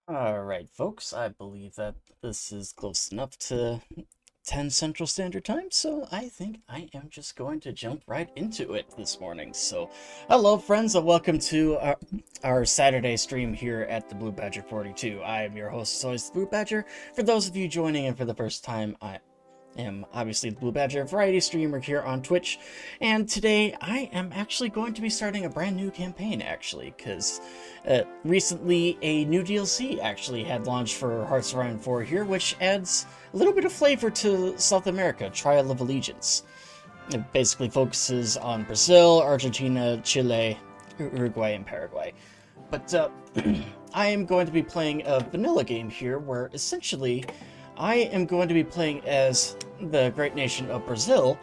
Alright, folks, I believe that this is close enough to 10 Central Standard Time, so I think I am just going to jump right into it this morning. So, hello, friends, and welcome to our Saturday stream here at the Blue Badger 42. I am your host, as always, the Blue Badger. For those of you joining in for the first time, I am obviously the Blue Badger, variety streamer here on Twitch, and today I am actually going to be starting a brand new campaign, actually, because recently a new DLC actually had launched for Hearts of Iron 4 here, which adds a little bit of flavor to South America, Trial of Allegiance. It basically focuses on Brazil, Argentina, Chile, Uruguay, and Paraguay. But I am going to be playing a vanilla game here where essentially I am going to be playing as the great nation of Brazil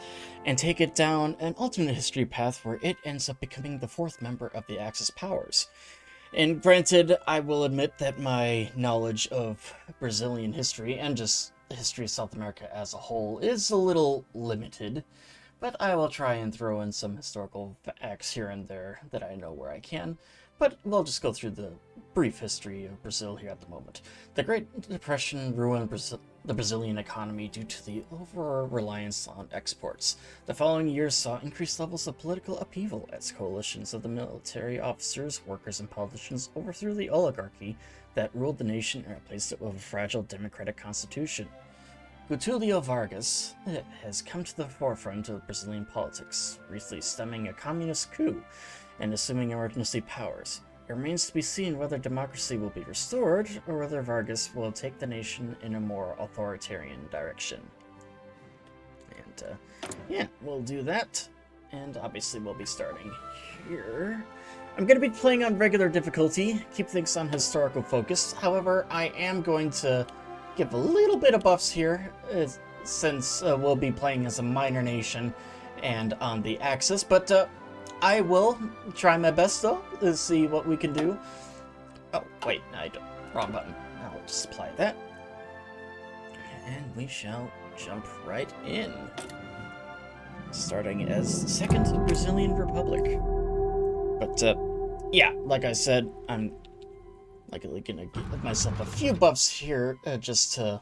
and take it down an alternate history path where it ends up becoming the fourth member of the Axis powers. And granted, I will admit that my knowledge of Brazilian history and just the history of South America as a whole is a little limited, but I will try and throw in some historical facts here and there that I know where I can. But we'll just go through the brief history of Brazil here at the moment. The Great Depression ruined the Brazilian economy due to the over-reliance on exports. The following years saw increased levels of political upheaval as coalitions of the military officers, workers, and politicians overthrew the oligarchy that ruled the nation and replaced it with a fragile democratic constitution. Getulio Vargas has come to the forefront of Brazilian politics, recently stemming a communist coup and assuming emergency powers. It remains to be seen whether democracy will be restored or whether Vargas will take the nation in a more authoritarian direction. And yeah, we'll do that. And obviously we'll be starting here. I'm going to be playing on regular difficulty, keep things on historical focus. However, I am going to give a little bit of buffs here, since we'll be playing as a minor nation and on the Axis, but I will try my best, though, to see what we can do. Oh, wait, I don't. Wrong button. I'll just apply that. And we shall jump right in. Starting as the Second Brazilian Republic. But, yeah, like I said, I'm likely gonna give myself a few buffs here, just to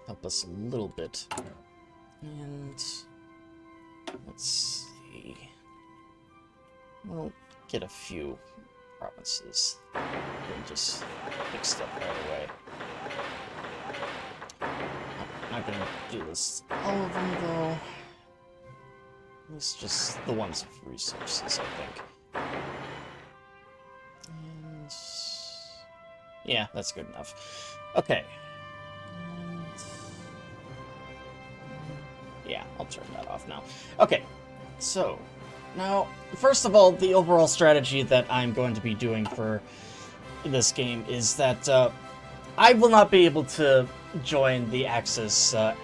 help us a little bit. And let's see. We'll get a few provinces and just fix that right away. I'm not gonna do this all of them though. At least just the ones with resources, I think. And yeah, that's good enough. Okay. And yeah, I'll turn that off now. Okay, so now, first of all, the overall strategy that I'm going to be doing for this game is that I will not be able to join the Axis at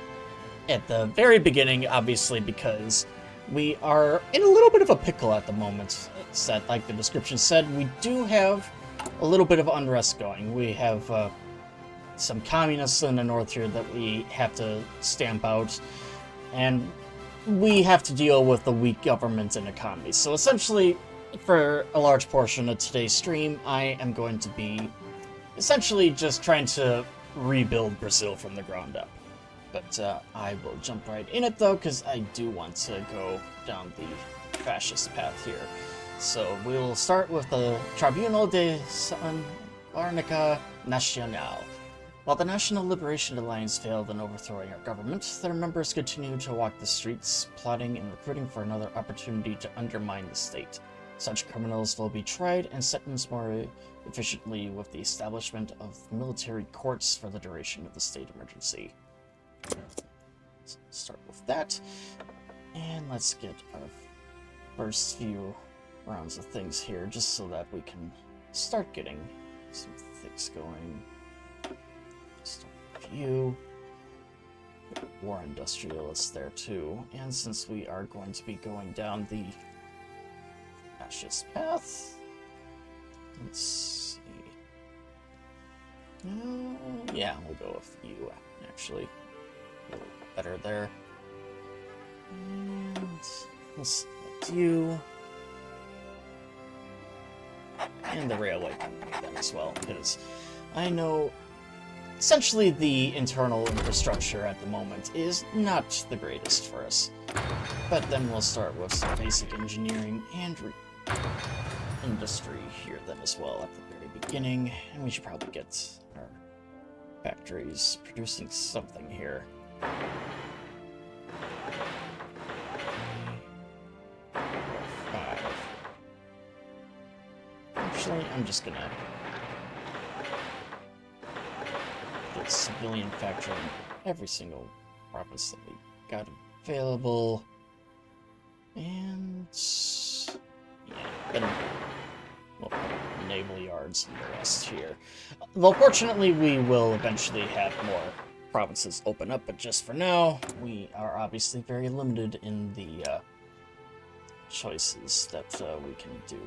the very beginning, obviously, because we are in a little bit of a pickle at the moment. It's that, like the description said, we do have a little bit of unrest going. We have some communists in the north here that we have to stamp out, and we have to deal with the weak government and economy. So essentially, for a large portion of today's stream, I am going to be essentially just trying to rebuild Brazil from the ground up. But I will jump right in it, though, because I do want to go down the fascist path here. So we'll start with the Tribunal de Arnica Nacional. While the National Liberation Alliance failed in overthrowing our government, their members continued to walk the streets, plotting and recruiting for another opportunity to undermine the state. Such criminals will be tried and sentenced more efficiently with the establishment of military courts for the duration of the state emergency. Let's start with that, and let's get our first few rounds of things here, just so that we can start getting some things going. Start with you. War industrialists there too, and since we are going to be going down the fascist path, let's see. Yeah, we'll go with you, actually. A little better there. And let's select you. and the railway company then as well, because I know essentially the internal infrastructure at the moment is not the greatest for us. But then we'll start with some basic engineering and industry here then as well at the very beginning, and we should probably get our factories producing something here. 5. Actually, I'm just gonna get civilian factory in every single province that we got available. And yeah, then we'll put naval yards and the rest here. Though fortunately we will eventually have more provinces open up, but just for now, we are obviously very limited in the choices that we can do.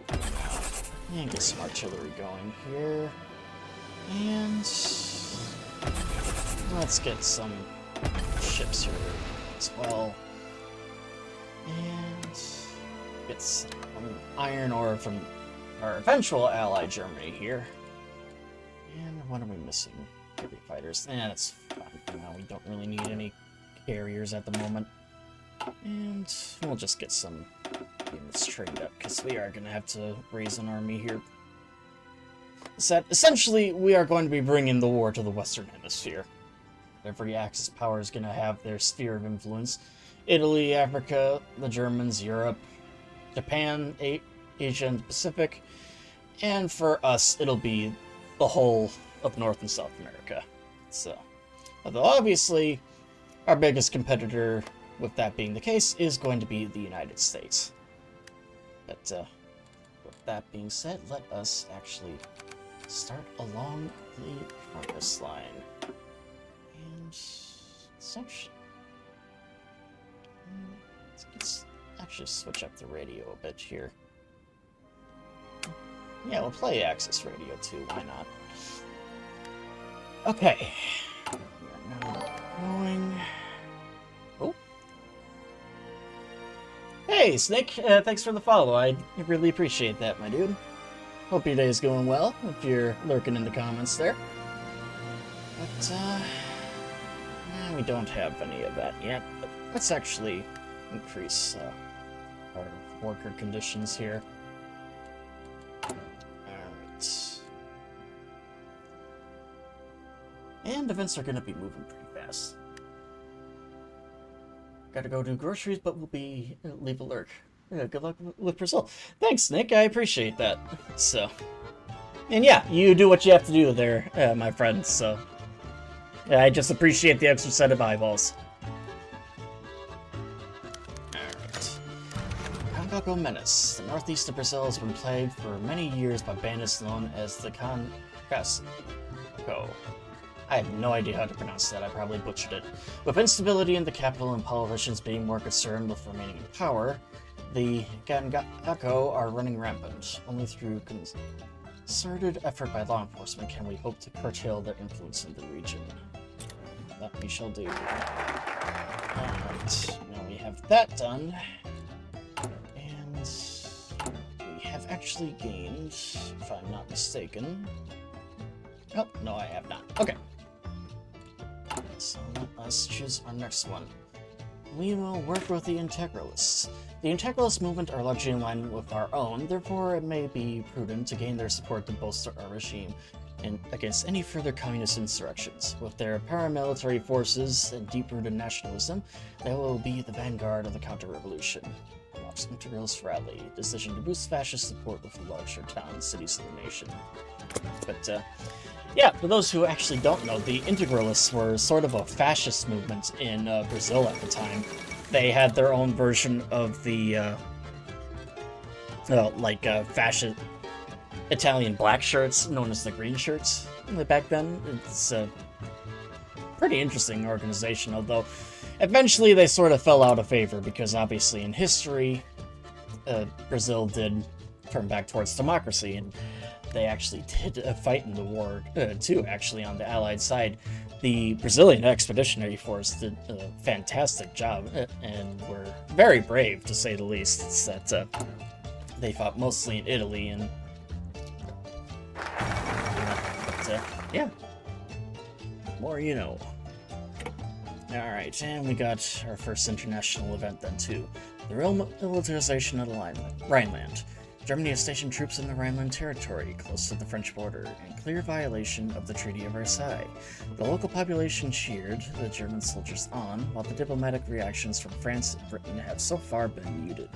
And get some artillery going here. And let's get some ships here as well. And get some iron ore from our eventual ally Germany here. And what are we missing? Heavy fighters. That's fine for now. We don't really need any carriers at the moment. And we'll just get some units trained up, because we are going to have to raise an army here. So essentially, we are going to be bringing the war to the Western Hemisphere. Every Axis power is going to have their sphere of influence. Italy, Africa, the Germans, Europe, Japan, Asia, and the Pacific. And for us, it'll be the whole of North and South America. So, although obviously, our biggest competitor, with that being the case, is going to be the United States. But with that being said, let us actually start along the furnace line. And such. Let's actually switch up the radio a bit here. Yeah, we'll play Axis Radio too, why not? Okay. We are now going. Oh. Hey, Snake, thanks for the follow. I really appreciate that, my dude. Hope your day is going well, if you're lurking in the comments there. But, we don't have any of that yet. But let's actually increase our worker conditions here. Alright. And events are going to be moving pretty fast. Gotta go do groceries, but we'll be leave a lurk. Yeah, good luck with Brazil. Thanks, Nick. I appreciate that. So, and yeah, you do what you have to do there, my friend. So, yeah, I just appreciate the extra set of eyeballs. Alright. Congo Menace. The northeast of Brazil has been plagued for many years by bandits known as the Fascist. I have no idea how to pronounce that, I probably butchered it. With instability in the capital and politicians being more concerned with remaining in power, the Gangako are running rampant. Only through concerted effort by law enforcement can we hope to curtail their influence in the region. That we shall do. Alright, now we have that done. And we have actually gained, if I'm not mistaken... Oh, no, I have not. Okay. So let us choose our next one. We will work with the Integralists. The Integralist movement are largely in line with our own, therefore it may be prudent to gain their support to bolster our regime and against any further communist insurrections. With their paramilitary forces and deep-rooted nationalism, they will be the vanguard of the counter-revolution. Watch Integralists rally. Decision to boost fascist support with the larger towns, cities, of the nation. But, yeah, for those who actually don't know, the Integralists were sort of a fascist movement in Brazil at the time. They had their own version of the, fascist Italian black shirts, known as the green shirts, back then. It's a pretty interesting organization, although eventually they sort of fell out of favor, because obviously in history, Brazil did turn back towards democracy, and they actually did fight in the war, too, actually, on the Allied side. The Brazilian Expeditionary Force did a fantastic job, and were very brave, to say the least. It's that they fought mostly in Italy and yeah, more you know. Alright, and we got our first international event then too. The real militarization of the Rhineland. Germany has stationed troops in the Rhineland territory, close to the French border, in clear violation of the Treaty of Versailles. The local population cheered the German soldiers on, while the diplomatic reactions from France and Britain have so far been muted.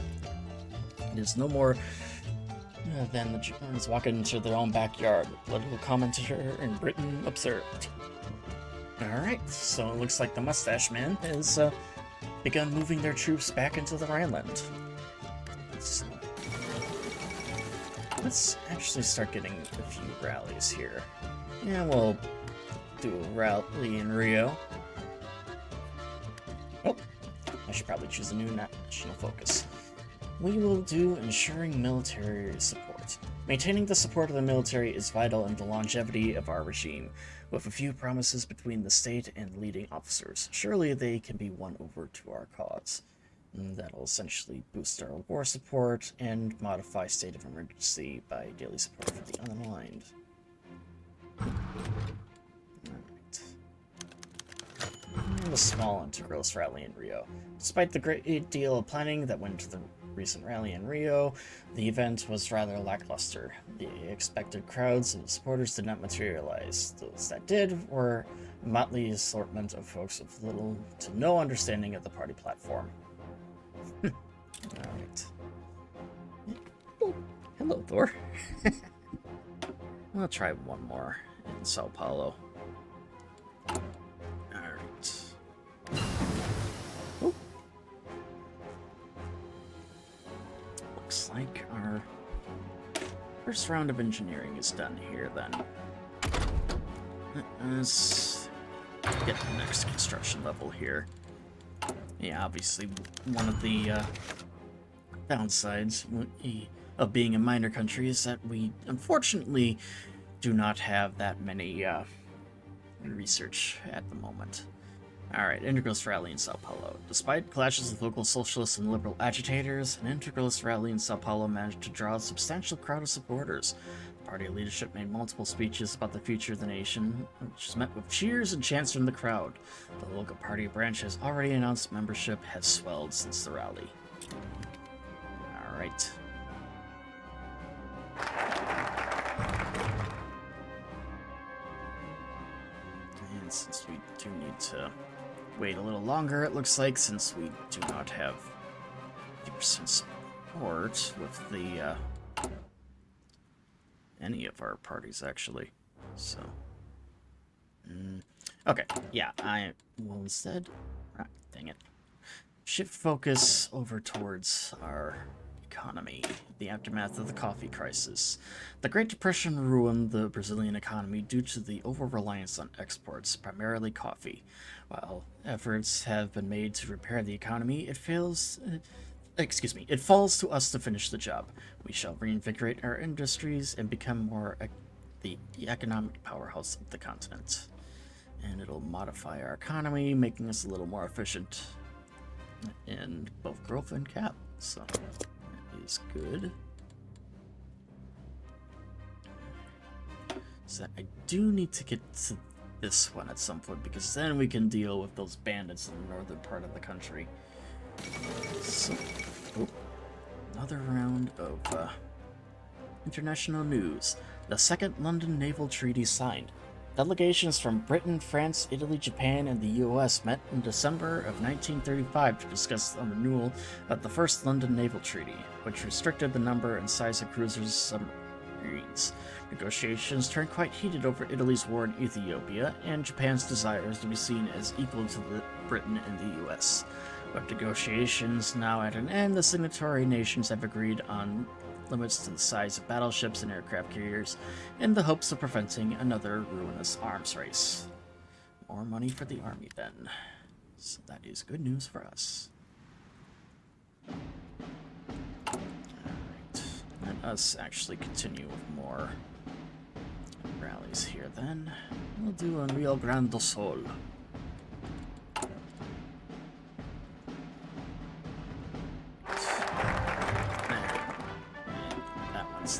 It is no more than the Germans walking into their own backyard, the political commentator in Britain observed. Alright, so it looks like the Mustache Man has begun moving their troops back into the Rhineland. Let's actually start getting a few rallies here. Yeah, we'll do a rally in Rio. Oh, I should probably choose a new national focus. We will do ensuring military support. Maintaining the support of the military is vital in the longevity of our regime, with a few promises between the state and leading officers. Surely they can be won over to our cause. That'll essentially boost our war support and modify state of emergency by daily support for the unaligned. Alright. And a small integralist rally in Rio. Despite the great deal of planning that went into the recent rally in Rio, the event was rather lackluster. The expected crowds and supporters did not materialize. Those that did were a motley assortment of folks with little to no understanding of the party platform. Alright. Oh, hello, Thor. I'll try one more in Sao Paulo. Alright. Oh. Looks like our first round of engineering is done here, then. Let's get the next construction level here. Yeah, obviously, one of the downsides of being a minor country is that we, unfortunately, do not have that many research at the moment. Alright, integralist rally in Sao Paulo. Despite clashes with local socialists and liberal agitators, an integralist rally in Sao Paulo managed to draw a substantial crowd of supporters. Party leadership made multiple speeches about the future of the nation, which was met with cheers and chants from the crowd. The local party branch has already announced membership has swelled since the rally. Alright. And since we do need to wait a little longer, it looks like, since we do not have 50% support with the any of our parties, actually. So, okay, yeah, I will instead, dang it, shift focus over towards our economy, the aftermath of the coffee crisis. The Great Depression ruined the Brazilian economy due to the over-reliance on exports, primarily coffee. While efforts have been made to repair the economy, it falls to us to finish the job. We shall reinvigorate our industries and become more the economic powerhouse of the continent. And it'll modify our economy, making us a little more efficient in both growth and cap. So that is good. So I do need to get to this one at some point, because then we can deal with those bandits in the northern part of the country. So, another round of international news. The Second London Naval Treaty signed. Delegations from Britain, France, Italy, Japan, and the US met in December of 1935 to discuss the renewal of the First London Naval Treaty, which restricted the number and size of cruisers and submarines. Negotiations turned quite heated over Italy's war in Ethiopia and Japan's desires to be seen as equal to Britain and the US. With negotiations now at an end, the signatory nations have agreed on limits to the size of battleships and aircraft carriers in the hopes of preventing another ruinous arms race. More money for the army, then. So that is good news for us. Alright, let us actually continue with more rallies here, then. We'll do a Rio Grande do Sul.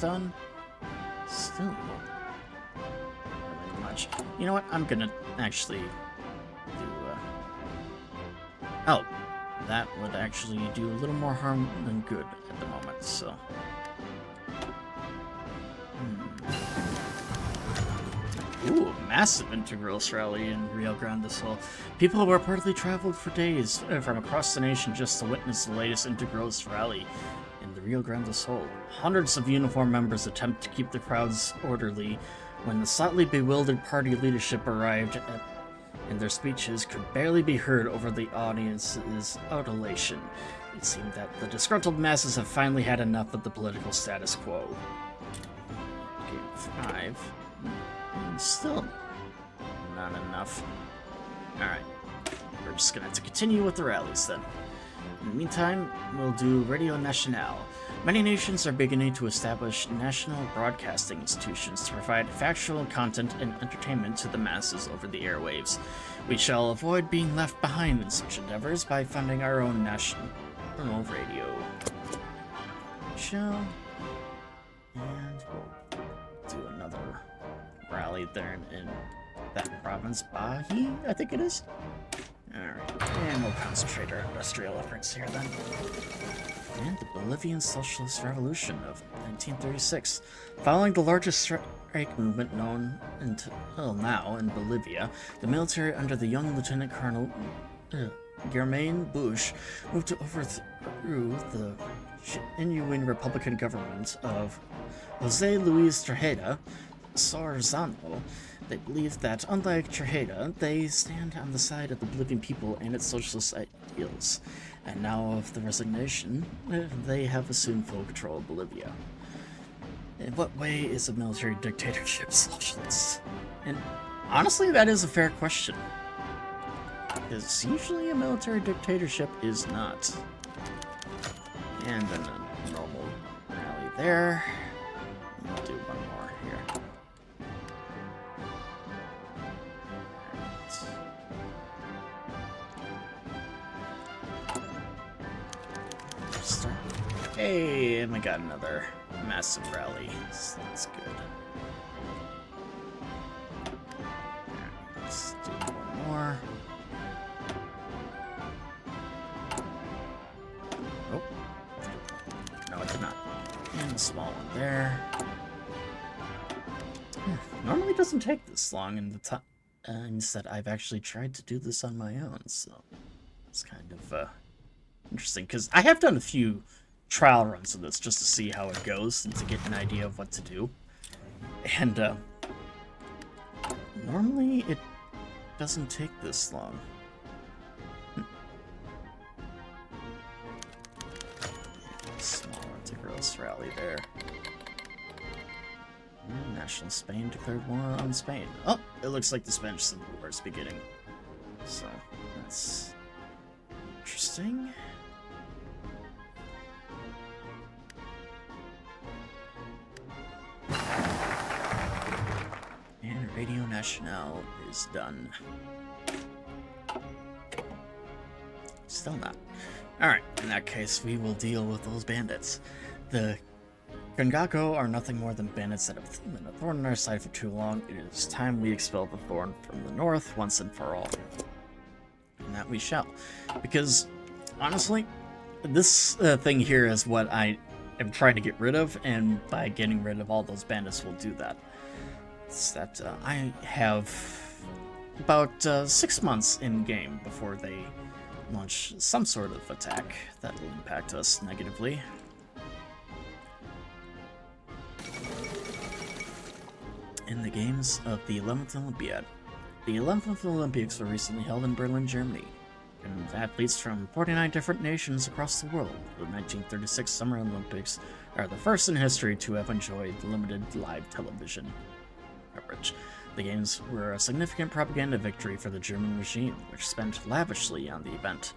Done. Still, much. You know what? I'm gonna actually do... Oh, that would actually do a little more harm than good at the moment, so... Ooh, massive Integrals rally in Rio Grande do Sul. People reportedly traveled for days from across the nation just to witness the latest Integrals rally in the Rio Grande do Sul. Hundreds of uniformed members attempt to keep the crowds orderly when the slightly bewildered party leadership arrived and their speeches could barely be heard over the audience's adulation. It seemed that the disgruntled masses have finally had enough of the political status quo. Game 5. Still not enough. Alright. We're just gonna have to continue with the rallies then. In the meantime, we'll do Radio Nacional. Many nations are beginning to establish national broadcasting institutions to provide factual content and entertainment to the masses over the airwaves. We shall avoid being left behind in such endeavors by funding our own national radio. And we'll do another rally there in that province, Bahi, I think it is. Alright, and we'll concentrate our industrial efforts here then. And the Bolivian Socialist Revolution of 1936. Following the largest strike movement known until now in Bolivia, the military under the young Lieutenant Colonel Germain Bush moved to overthrow the genuine Republican government of Jose Luis Tejeda Sorzano. They believe that, unlike Tejeda, they stand on the side of the Bolivian people and its socialist ideals. And now, of the resignation, they have assumed full control of Bolivia. In what way is a military dictatorship socialist? And honestly, that is a fair question. Because usually a military dictatorship is not. And then a normal rally there. I'll do one more here. Start. Hey, and we got another massive rally, so that's good. Alright, let's do one more. Oh, no, it did not. And a small one there. Normally doesn't take this long, and the times that I've actually tried to do this on my own, so it's kind of interesting, because I have done a few trial runs of this just to see how it goes and to get an idea of what to do. And normally it doesn't take this long. Small Integrals rally there. National Spain declared war on Spain. Oh, it looks like the Spanish Civil War is beginning. So, that's interesting. And Radio Nacional is done. Still not. Alright, in that case, we will deal with those bandits. The Gangako are nothing more than bandits that have been a thorn in our side for too long. It is time we expel the thorn from the north once and for all. And that we shall. Because, honestly, this thing here is what I am trying to get rid of, and by getting rid of all those bandits will do that. It's that I have about 6 months in-game before they launch some sort of attack that will impact us negatively. In the games of the 11th Olympiad. The 11th Olympics were recently held in Berlin, Germany, and athletes from 49 different nations across the world. The 1936 Summer Olympics are the first in history to have enjoyed limited live television coverage. The games were a significant propaganda victory for the German regime, which spent lavishly on the event.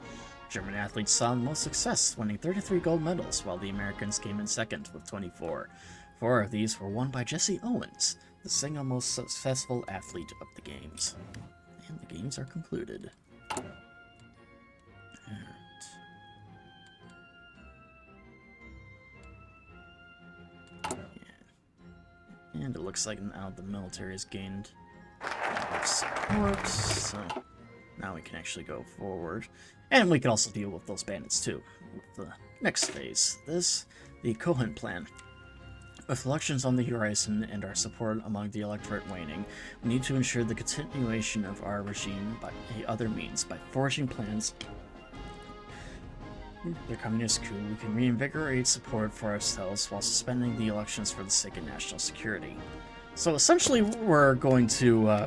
German athletes saw the most success, winning 33 gold medals, while the Americans came in second with 24. 4 of these were won by Jesse Owens, the single most successful athlete of the games. And the games are concluded. And it looks like now the military has gained support, so now we can actually go forward. And we can also deal with those bandits too, with the next phase. The Cohen Plan. With elections on the horizon and our support among the electorate waning, we need to ensure the continuation of our regime by other means. By forging plans the communist coup, we can reinvigorate support for ourselves while suspending the elections for the sake of national security. So essentially, we're going to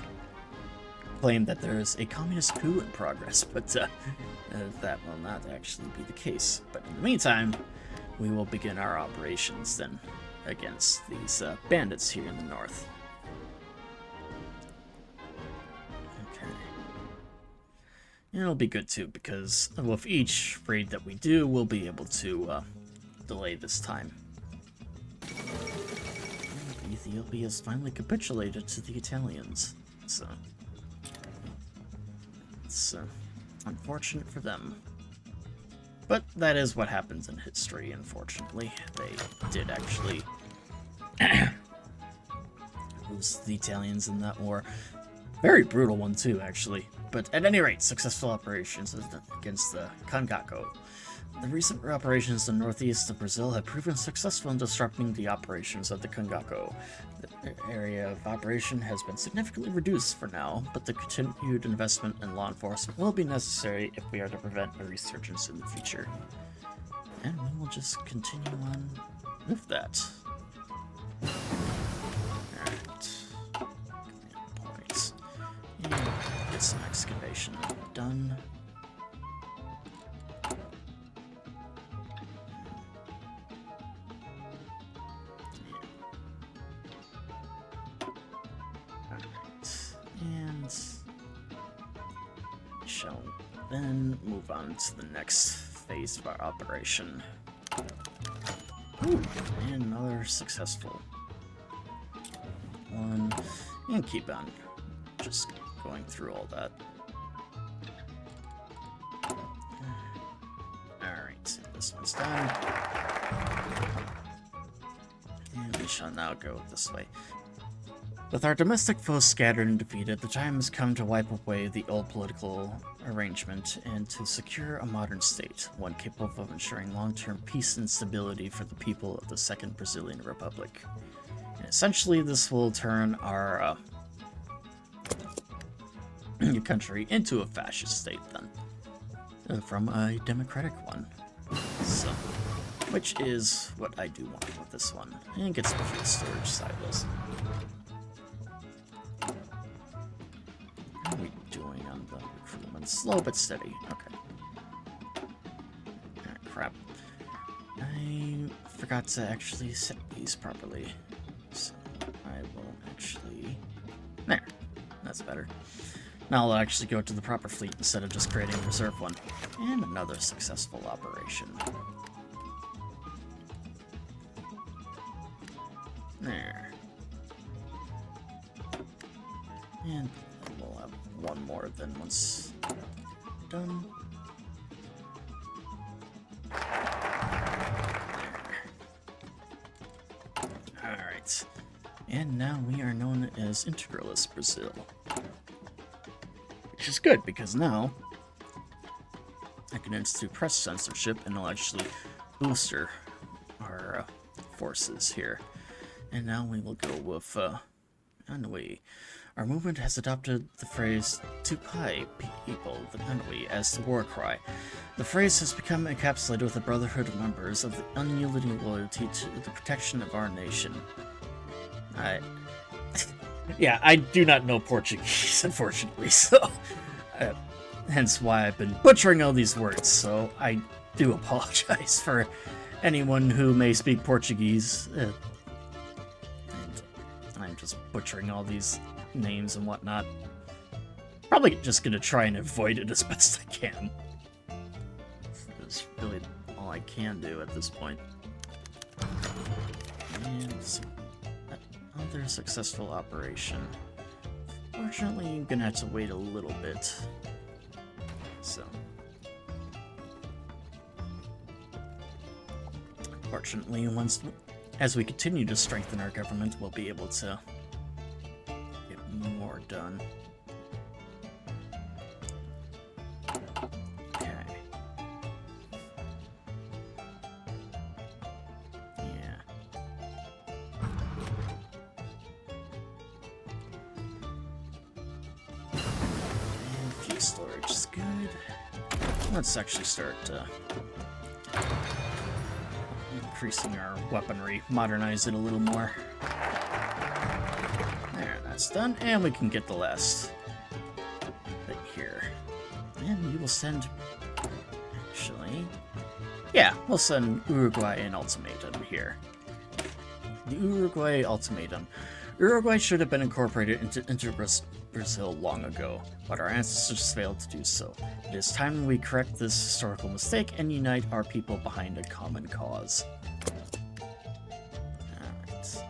claim that there is a communist coup in progress, but that will not actually be the case. But in the meantime, we will begin our operations then against these bandits here in the north. Okay. And it'll be good too, because with each raid that we do, we'll be able to delay this time. And Ethiopia has finally capitulated to the Italians, so it's unfortunate for them. But that is what happens in history, unfortunately. They did actually lose the Italians in that war. Very brutal one too, actually. But at any rate, successful operations against the Kangaku. The recent operations in the northeast of Brazil have proven successful in disrupting the operations of the Kangaku. The area of operation has been significantly reduced for now, but the continued investment in law enforcement will be necessary if we are to prevent a resurgence in the future. And we will just continue on with that. Alright. Points. And get some excavation done. And shall then move on to the next phase of our operation. Ooh, and another successful one. And keep on just going through all that. Alright, this one's done. And we shall now go this way. With our domestic foes scattered and defeated, the time has come to wipe away the old political arrangement and to secure a modern state, one capable of ensuring long-term peace and stability for the people of the Second Brazilian Republic. And essentially, this will turn our country into a fascist state, then, from a democratic one. So, which is what I do want with this one. And get some fuel storage silos. How are we doing on the recruitment? Slow but steady. Okay. Ah, crap. I forgot to actually set these properly. So I will actually... There. That's better. Now I'll actually go to the proper fleet instead of just creating a reserve one. And another successful operation. There. And we'll have one more then once done. Alright. And now we are known as Integralist Brazil. Which is good, because now I can institute press censorship and it'll actually booster our forces here. And now we will go with, Anhui. Our movement has adopted the phrase Tupai people, the Anhui, as the war cry. The phrase has become encapsulated with a brotherhood of members of the unyielding loyalty to the protection of our nation. Yeah, I do not know Portuguese, unfortunately, so hence why I've been butchering all these words, so I do apologize for anyone who may speak Portuguese. And I'm just butchering all these names and whatnot. Probably just gonna try and avoid it as best I can. It's really all I can do at this point. And another successful operation. Fortunately, I'm gonna have to wait a little bit. So. Fortunately, as we continue to strengthen our government, we'll be able to get more done. which is good. Let's actually start increasing our weaponry, modernize it a little more. There, that's done, and we can get the last bit here. And we will send... Actually... Yeah, we'll send Uruguay an ultimatum here. The Uruguay ultimatum. Uruguay should have been incorporated into Brazil long ago, but our ancestors failed to do so. It is time we correct this historical mistake and unite our people behind a common cause. Alright.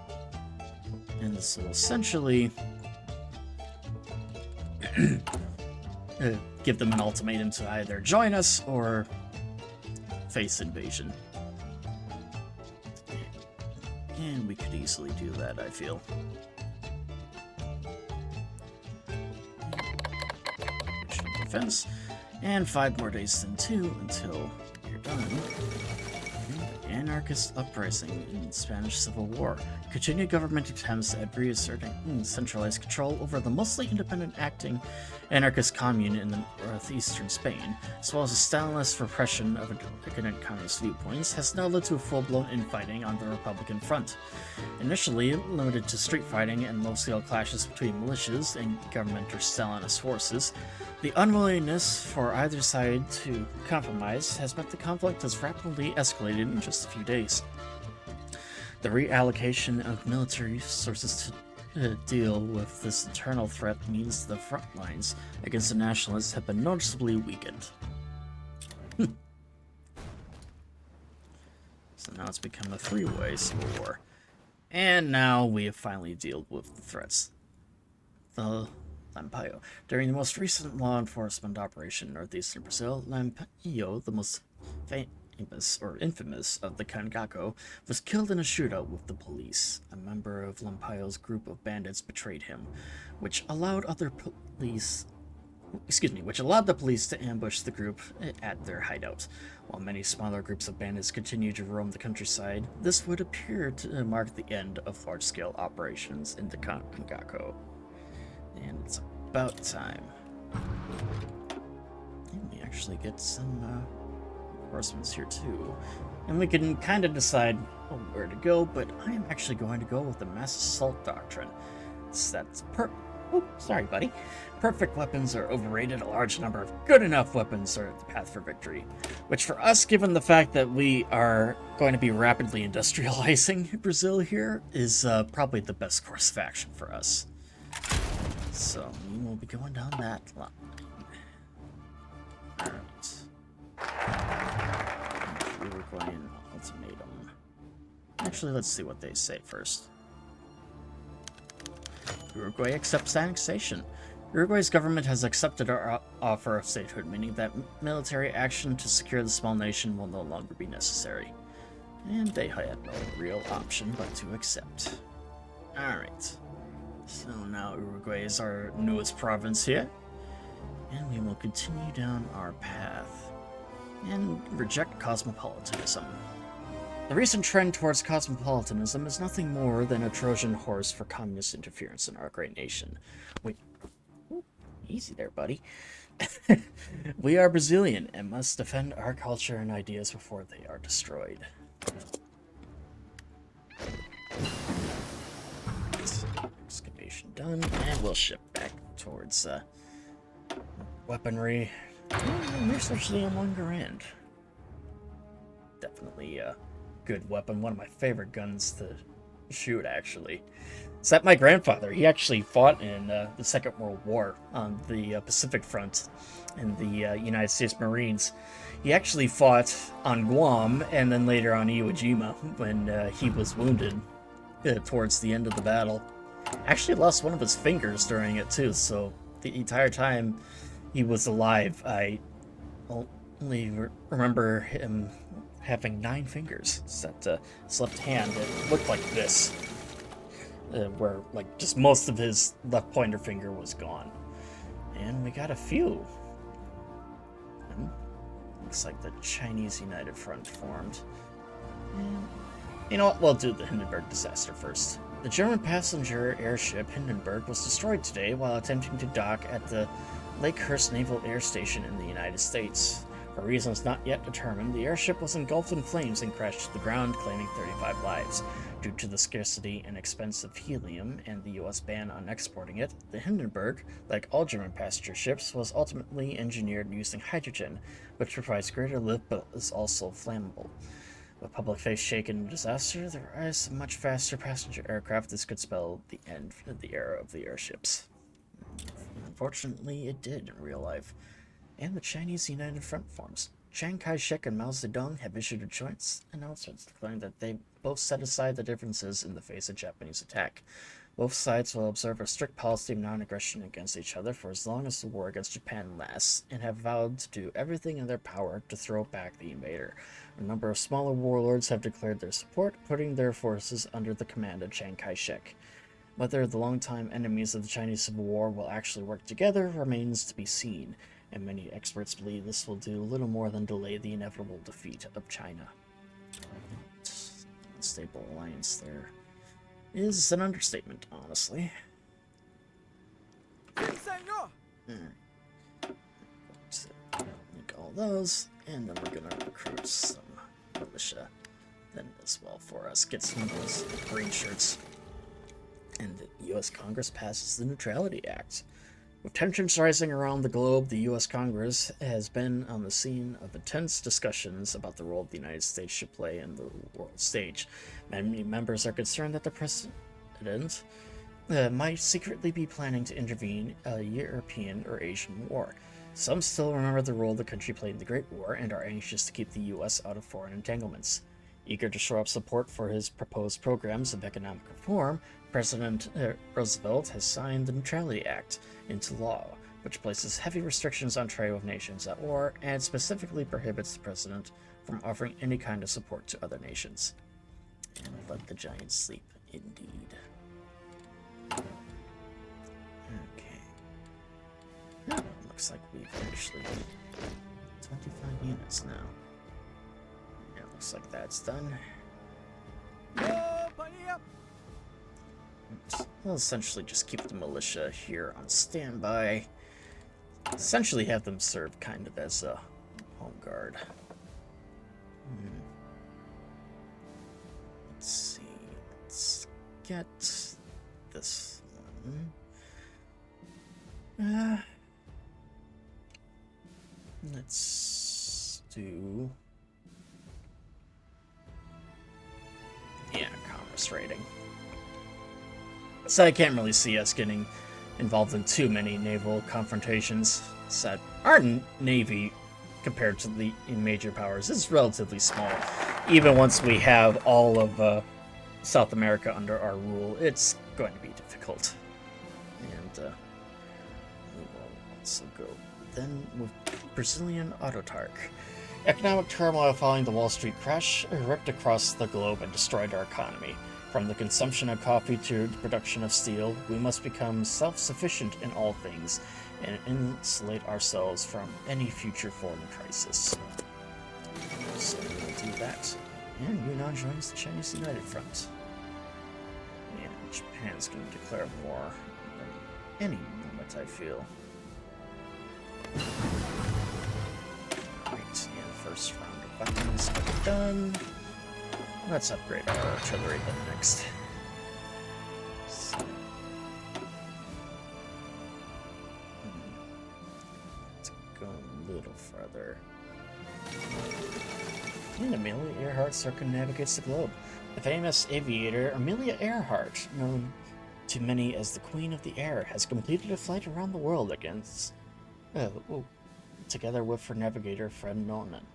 And this will essentially give them an ultimatum to either join us or face invasion. And we could easily do that, I feel. Defense. And 5 more days than 2 until you're done. Anarchist uprising in Spanish Civil War. Continued government attempts at reasserting centralized control over the mostly independent acting anarchist commune in the northeastern Spain, as well as a Stalinist repression of decadent communist viewpoints, has now led to a full-blown infighting on the Republican front. Initially limited to street fighting and low-scale clashes between militias and government or Stalinist forces, the unwillingness for either side to compromise has meant the conflict has rapidly escalated in just a few days. The reallocation of military resources to deal with this internal threat means the front lines against the nationalists have been noticeably weakened. So now it's become a three-way civil war. And now we have finally dealt with the threats. The Lampião. During the most recent law enforcement operation in northeastern Brazil, Lampião, the most infamous of the Cangaco, was killed in a shootout with the police. A member of Lampião's group of bandits betrayed him, which allowed the police to ambush the group at their hideout. While many smaller groups of bandits continue to roam the countryside, this would appear to mark the end of large-scale operations in the Cangaco. And it's about time. And we actually get some reinforcements here too. And we can kind of decide where to go, but I am actually going to go with the mass assault doctrine. Sorry, buddy. Perfect weapons are overrated. A large number of good enough weapons are the path for victory. Which for us, given the fact that we are going to be rapidly industrializing Brazil here, is probably the best course of action for us. So we will be going down that line. Alright. Uruguayan ultimatum. Actually, let's see what they say first. Uruguay accepts annexation. Uruguay's government has accepted our offer of statehood, meaning that military action to secure the small nation will no longer be necessary. And they had no real option but to accept. Alright. So now Uruguay is our newest province here. And we will continue down our path. And reject cosmopolitanism. The recent trend towards cosmopolitanism is nothing more than a Trojan horse for communist interference in our great nation. Easy there, buddy. We are Brazilian and must defend our culture and ideas before they are destroyed. Excavation done, and we'll ship back towards weaponry. We're essentially on $1 grand. Definitely a good weapon. One of my favorite guns to shoot, actually. Except my grandfather. He actually fought in the Second World War on the Pacific Front in the United States Marines. He actually fought on Guam and then later on Iwo Jima when he was wounded towards the end of the battle. Actually lost one of his fingers during it too, so the entire time he was alive, I only remember him having 9 fingers. Except his left hand, it looked like this. Where, like, just most of his left pointer finger was gone. And we got a few. And looks like the Chinese United Front formed. And you know what? We'll do the Hindenburg disaster first. The German passenger airship Hindenburg was destroyed today while attempting to dock at the Lakehurst Naval Air Station in the United States. For reasons not yet determined, the airship was engulfed in flames and crashed to the ground, claiming 35 lives. Due to the scarcity and expense of helium and the U.S. ban on exporting it, the Hindenburg, like all German passenger ships, was ultimately engineered using hydrogen, which provides greater lift but is also flammable. With public faith shaken in disaster, the rise of much faster passenger aircraft, this could spell the end of the era of the airships. Unfortunately, it did in real life. And the Chinese United Front forms. Chiang Kai-shek and Mao Zedong have issued a joint announcement declaring that they both set aside the differences in the face of Japanese attack. Both sides will observe a strict policy of non-aggression against each other for as long as the war against Japan lasts, and have vowed to do everything in their power to throw back the invader. A number of smaller warlords have declared their support, putting their forces under the command of Chiang Kai-shek. Whether the longtime enemies of the Chinese Civil War will actually work together remains to be seen, and many experts believe this will do little more than delay the inevitable defeat of China. Unstable alliance there is an understatement, honestly. Link all those, and then we're gonna recruit some militia then as well for us. Get some of those green shirts. And the U.S. Congress passes the Neutrality Act. With tensions rising around the globe, the U.S. Congress has been on the scene of intense discussions about the role the United States should play in the world stage. Many members are concerned that the president might secretly be planning to intervene in a European or Asian war. Some still remember the role the country played in the Great War and are anxious to keep the U.S. out of foreign entanglements. Eager to shore up support for his proposed programs of economic reform, President Roosevelt has signed the Neutrality Act into law, which places heavy restrictions on trade with nations at war and specifically prohibits the president from offering any kind of support to other nations. And let the giants sleep, indeed. Okay. Looks like we've actually 25 units now. Yeah, looks like that's done. We'll essentially just keep the militia here on standby. Essentially have them serve kind of as a home guard. Let's see. Let's get this one. Let's do... yeah, commerce rating. So I can't really see us getting involved in too many naval confrontations. So our navy, compared to the major powers, is relatively small. Even once we have all of South America under our rule, it's going to be difficult. And we will also go then with Brazilian Autotarch. Economic turmoil following the Wall Street crash ripped across the globe and destroyed our economy. From the consumption of coffee to the production of steel, we must become self-sufficient in all things and insulate ourselves from any future foreign crisis. So we'll do that. And Yunnan joins the Chinese United Front. And Japan's going to declare war at any moment, I feel. Right, and first round of weapons done. Let's upgrade our artillery then next. So, let's go a little further. And Amelia Earhart circumnavigates the globe. The famous aviator Amelia Earhart, known to many as the Queen of the Air, has completed a flight around the world together with her navigator friend Nolan.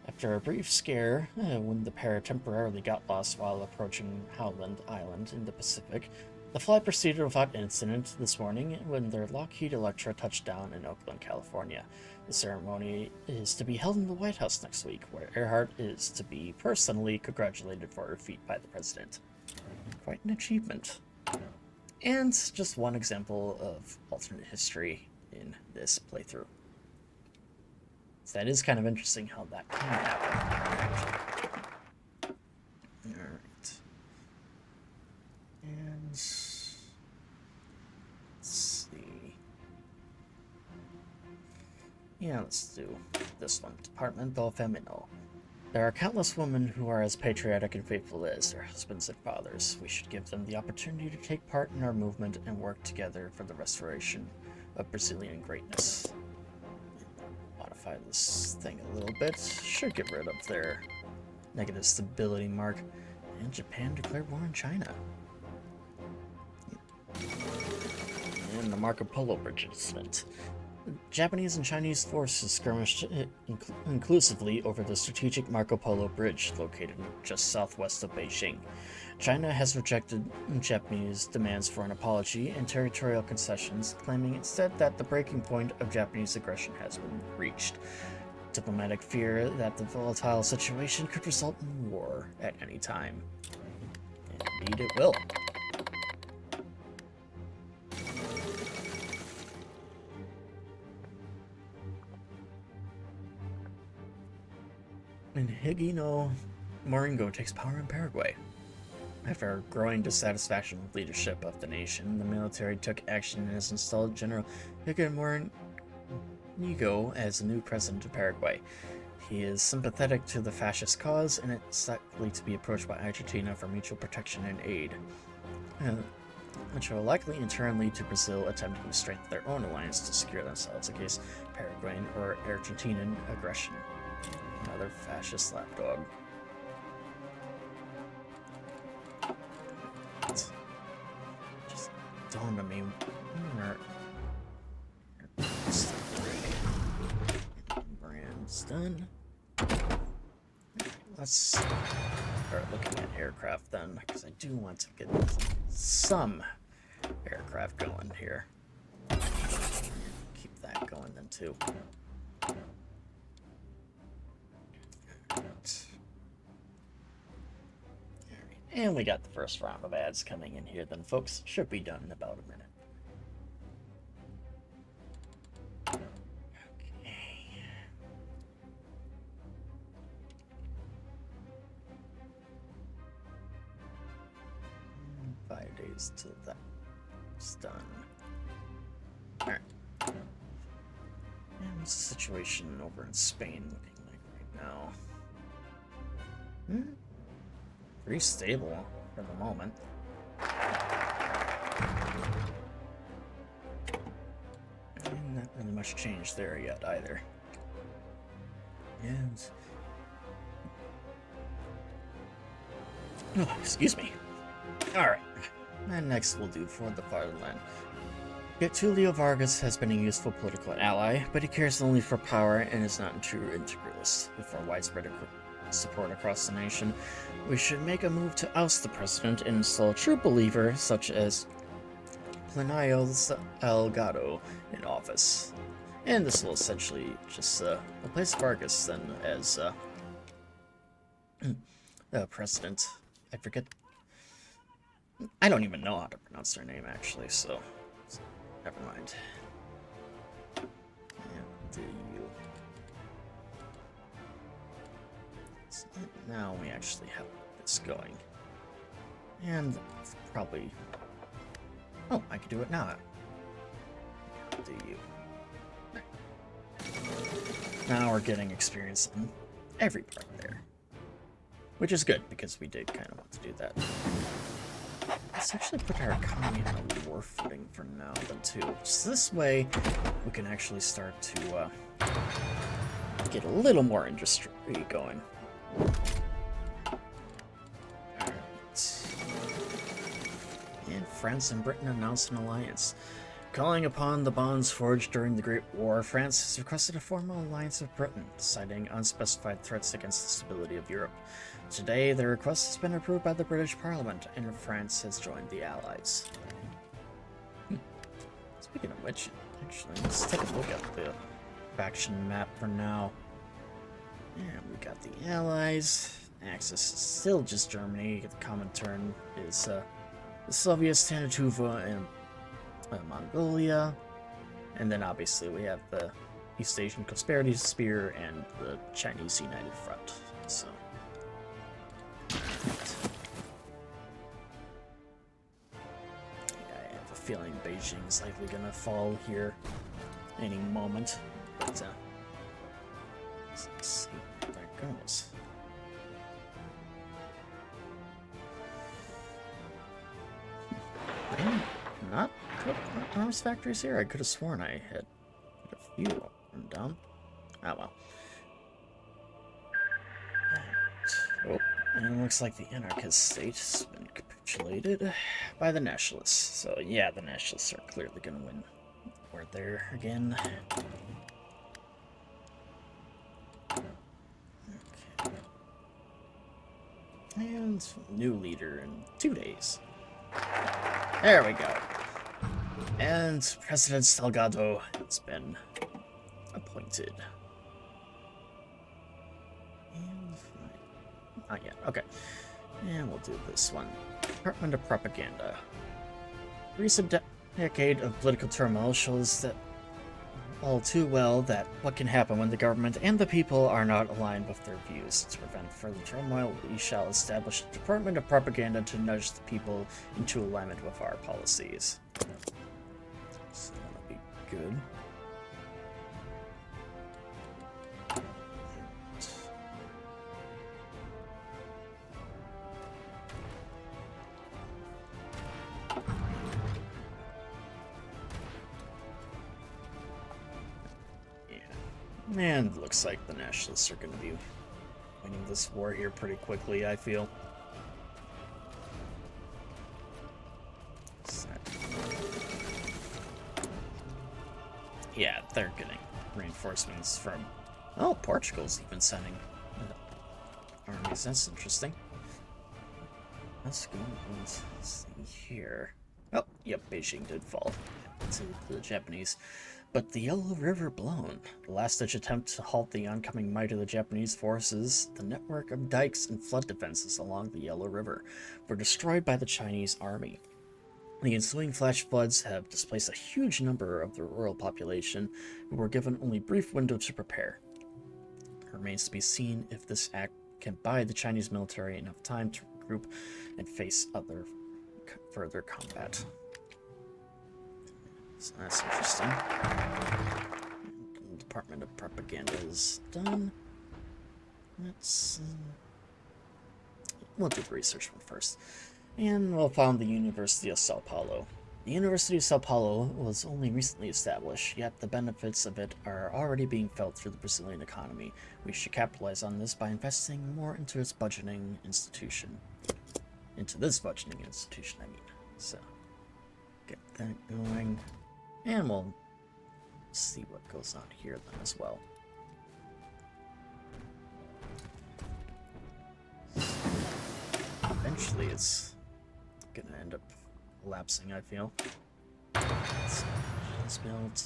After a brief scare, when the pair temporarily got lost while approaching Howland Island in the Pacific, the flight proceeded without incident this morning when their Lockheed Electra touched down in Oakland, California. The ceremony is to be held in the White House next week, where Earhart is to be personally congratulated for her feat by the president. Quite an achievement. And just one example of alternate history in this playthrough. So that is kind of interesting how that can happen. Alright. And let's see. Yeah, let's do this one. Departamento Femino. There are countless women who are as patriotic and faithful as their husbands and fathers. We should give them the opportunity to take part in our movement and work together for the restoration of Brazilian greatness. Modify this thing a little bit. Should get rid of their negative stability mark. And Japan declared war on China. And the Marco Polo Bridge incident. Japanese and Chinese forces skirmished inclusively over the strategic Marco Polo Bridge located just southwest of Beijing. China has rejected Japanese demands for an apology and territorial concessions, claiming instead that the breaking point of Japanese aggression has been reached. Diplomatic fear that the volatile situation could result in war at any time. Indeed it will. And Higino Moringo takes power in Paraguay. After growing dissatisfaction with leadership of the nation, the military took action and has installed General Higino Moringo as the new president of Paraguay. He is sympathetic to the fascist cause and is likely to be approached by Argentina for mutual protection and aid, which will likely in turn lead to Brazil attempting to strengthen their own alliance to secure themselves against Paraguayan or Argentinian aggression. Another fascist lapdog. Just dawned on me. Brand's done. Let's start looking at aircraft then, because I do want to get some aircraft going here. Keep that going then too. And we got the first round of ads coming in here then, folks. Should be done in about a minute. Okay. 5 days till that's done. Alright. And what's the situation over in Spain looking like right now? Pretty stable for the moment. And not really much change there yet either. And oh, excuse me. Alright. And next we'll do for the fatherland. Getulio Vargas has been a useful political ally, but he cares only for power and is not a true integralist. Before widespread support across the nation, we should make a move to oust the president and install a true believer such as Plinio Elgato in office. And this will essentially just replace Vargas then as president. I forget. I don't even know how to pronounce their name actually, so never mind. Yeah, do you. So now we actually have this going. And probably... Oh, I could do it now. Do you. Now we're getting experience in every part there. Which is good, because we did kind of want to do that. Let's actually put our economy on a war footing for now, then, too. So this way, we can actually start to get a little more industry going. Alright. And France and Britain announced an alliance. Calling upon the bonds forged during the Great War, France has requested a formal alliance with Britain, citing unspecified threats against the stability of Europe. Today, the request has been approved by the British Parliament, and France has joined the Allies. Speaking of which, actually, let's take a look at the faction map for now. And we got the Allies. Axis is still just Germany. The Comintern is the Soviets, Tanatuva, and Mongolia. And then obviously we have the East Asian Prosperity Spear and the Chinese United Front. So. I have a feeling Beijing is likely gonna fall here any moment. But Let's see where that goes. Not arms factories here? I could have sworn I had a few up and down. Oh well. Oh, and it looks like the anarchist state has been capitulated by the nationalists. So yeah, the nationalists are clearly going to win. We're there again. Okay. And new leader in 2 days. There we go. And President Salgado has been appointed. And not yet. Okay. And we'll do this one. Department of Propaganda. Recent decade of political turmoil shows that all too well that what can happen when the government and the people are not aligned with their views. To prevent further turmoil, we shall establish a Department of Propaganda to nudge the people into alignment with our policies. So that'll be good. And it looks like the nationalists are going to be winning this war here pretty quickly, I feel. Yeah, they're getting reinforcements from... Oh, Portugal's even sending armies. That's interesting. Let's go and see here. Oh, yep, Beijing did fall to the Japanese. But the Yellow River blown. The last-ditch attempt to halt the oncoming might of the Japanese forces, the network of dikes and flood defenses along the Yellow River were destroyed by the Chinese army. The ensuing flash floods have displaced a huge number of the rural population, who were given only brief window to prepare. It remains to be seen if this act can buy the Chinese military enough time to regroup and face further combat. So that's interesting. The Department of Propaganda is done. Let's... we'll do the research one first. And we'll found the University of Sao Paulo. The University of Sao Paulo was only recently established, yet the benefits of it are already being felt through the Brazilian economy. We should capitalize on this by investing more into its budgeting institution. Into this budgeting institution, I mean. So, get that going. And we'll see what goes on here then as well. Eventually it's gonna end up collapsing, I feel. It's built.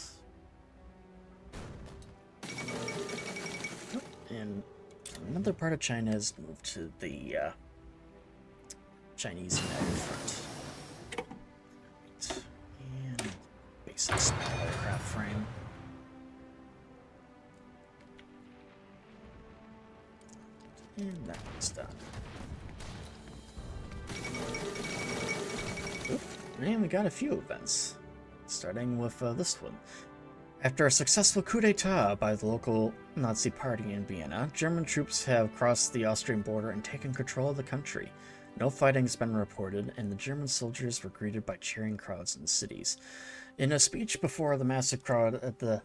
And another part of China has moved to the Chinese United Front. Basic small aircraft frame. And that one's done. Oop, and we got a few events. Starting with this one. After a successful coup d'etat by the local Nazi party in Vienna, German troops have crossed the Austrian border and taken control of the country. No fighting has been reported, and the German soldiers were greeted by cheering crowds in the cities. In a speech before the massive crowd at the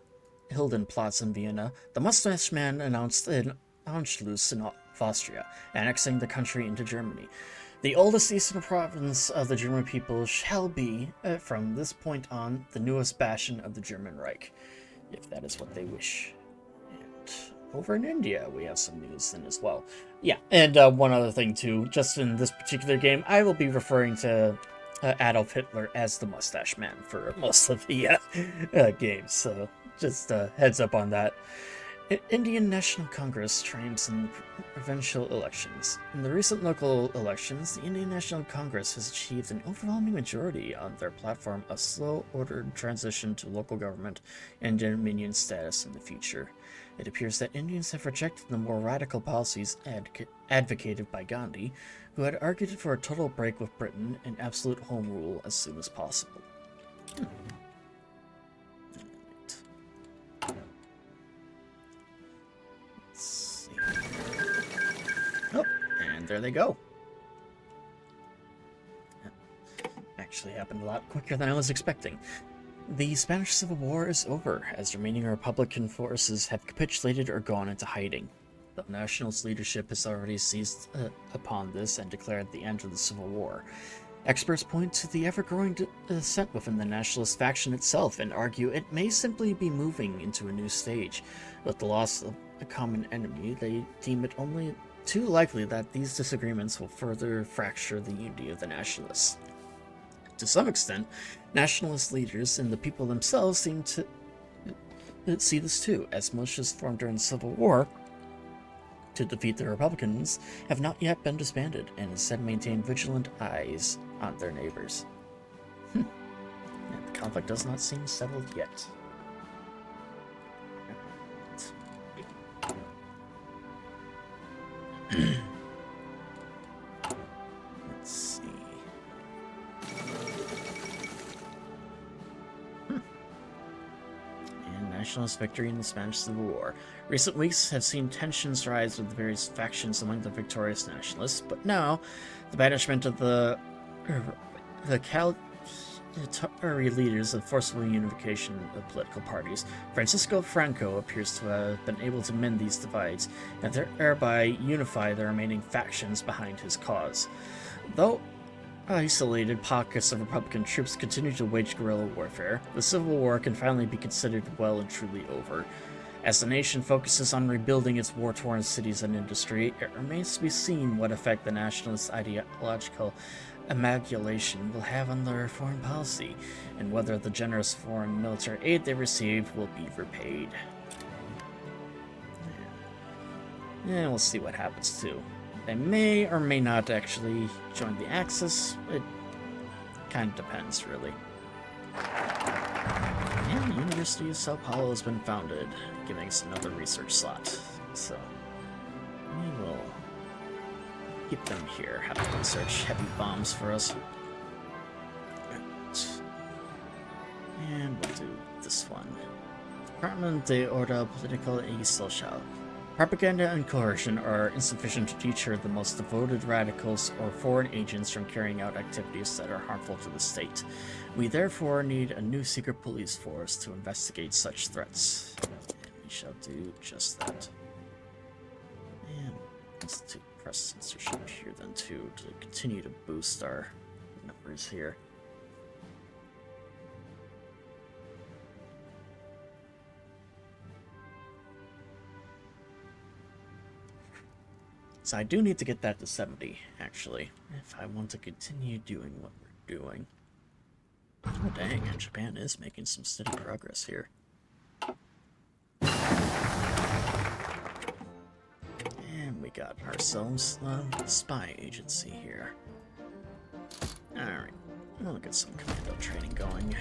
Hildenplatz in Vienna, the mustache man announced an Anschluss in Austria, annexing the country into Germany. The oldest eastern province of the German people shall be, from this point on, the newest bastion of the German Reich, if that is what they wish. And over in India, we have some news then as well. Yeah, and one other thing too, just in this particular game, I will be referring to Adolf Hitler as the Mustache Man for most of the games, so just heads up on that. Indian National Congress triumphs in provincial elections. In the recent local elections, the Indian National Congress has achieved an overwhelming majority on their platform of slow-ordered transition to local government and dominion status in the future. It appears that Indians have rejected the more radical policies advocated by Gandhi, who had argued for a total break with Britain and absolute home rule as soon as possible. Let's And there they go. Actually happened a lot quicker than I was expecting. The Spanish Civil War is over, as remaining Republican forces have capitulated or gone into hiding. The nationalist leadership has already seized upon this and declared the end of the Civil War. Experts point to the ever-growing dissent within the nationalist faction itself and argue it may simply be moving into a new stage. With the loss of a common enemy, they deem it only too likely that these disagreements will further fracture the unity of the nationalists. To some extent, nationalist leaders and the people themselves seem to see this too, as militias formed during the Civil War to defeat the Republicans have not yet been disbanded and instead maintain vigilant eyes on their neighbors. And the conflict does not seem settled yet. Let's see. And nationalist victory in the Spanish Civil War. Recent weeks have seen tensions rise with the various factions among the victorious nationalists, but now the banishment of the Calipari leaders of forcible unification of political parties, Francisco Franco appears to have been able to mend these divides and thereby unify the remaining factions behind his cause. Though isolated pockets of Republican troops continue to wage guerrilla warfare, the Civil War can finally be considered well and truly over. As the nation focuses on rebuilding its war-torn cities and industry, it remains to be seen what effect the nationalist ideological amalgamation will have on their foreign policy, and whether the generous foreign military aid they receive will be repaid. And we'll see what happens too. They may or may not actually join the Axis. It kind of depends, really. And the University of Sao Paulo has been founded, giving us another research slot. So we will keep them here, have them research heavy bombs for us. And we'll do this one. Department de Orden Political y Social. Propaganda and coercion are insufficient to deter the most devoted radicals or foreign agents from carrying out activities that are harmful to the state. We therefore need a new secret police force to investigate such threats. And we shall do just that. And let's do press censorship here then too, to continue to boost our numbers here. So I do need to get that to 70, actually, if I want to continue doing what we're doing. Oh dang, Japan is making some steady progress here. And we got ourselves a spy agency here. Alright, we'll get some commando training going.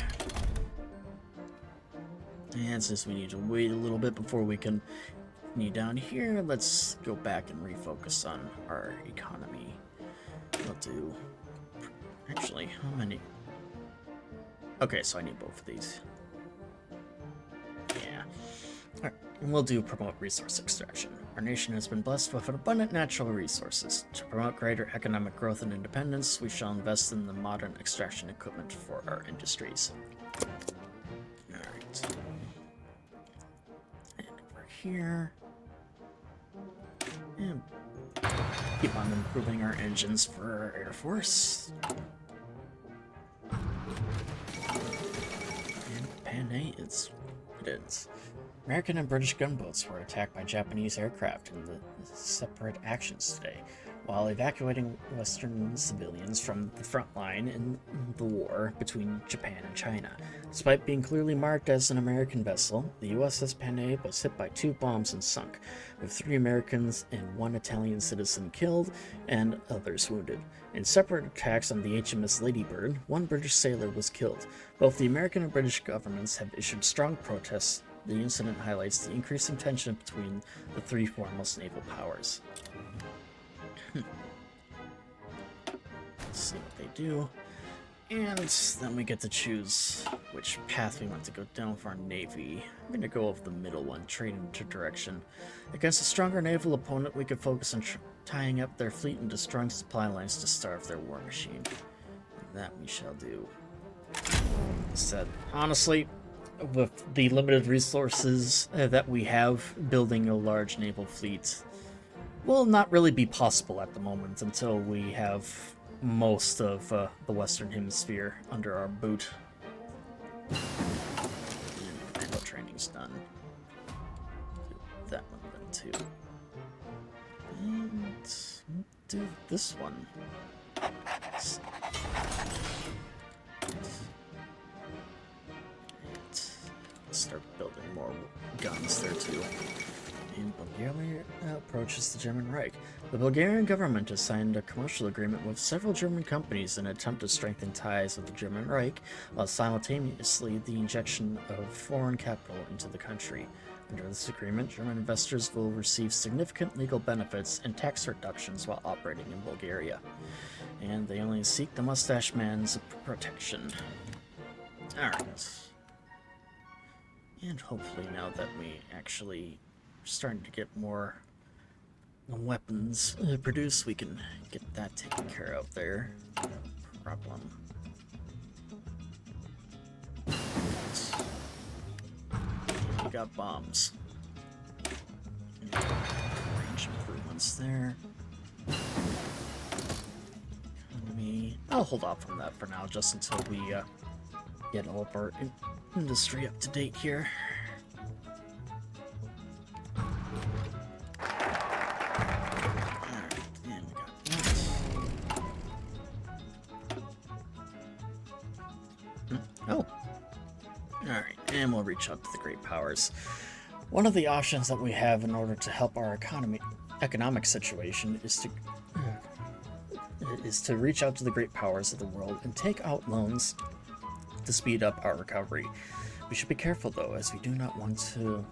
And since we need to wait a little bit before we can down here, let's go back and refocus on our economy. We'll do... Actually, how many? Okay, so I need both of these. Yeah. Alright, and we'll do promote resource extraction. Our nation has been blessed with abundant natural resources. To promote greater economic growth and independence, we shall invest in the modern extraction equipment for our industries. Alright. And over here... And keep on improving our engines for our Air Force. And Panay is what it is. American and British gunboats were attacked by Japanese aircraft in the separate actions today, while evacuating Western civilians from the front line in the war between Japan and China. Despite being clearly marked as an American vessel, the USS Panay was hit by 2 bombs and sunk, with 3 Americans and 1 Italian citizen killed and others wounded. In separate attacks on the HMS Ladybird, 1 British sailor was killed. Both the American and British governments have issued strong protests. The incident highlights the increasing tension between the 3 foremost naval powers. Let's see what they do. And then we get to choose which path we want to go down for our navy. I'm going to go with the middle one, trade interdirection. Against a stronger naval opponent, we could focus on tying up their fleet and destroying supply lines to starve their war machine. That we shall do. Said, honestly, with the limited resources that we have, building a large naval fleet will not really be possible at the moment until we have most of the Western Hemisphere under our boot. And commando training's done. Do that one then too. And do this one. Let's start building more guns there too. And Bulgaria approaches the German Reich. The Bulgarian government has signed a commercial agreement with several German companies in an attempt to strengthen ties with the German Reich, while simultaneously the injection of foreign capital into the country. Under this agreement, German investors will receive significant legal benefits and tax reductions while operating in Bulgaria. And they only seek the mustache man's protection. Alright. And hopefully now that we actually are starting to get more weapons produced, we can get that taken care of there. No problem. We got bombs. Range improvements there. Economy. I'll hold off on that for now, just until we get all of our industry up to date here. Alright, and we got that. Oh. Alright, and we'll reach out to the great powers. One of the options that we have in order to help our economic situation is to reach out to the great powers of the world and take out loans to speed up our recovery. We should be careful though, as we do not want to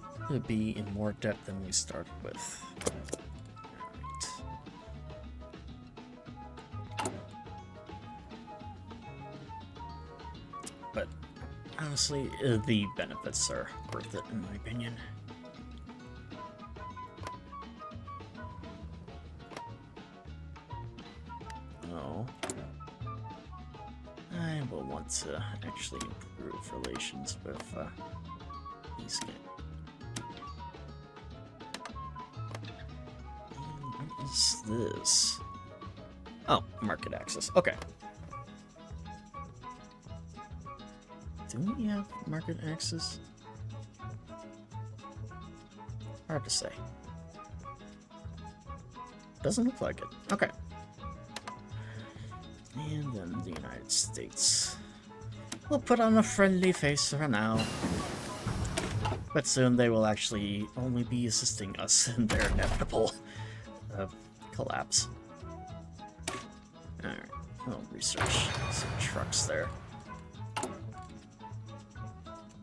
be in more debt than we started with. But honestly, the benefits are worth it in my opinion. Oh. I will want to actually improve relations with these guys. What is this? Oh, market access. Okay. Do we have market access? Hard to say. Doesn't look like it. Okay. And then the United States. We'll put on a friendly face for now. But soon they will actually only be assisting us in their inevitable collapse. Alright, we'll research some trucks there.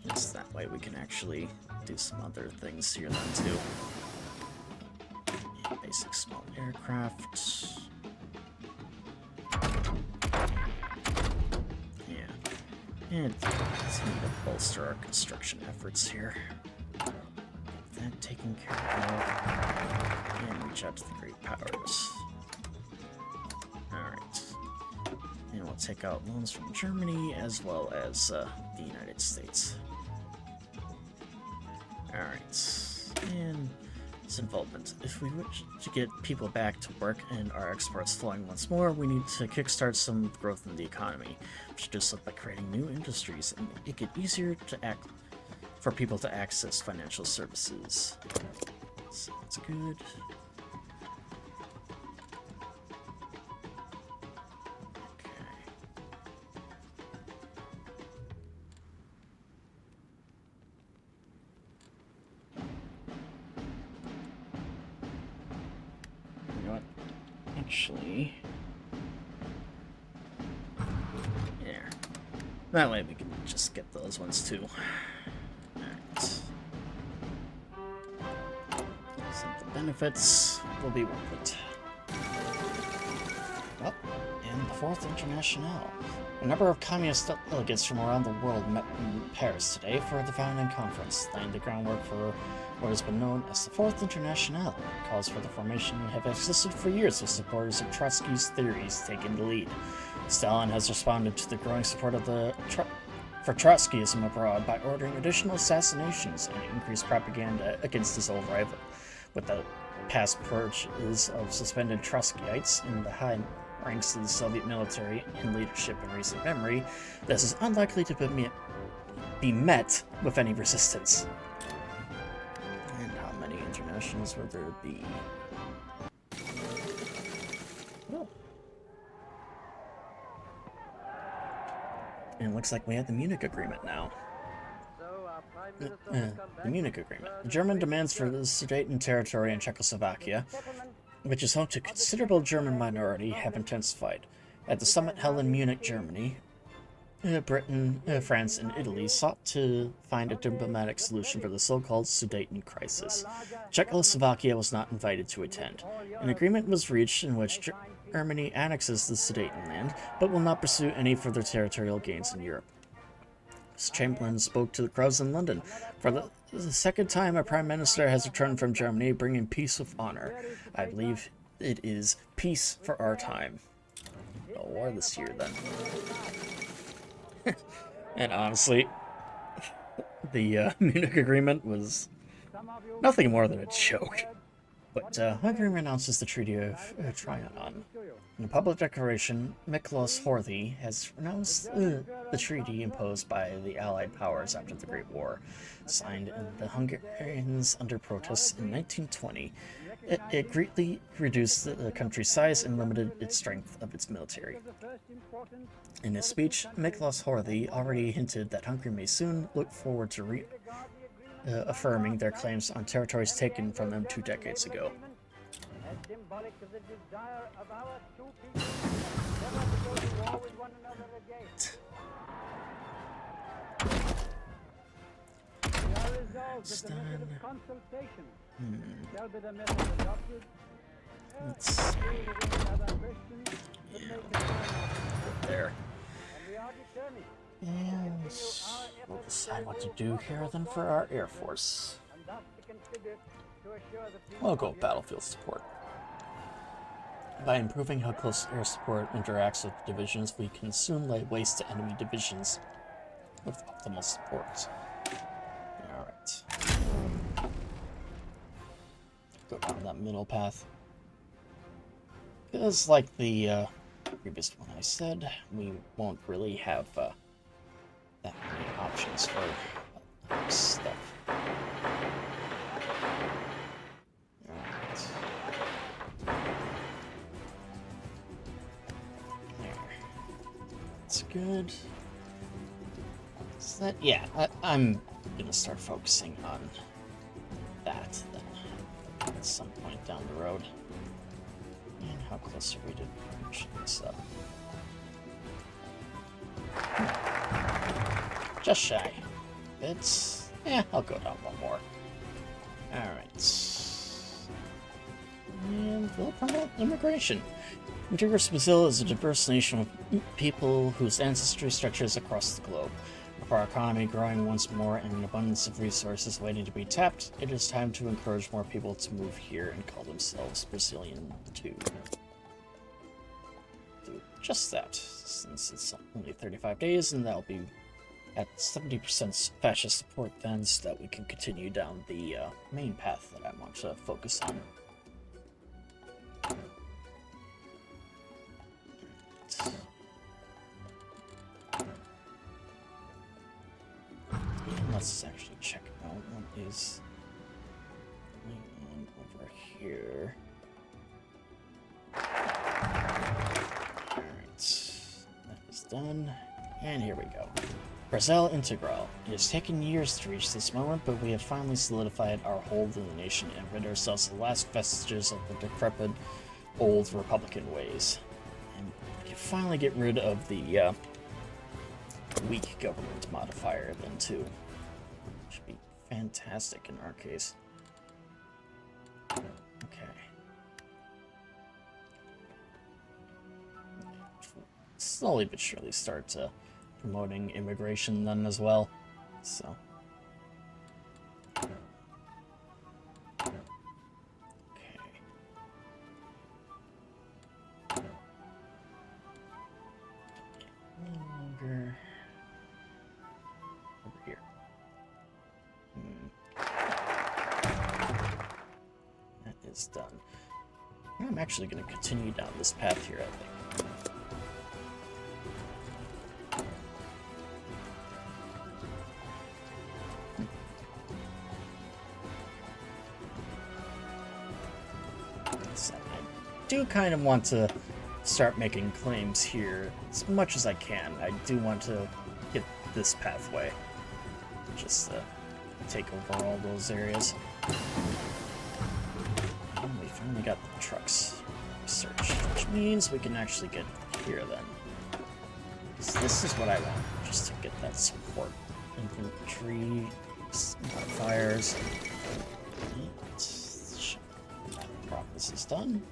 Just that way we can actually do some other things here then too. And basic small aircraft. And let's need to bolster our construction efforts here. Get that taken care of. And reach out to the great powers. Alright. And we'll take out loans from Germany as well as the United States. Alright. And its involvement. If we wish to get people back to work and our exports flowing once more, we need to kickstart some growth in the economy. We should do so by creating new industries and make it easier for people to access financial services. Sounds good. Actually, yeah, that way we can just get those ones too. Alright. Some of the benefits will be worth it. Oh, and the Fourth Internationale. A number of communist delegates from around the world met in Paris today for the founding conference, laying the groundwork for what has been known as the Fourth Internationale. Calls for the formation have existed for years, with supporters of Trotsky's theories taking the lead. Stalin has responded to the growing support of for Trotskyism abroad by ordering additional assassinations and increased propaganda against his old rival. With the past purges of suspended Trotskyites in the high ranks of the Soviet military and leadership in recent memory, this is unlikely to be met with any resistance. And how many internationals would there be? Oh. And it looks like we have the Munich Agreement now. The Munich Agreement. The German demands for the Sudeten territory in Czechoslovakia, which is home to a considerable German minority, have intensified. At the summit held in Munich, Germany, Britain, France, and Italy sought to find a diplomatic solution for the so-called Sudeten crisis. Czechoslovakia was not invited to attend. An agreement was reached in which Germany annexes the Sudetenland, but will not pursue any further territorial gains in Europe. Chamberlain spoke to the crowds in London. For the second time, a prime minister has returned from Germany, bringing peace with honor. I believe it is peace for our time. No war this year, then. And honestly, the Munich Agreement was nothing more than a joke. But Hungary announces the Treaty of Trianon. In a public declaration, Miklos Horthy has renounced the treaty imposed by the Allied powers after the Great War, signed in the Hungarians under protest in 1920. It greatly reduced the country's size and limited its strength of its military. In his speech, Miklos Horthy already hinted that Hungary may soon look forward to affirming their claims on territories taken from them 2 decades ago. It's done. Let's see. Yeah, there. And we'll decide what to do here then for our Air Force. We'll go battlefield support. By improving how close air support interacts with divisions, we can soon lay waste to enemy divisions with optimal support. Alright. Go down that middle path. Because, like the previous one I said, we won't really have that many options for stuff. Alright. There. That's good. Is that... Yeah, I'm gonna start focusing on that then at some point down the road. And how close are we to finishing this up? Just shy. It's... yeah, I'll go down one more. Alright. And we'll promote immigration. Honduras, Brazil is a diverse nation of people whose ancestry stretches across the globe. With our economy growing once more and an abundance of resources waiting to be tapped, it is time to encourage more people to move here and call themselves Brazilian too. Do just that, since it's only 35 days, and that'll be at 70% fascist support then, so that we can continue down the main path that I want to focus on. Let's actually check out what is going on over here. Alright, that is done. And here we go. Brazil Integral. It has taken years to reach this moment, but we have finally solidified our hold in the nation and rid ourselves of the last vestiges of the decrepit old Republican ways. And we can finally get rid of the weak government modifier then too. Should be fantastic in our case. Okay. slowly but surely start promoting immigration then as well. So. Okay. Longer. Over here. That is done. I'm actually going to continue down this path here, I think. So I do kind of want to start making claims here as much as I can. I do want to get this pathway. Just take over all those areas. And we finally got the trucks researched, which means we can actually get here then. Because this is what I want, just to get that support. Infantry, modifiers. This is done.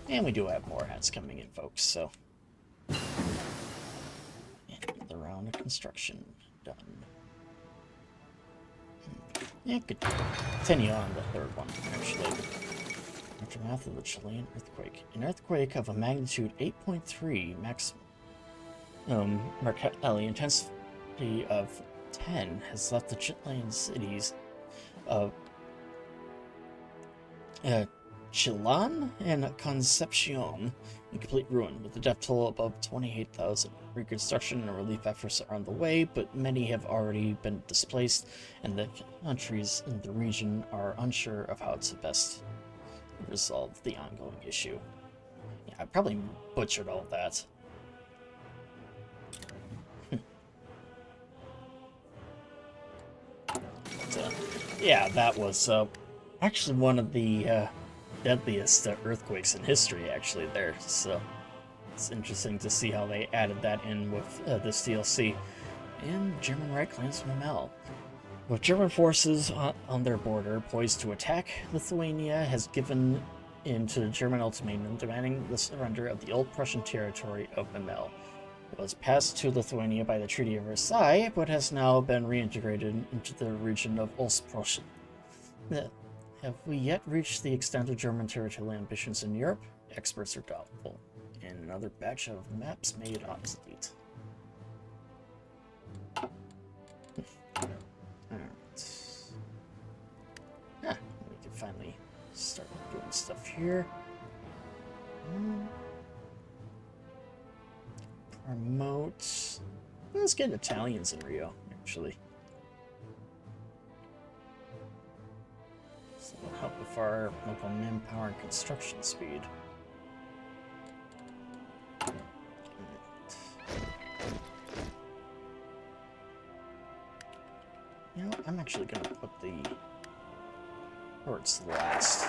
And we do have more hats coming in, folks, so. And another round of construction done. Yeah, could continue on the third one, actually. Aftermath of the Chilean earthquake. An earthquake of a magnitude 8.3 Mercalli intensity of 10 has left the Chilean cities of Chillán and Concepcion in complete ruin, with the death toll above 28,000. Reconstruction and relief efforts are on the way, but many have already been displaced, and the countries in the region are unsure of how to best resolve the ongoing issue. Yeah, I probably butchered all that. But, yeah, that was actually one of the deadliest earthquakes in history, actually, there. So it's interesting to see how they added that in with this DLC. And German Reich lands Memel. With German forces on their border poised to attack, Lithuania has given in to the German ultimatum demanding the surrender of the old Prussian territory of Memel. It was passed to Lithuania by the Treaty of Versailles, but has now been reintegrated into the region of Ostprussia. Have we yet reached the extent of German territorial ambitions in Europe? Experts are doubtful. And another batch of maps made obsolete. Alright. Ah, we can finally start doing stuff here. Promote. Let's get Italians in Rio, actually. So it'll help with our local manpower and construction speed. You know, I'm actually going to put the ports last.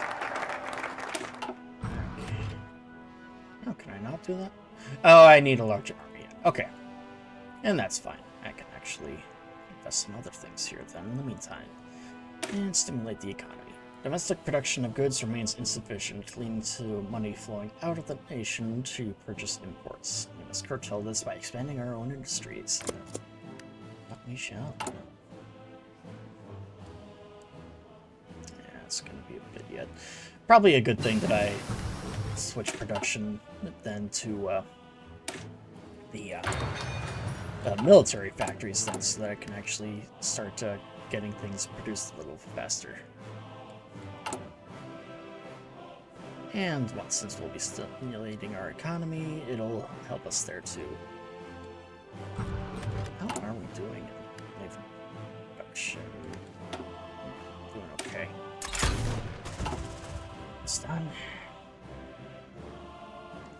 Okay. Oh, can I not do that? Oh, I need a larger army. Okay. And that's fine. I can actually invest in other things here then in the meantime. And stimulate the economy. Domestic production of goods remains insufficient, leading to money flowing out of the nation to purchase imports. We must curtail this by expanding our own industries. But we shall. Yeah, it's going to be a bit yet. Probably a good thing that I switch production then to the military factories then, so that I can actually start getting things produced a little faster. And well, since we'll be stimulating our economy, it'll help us there too. How are we doing in labor production? Doing okay. It's done.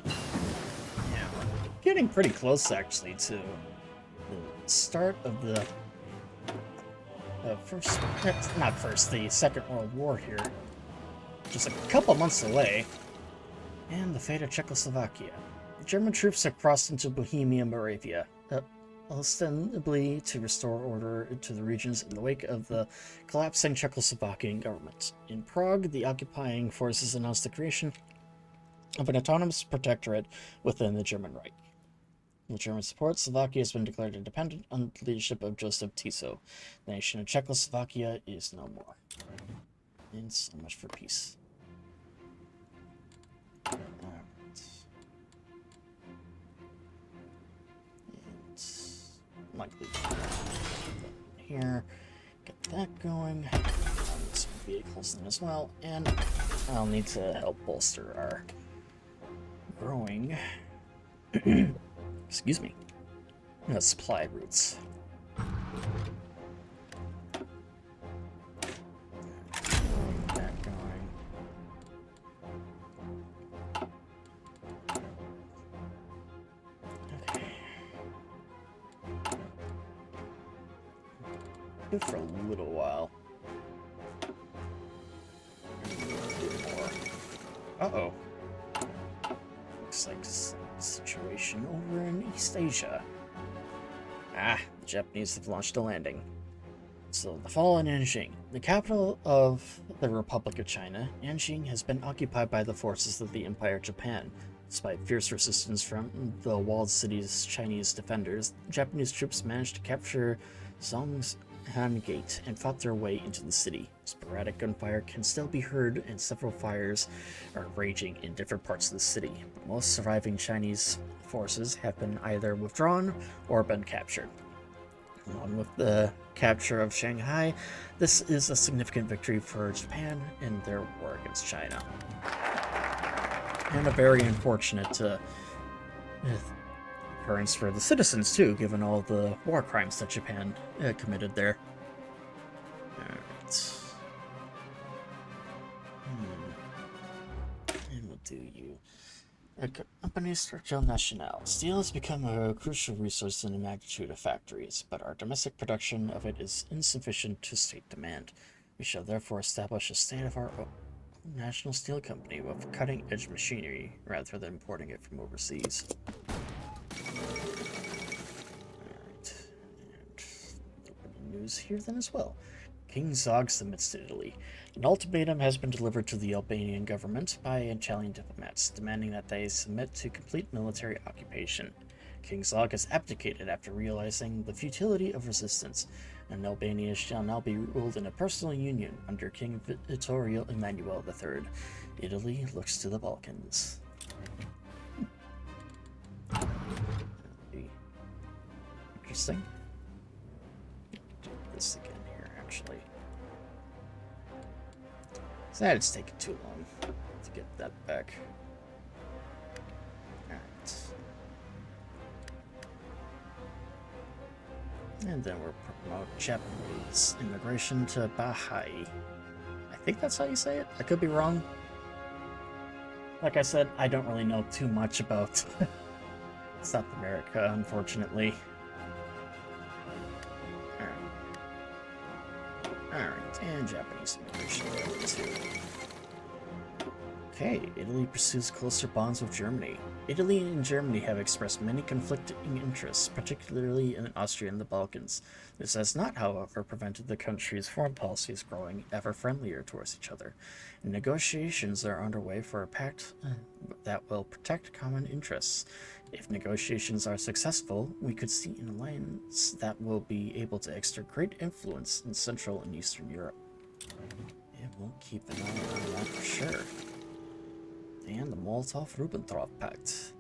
Yeah, we're getting pretty close actually to the start of the the Second World War here. Just a couple months away. And the fate of Czechoslovakia. German troops have crossed into Bohemia and Moravia, ostensibly to restore order to the regions in the wake of the collapsing Czechoslovakian government. In Prague, the occupying forces announced the creation of an autonomous protectorate within the German Reich. With German support, Slovakia has been declared independent under the leadership of Joseph Tiso. The nation of Czechoslovakia is no more. And so much for peace. Alright. And likely here. Get that going. I'll need some vehicles then as well. And I'll need to help bolster our growing excuse me, supply routes. That going. Okay. Good for a little while. Uh-oh. Looks like situation over in East Asia. Ah, the Japanese have launched a landing. So, the fall in Nanjing. The capital of the Republic of China, Nanjing has been occupied by the forces of the Empire of Japan. Despite fierce resistance from the walled city's Chinese defenders, Japanese troops managed to capture Zhongshan Gate and fought their way into the city. Sporadic gunfire can still be heard, and several fires are raging in different parts of the city. But most surviving Chinese forces have been either withdrawn or been captured. Along with the capture of Shanghai, this is a significant victory for Japan in their war against China. And a very unfortunate occurrence for the citizens, too, given all the war crimes that Japan committed there. Alright. And we'll do you. Company Structure National. Steel has become a crucial resource in the magnitude of factories, but our domestic production of it is insufficient to state demand. We shall therefore establish a state-of-our-own national steel company with cutting-edge machinery, rather than importing it from overseas. Alright, and a little bit of news here then as well. King Zog submits to Italy. An ultimatum has been delivered to the Albanian government by Italian diplomats, demanding that they submit to complete military occupation. King Zog has abdicated after realizing the futility of resistance, and Albania shall now be ruled in a personal union under King Vittorio Emmanuel III. Italy looks to the Balkans. That'll be interesting. Do this again here, actually. It's taking too long to get that back. Alright. And then we'll promote Japanese immigration to Bahai. I think that's how you say it. I could be wrong. Like I said, I don't really know too much about South America, unfortunately. Alright, and Japanese immigration too. Okay, Italy pursues closer bonds with Germany. Italy and Germany have expressed many conflicting interests, particularly in Austria and the Balkans. This has not, however, prevented the countries' foreign policies growing ever friendlier towards each other. And negotiations are underway for a pact that will protect common interests. If negotiations are successful, we could see an alliance that will be able to exert great influence in Central and Eastern Europe. Yeah, we'll keep an eye on that for sure. And the Molotov-Ribbentrop Pact.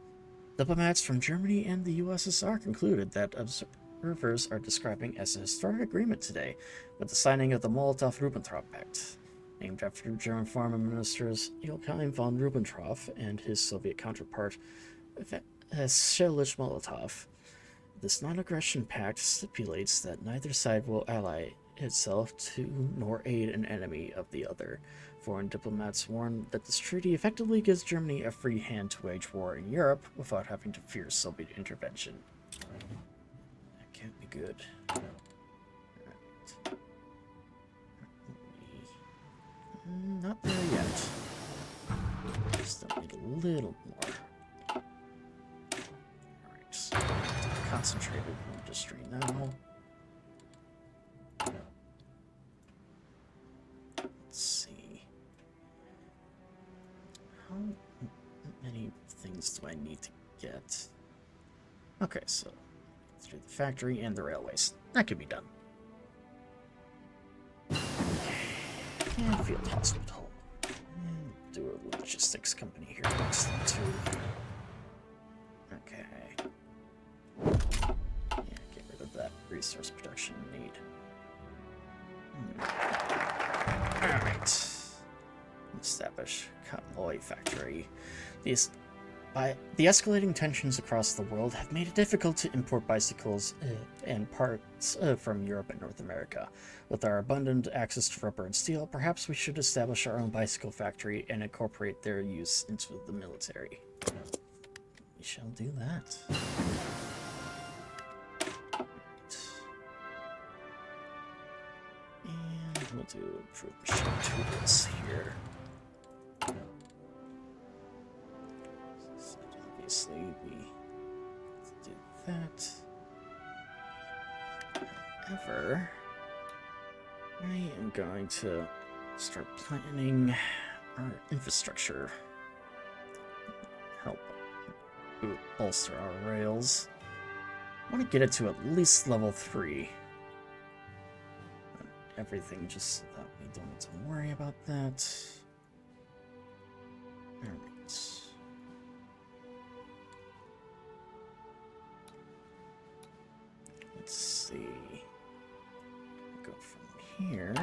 Diplomats from Germany and the USSR concluded that observers are describing as a historic agreement today with the signing of the Molotov-Ribbentrop Pact, named after German foreign ministers Joachim von Ribbentrop and his Soviet counterpart Vasilich Molotov. This non-aggression pact stipulates that neither side will ally itself to nor aid an enemy of the other. Foreign diplomats warn that this treaty effectively gives Germany a free hand to wage war in Europe without having to fear Soviet intervention. That can't be good. Right. Not there yet. Still need a little more. Alright, so concentrated industry now. Let's see. How many things do I need to get? Okay, so let's do the factory and the railways. That could be done. And field hospital. And do a logistics company here next then too. Okay. Yeah, get rid of that resource production need. Alright. Establish cotton oil factory. The escalating tensions across the world have made it difficult to import bicycles and parts from Europe and North America. With our abundant access to rubber and steel, perhaps we should establish our own bicycle factory and incorporate their use into the military. We shall do that. And we'll do improved machine tools here. So obviously we do that. However, I am going to start planning our infrastructure. Help bolster our rails. I want to get it to at least level 3. Everything just so that we don't have to worry about that. Alright. Let's see. Go from here.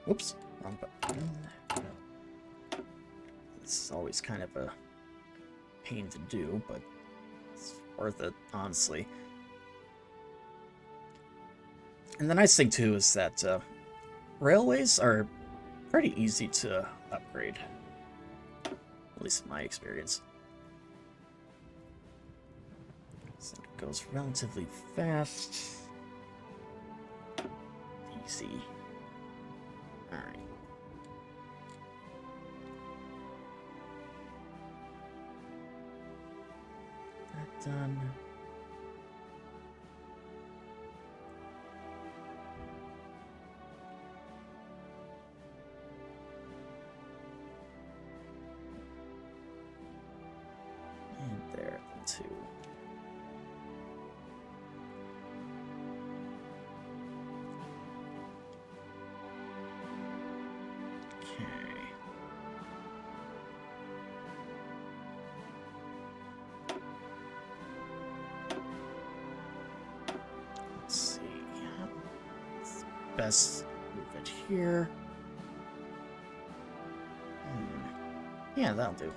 Oops, wrong button. This is always kind of a pain to do, but it's worth it, honestly. And the nice thing, too, is that railways are pretty easy to upgrade. At least in my experience. So it goes relatively fast. Easy. Alright. That done. And there, then too. Let's see. It's best move it here. Yeah, that'll do.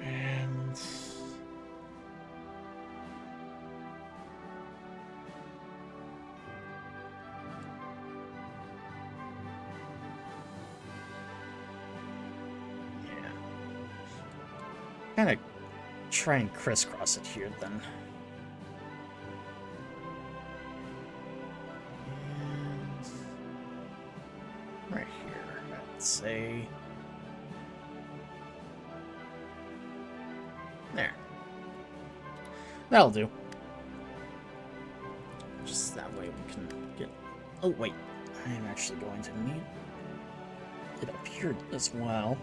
And yeah, kind of try and crisscross it here then. And right here, I'd say. There. That'll do. Just that way we can get... Oh, wait. I am actually going to need it up here as well.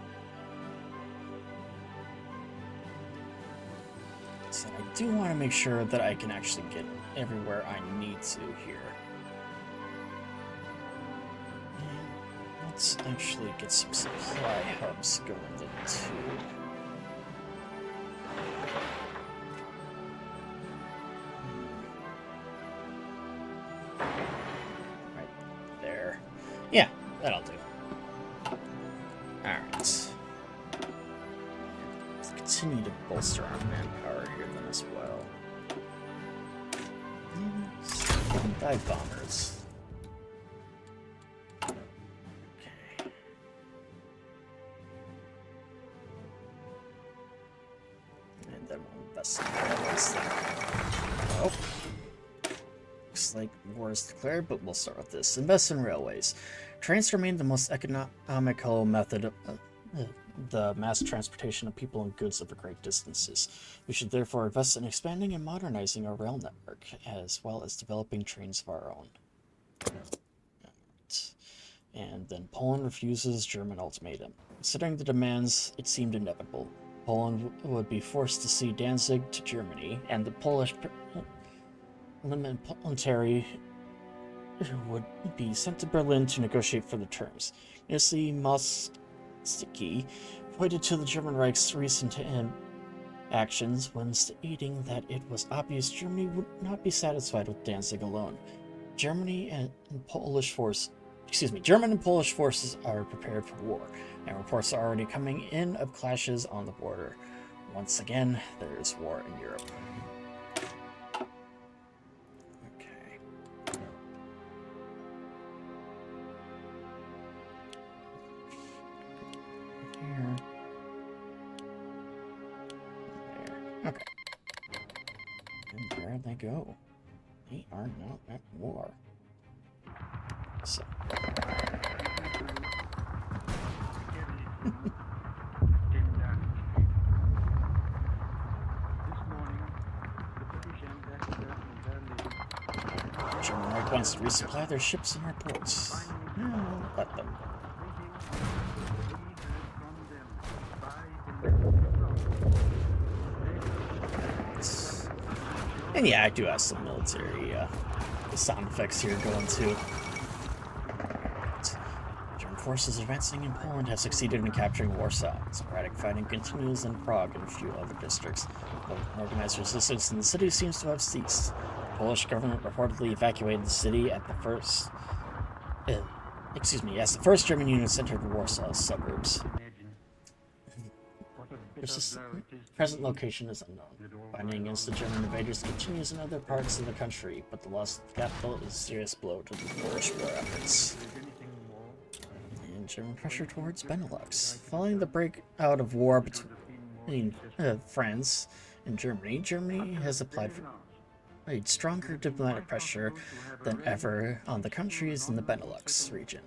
So I do want to make sure that I can actually get everywhere I need to here. And let's actually get some supply hubs going then too. Yeah, that'll do. Alright. Let's continue to bolster our manpower here then as well. And dive bombers. Okay. And then we'll invest in railways then. Oh. Looks like war is declared, but we'll start with this. Invest in railways. Trains remain the most economical method of the mass transportation of people and goods over great distances. We should therefore invest in expanding and modernizing our rail network, as well as developing trains of our own. Right. And then Poland refuses German ultimatum. Considering the demands, it seemed inevitable. Poland would be forced to cede Danzig to Germany, and the Polish parliamentary would be sent to Berlin to negotiate for the terms. Nicely Mostiki pointed to the German Reich's recent actions when stating that it was obvious Germany would not be satisfied with Danzig alone. German and Polish forces are prepared for war, and reports are already coming in of clashes on the border. Once again, there is war in Europe. Okay. Here. There. Okay. And there they go. They are not at war. So. German Reich wants to resupply their ships and our ports. Let them. And yeah, I do have some military sound effects here going too. German forces advancing in Poland have succeeded in capturing Warsaw. Sporadic fighting continues in Prague and a few other districts. But organized resistance in the city seems to have ceased. The Polish government reportedly evacuated the city at the first... as the first German units entered Warsaw's suburbs. Present location is unknown. Fighting against the German invaders continues in other parts of the country, but the loss of the capital is a serious blow to the Polish war efforts. And German pressure towards Benelux. Following the breakout of war between France and Germany, Germany has applied for stronger diplomatic pressure than ever on the countries in the Benelux region.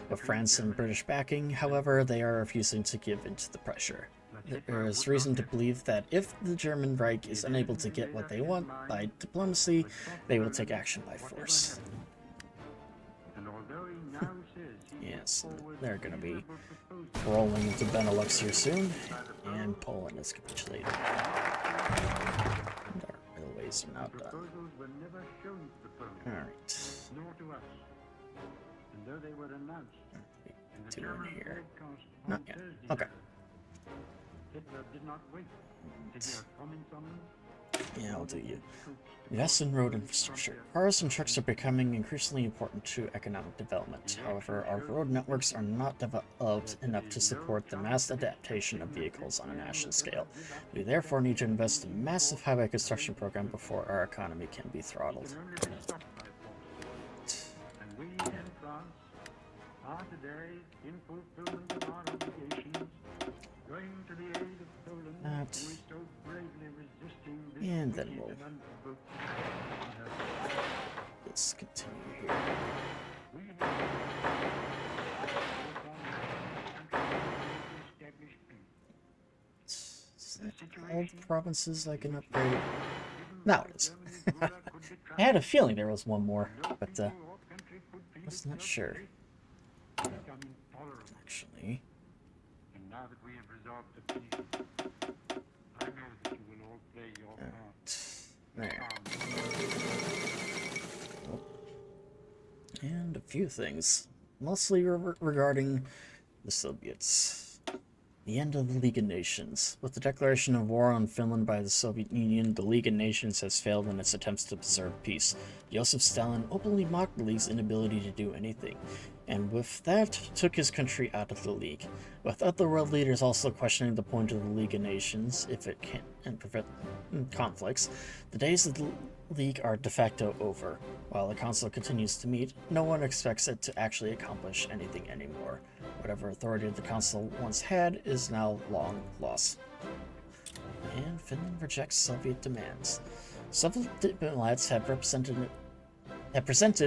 With France and British backing, however, they are refusing to give in to the pressure. There is reason to believe that if the German Reich is unable to get what they want by diplomacy, they will take action by force. Yes, they're going to be rolling into Benelux here soon, and Poland is capitulating. And our railways are not done. Alright. Doing here? Not yet. Okay. Yeah, I'll do you. Yes, and road infrastructure. Cars and trucks are becoming increasingly important to economic development. However, our road networks are not developed enough to support the mass adaptation of vehicles on a national scale. We therefore need to invest in a massive highway construction program before our economy can be throttled. That. And then we'll let's continue here. Is that all the provinces I can upgrade? No, it is. I had a feeling there was one more, but I was not sure. Actually. There. And a few things, mostly regarding the Soviets. The end of the League of Nations. With the declaration of war on Finland by the Soviet Union, the League of Nations has failed in its attempts to preserve peace. Joseph Stalin openly mocked the League's inability to do anything, and with that, took his country out of the League. With other world leaders also questioning the point of the League of Nations, if it can prevent conflicts, the days of the League are de facto over. While the Council continues to meet, no one expects it to actually accomplish anything anymore. Whatever authority the Council once had is now long lost. And Finland rejects Soviet demands. Soviet diplomats have presented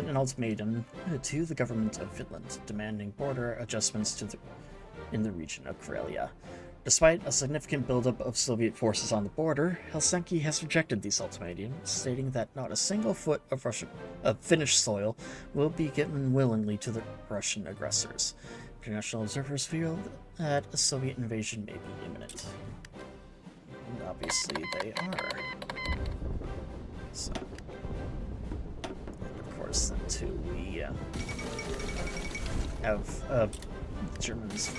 an ultimatum to the government of Finland, demanding border adjustments in the region of Karelia. Despite a significant buildup of Soviet forces on the border, Helsinki has rejected these ultimatums, stating that not a single foot of Finnish soil will be given willingly to the Russian aggressors. International observers feel that a Soviet invasion may be imminent. obviously they are. So, and of course, then too, we have the Germans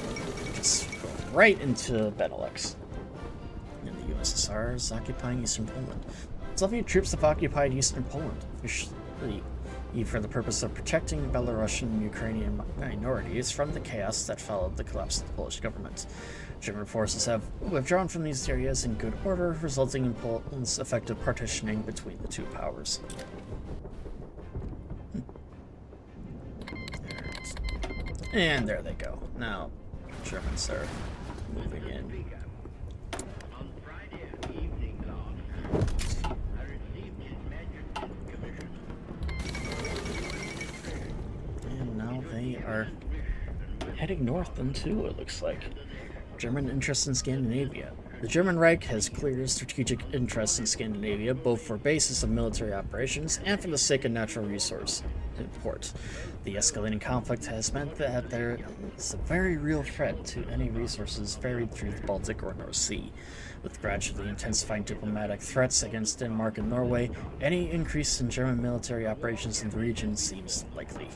just go right into Benelux. And the USSR is occupying eastern Poland. Soviet troops have occupied eastern Poland, officially for the purpose of protecting Belarusian and Ukrainian minorities from the chaos that followed the collapse of the Polish government. German forces have withdrawn from these areas in good order, resulting in Poland's effective partitioning between the two powers. And there they go. Now, Germans are moving in. And now they are heading north then too, it looks like. German interest in Scandinavia. The German Reich has clear strategic interests in Scandinavia, both for basis of military operations and for the sake of natural resource import. The escalating conflict has meant that there is a very real threat to any resources ferried through the Baltic or North Sea. With gradually intensifying diplomatic threats against Denmark and Norway, any increase in German military operations in the region seems likely.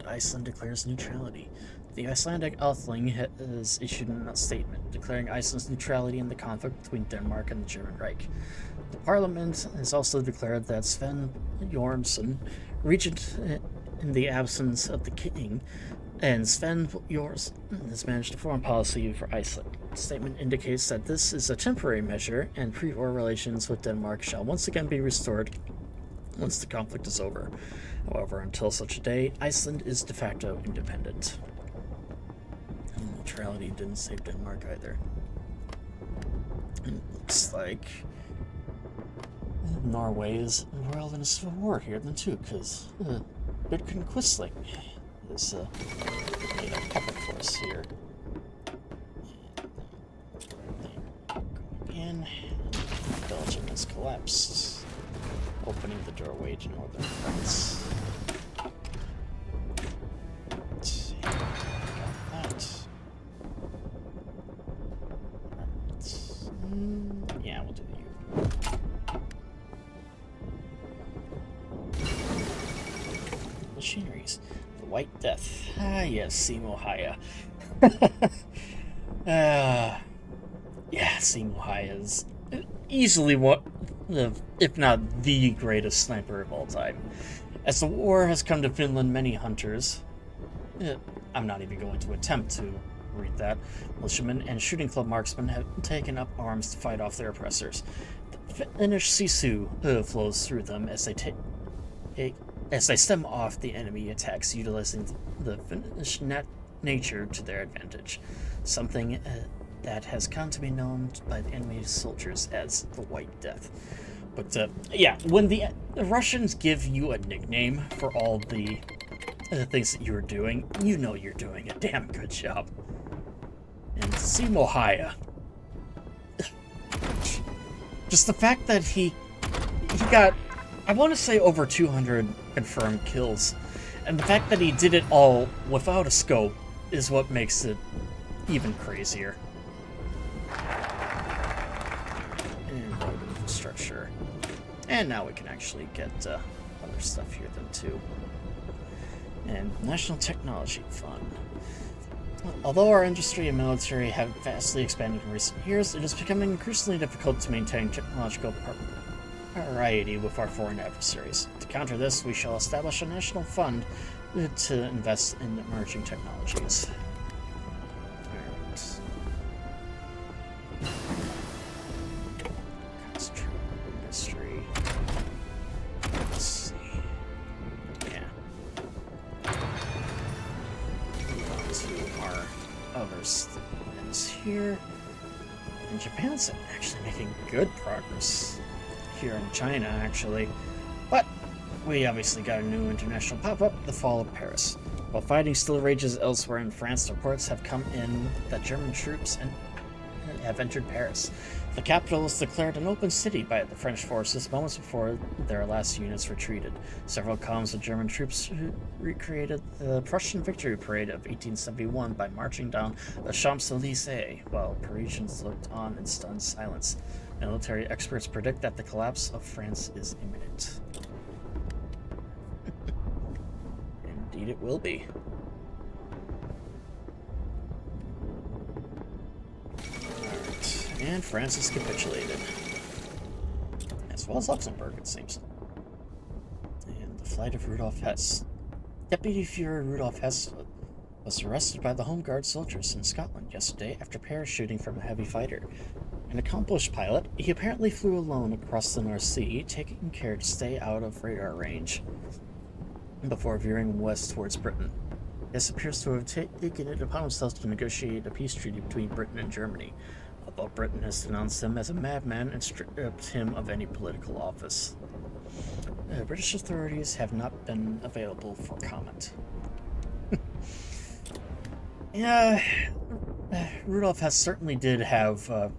Iceland declares neutrality. The Icelandic Althing has issued a statement declaring Iceland's neutrality in the conflict between Denmark and the German Reich. The parliament has also declared that Sven Jornsson, regent in the absence of the king, and Sven Jornsson has managed a foreign policy for Iceland. The statement indicates that this is a temporary measure and pre-war relations with Denmark shall once again be restored once the conflict is over. However, until such a day, Iceland is de facto independent. And neutrality didn't save Denmark either. It looks like Norway is embroiled in a civil war here then too, because Vidkun Quisling is made a puppet force here. And Belgium has collapsed, opening the doorway to northern France. Let's see. Got that. Yeah, we'll do the U. Machineries. The White Death. Ah, yes, Simo Haya. Yeah, Simo Haya is easily one of, if not the greatest sniper of all time. As the war has come to Finland, many hunters, I'm not even going to attempt to read that, militiamen and shooting club marksmen have taken up arms to fight off their oppressors. The Finnish sisu flows through them as they stem off the enemy attacks, utilizing the Finnish nature to their advantage. Something that has come to be known by the enemy soldiers as the White Death. But yeah, when the Russians give you a nickname for all the things that you're doing, you know you're doing a damn good job. And Simo Haya, just the fact that he got, I want to say, over 200 confirmed kills, and the fact that he did it all without a scope is what makes it even crazier. And road infrastructure. And now we can actually get other stuff here then too. And National Technology Fund. Although our industry and military have vastly expanded in recent years, it is becoming increasingly difficult to maintain technological variety with our foreign adversaries. To counter this, we shall establish a national fund to invest in emerging technologies. Industry. Let's see. Yeah. Move on to our other things here. And Japan's actually making good progress here in China, actually. But we obviously got a new international pop-up, the fall of Paris. While fighting still rages elsewhere in France, reports have come in that German troops have entered Paris. The capital was declared an open city by the French forces moments before their last units retreated. Several columns of German troops recreated the Prussian victory parade of 1871 by marching down the Champs-Élysées, while Parisians looked on in stunned silence. Military experts predict that the collapse of France is imminent. Indeed it will be. Alright, and France has capitulated. As well as Luxembourg, it seems. And the flight of Rudolf Hess. Deputy Fuhrer Rudolf Hess was arrested by the Home Guard soldiers in Scotland yesterday after parachuting from a heavy fighter. An accomplished pilot, he apparently flew alone across the North Sea, taking care to stay out of radar range before veering west towards Britain. This appears to have taken it upon himself to negotiate a peace treaty between Britain and Germany, although Britain has denounced him as a madman and stripped him of any political office. British authorities have not been available for comment. Yeah, Rudolf Hess certainly did have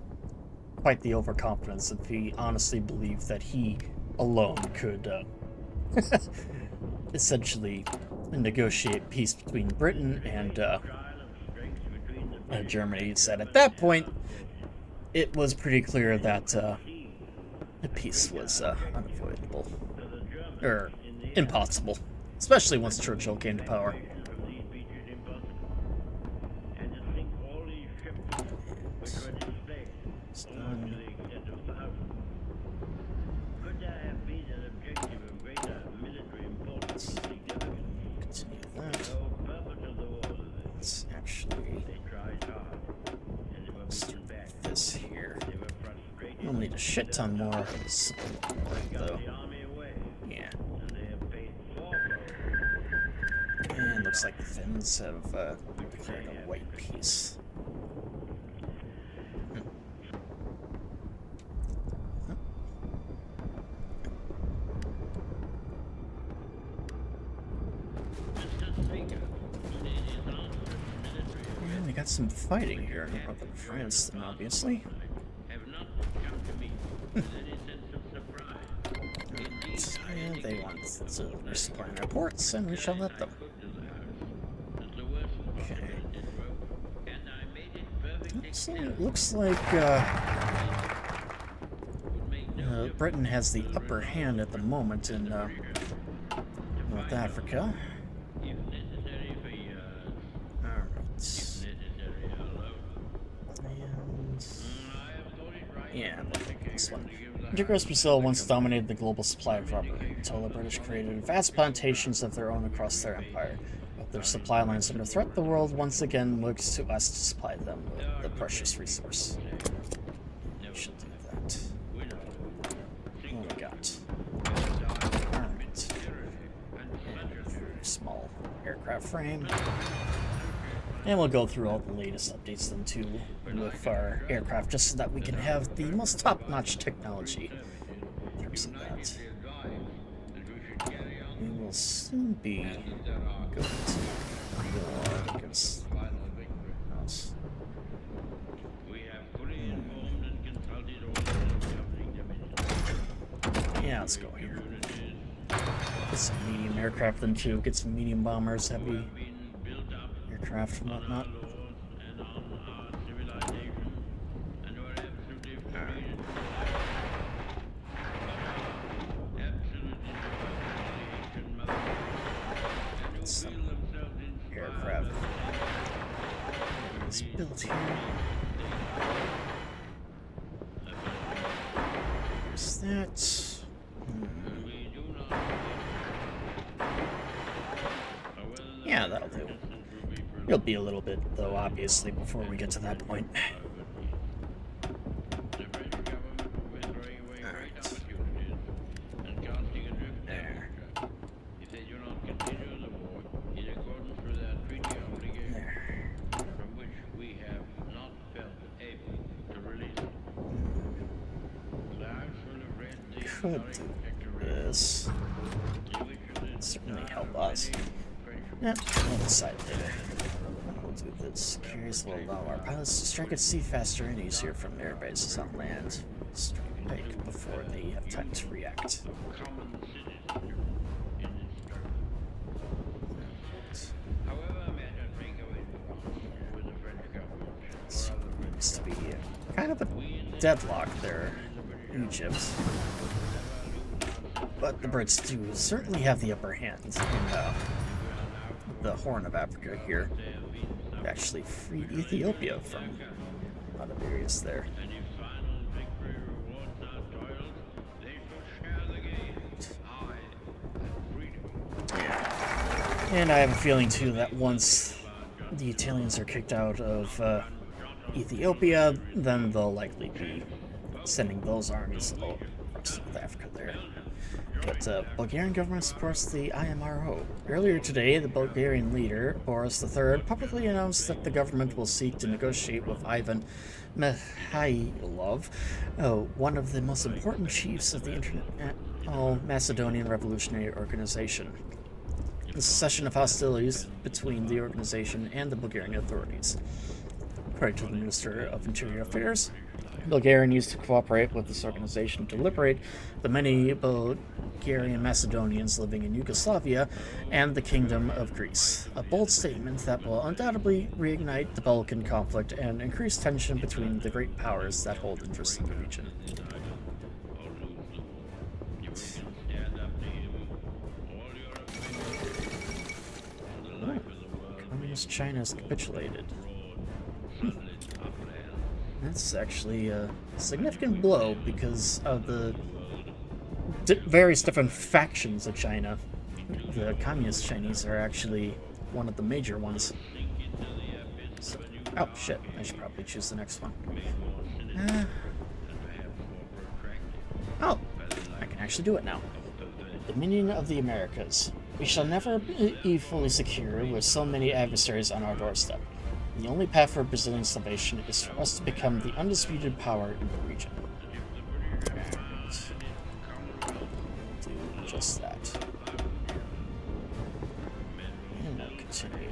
quite the overconfidence if he honestly believed that he alone could essentially negotiate peace between Britain and Germany. He said at that point it was pretty clear that the peace was unavoidable, or impossible, especially once Churchill came to power. Let's actually start this here. We'll need a shit ton more support, though. Yeah. And looks like the Finns have declared a white peace. We got some fighting here in northern France, then, obviously. And they want to resupply our ports, and we shall let them. Okay. So it looks like Britain has the upper hand at the moment in North Africa. Yeah, this one. Integrous Brazil once dominated the global supply of rubber, until the British created vast plantations of their own across their empire. With their supply lines under threat, the world once again looks to us to supply them with the precious resource. We should do that. What do we got? Armament. And small aircraft frame. And we'll go through all the latest updates then too with our aircraft, just so that we can have the most top-notch technology in terms of that. We will soon be going to war against us. Yeah, let's go here. Get some medium aircraft then too, get some medium bombers, heavy aircraft and whatnot. Some aircraft is built here. There's that. Yeah, that'll do. It'll be a little bit, though, obviously, before we get to that point. Alright. There. Could do this. Certainly help us. Yeah, we'll decide later. do this. Curious will allow our pilots to strike at sea faster and easier from their bases on land. Strike before they have time to react. Seems to be kind of a deadlock there, Egypt. But the Brits do certainly have the upper hand in the Horn of Africa here. They actually freed Ethiopia from a lot of areas there. And I have a feeling too that once the Italians are kicked out of Ethiopia, then they'll likely be sending those armies across South Africa there. But Bulgarian government supports the IMRO. Earlier today, the Bulgarian leader, Boris III, publicly announced that the government will seek to negotiate with Ivan Mikhailov, one of the most important chiefs of the International Macedonian Revolutionary Organization. The cessation of hostilities between the organization and the Bulgarian authorities. According to the Minister of Interior Affairs, Bulgaria needs to cooperate with this organization to liberate the many Bulgarian Macedonians living in Yugoslavia and the Kingdom of Greece. A bold statement that will undoubtedly reignite the Balkan conflict and increase tension between the great powers that hold interest in the region. Communist China has capitulated. That's actually a significant blow because of the various different factions of China. The Communist Chinese are actually one of the major ones. So, oh shit, I should probably choose the next one. Oh, I can actually do it now. Dominion of the Americas. We shall never be fully secure with so many adversaries on our doorstep. The only path for Brazilian salvation is for us to become the undisputed power in the region. Do just that. And we'll continue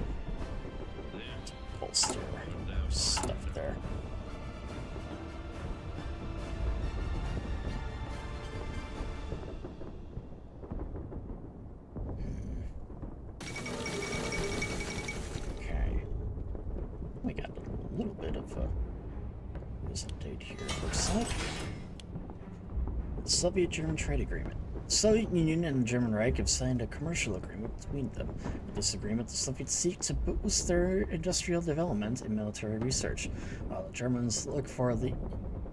to bolster stuff there. We got a little bit of a update here, it looks like. The Soviet-German trade agreement. The Soviet Union and the German Reich have signed a commercial agreement between them. With this agreement, the Soviets seek to boost their industrial development and military research, while the Germans look for the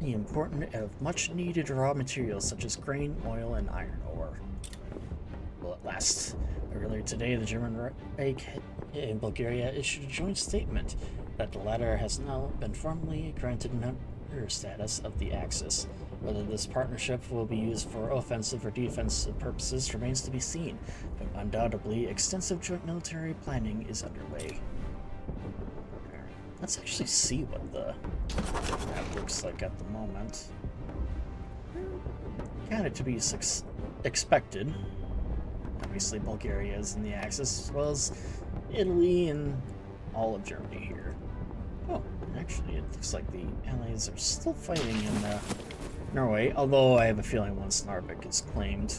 important of much-needed raw materials such as grain, oil, and iron ore. Well, at last. Earlier today, the German Reich in Bulgaria issued a joint statement that the latter has now been formally granted member status of the Axis. Whether this partnership will be used for offensive or defensive purposes remains to be seen, but undoubtedly extensive joint military planning is underway. Let's actually see what the map looks like at the moment. Kind of to be expected. Obviously, Bulgaria is in the Axis, as well as Italy and all of Germany here. Oh, actually, it looks like the Allies are still fighting in Norway, although I have a feeling once Narvik is claimed,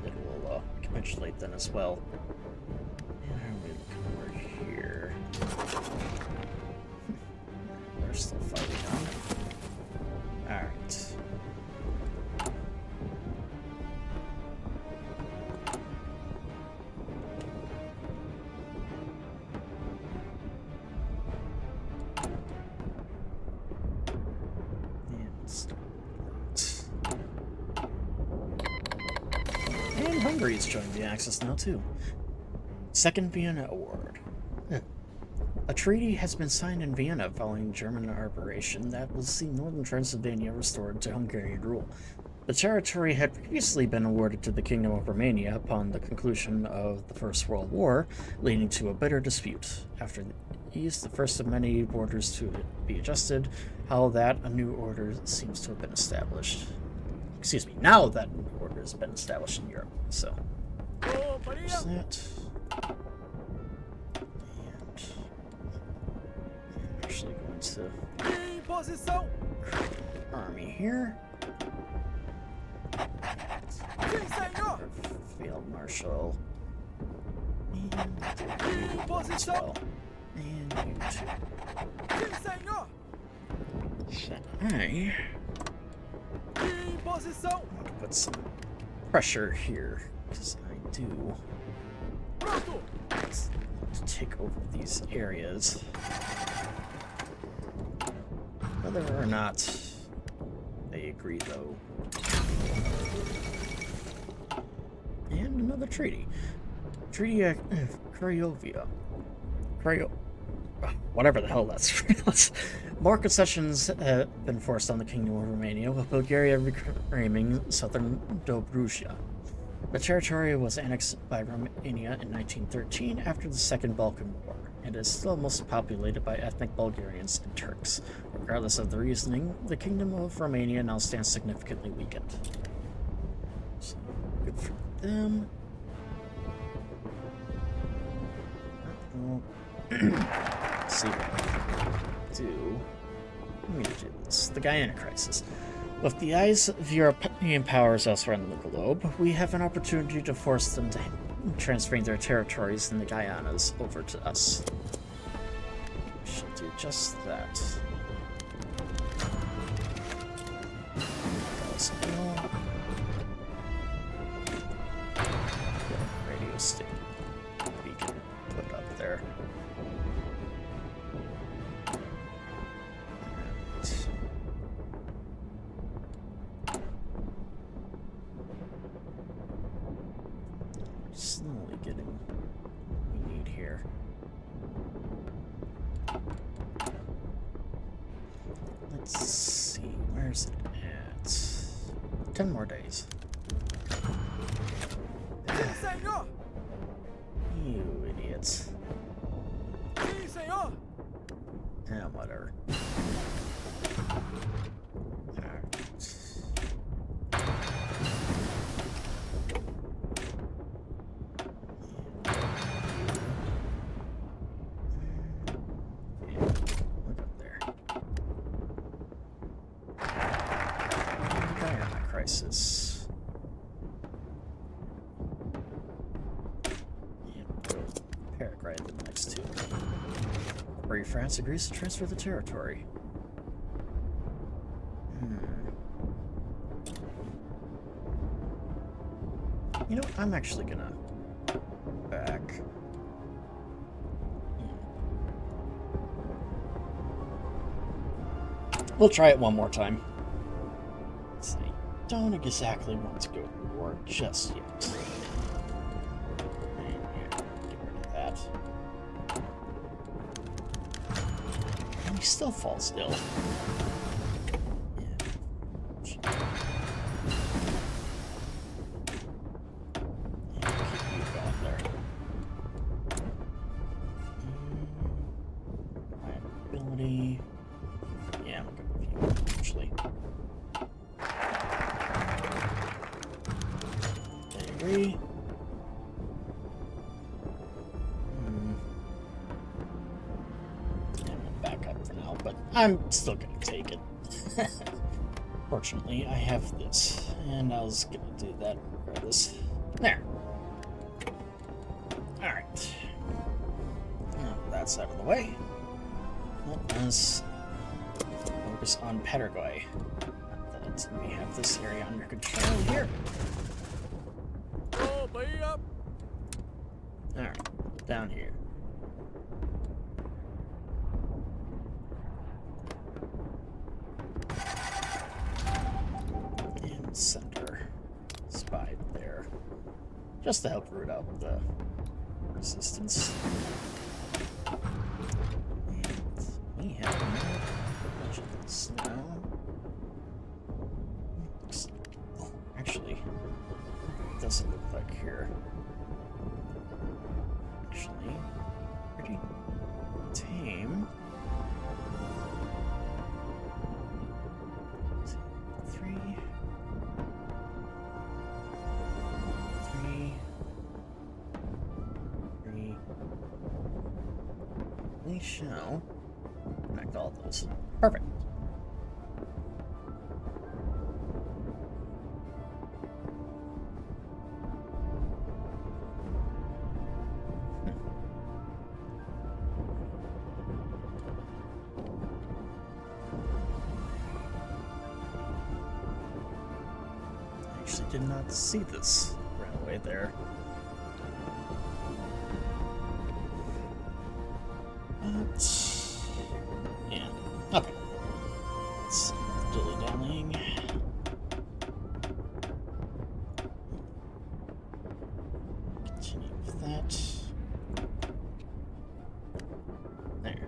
it will capitulate then as well. And we look over here. They're still fighting on it. Alright. And Hungary's joined the Axis now, too. Second Vienna Award. A treaty has been signed in Vienna following German operation that will see northern Transylvania restored to Hungarian rule. The territory had previously been awarded to the Kingdom of Romania upon the conclusion of the First World War, leading to a bitter dispute. After these, the first of many borders to be adjusted, how that a new order seems to have been established. Excuse me, now that a new order has been established in Europe. So, there's that. And to army here. Field Marshal. And you as well. And you too. So I want to put some pressure here, because I do want to take over these areas. Whether or not they agree, though. And another treaty. Treaty of Craiovia. Whatever the hell that's pronounced. More concessions have been forced on the Kingdom of Romania, with Bulgaria reclaiming southern Dobruja. The territory was annexed by Romania in 1913 after the Second Balkan War, and is still mostly populated by ethnic Bulgarians and Turks. Regardless of the reasoning, the Kingdom of Romania now stands significantly weakened. So, good for them. Let's see what I can do. Let me do this. The Guyana Crisis. With the eyes of European powers elsewhere on the globe, we have an opportunity to force them to transferring their territories in the Guyanas over to us. We should do just that. Radio stick beacon put up there. Slowly getting what we need here. Let's see, where's it at? 10 more days. You idiots. Yeah, whatever. Crisis. And Paraguay the next two. Where France agrees to transfer the territory. You know, I'm actually gonna back. We'll try it one more time. Don't exactly want to go to war just yet. And yeah, get rid of that. And he still falls ill. Yeah. Keep you going there. My ability. Yeah, I'm gonna go with you, actually. Agree. Yeah, I'm gonna back up for now, but I'm still gonna take it. Fortunately, I have this, and I was gonna do that regardless. There. Alright. Now that's out of the way. Let us focus on Paraguay. That we have this area under control here. Alright, down here. And center. Spy there. Just to help root out the resistance. And we have more legends now. Oh, actually, it doesn't look like here. Actually, pretty tame. 3. We shall. Not select all those. Perfect. I actually did not see this railway there. But, yeah, okay. Let's dilly-dallying. Continue with that. There.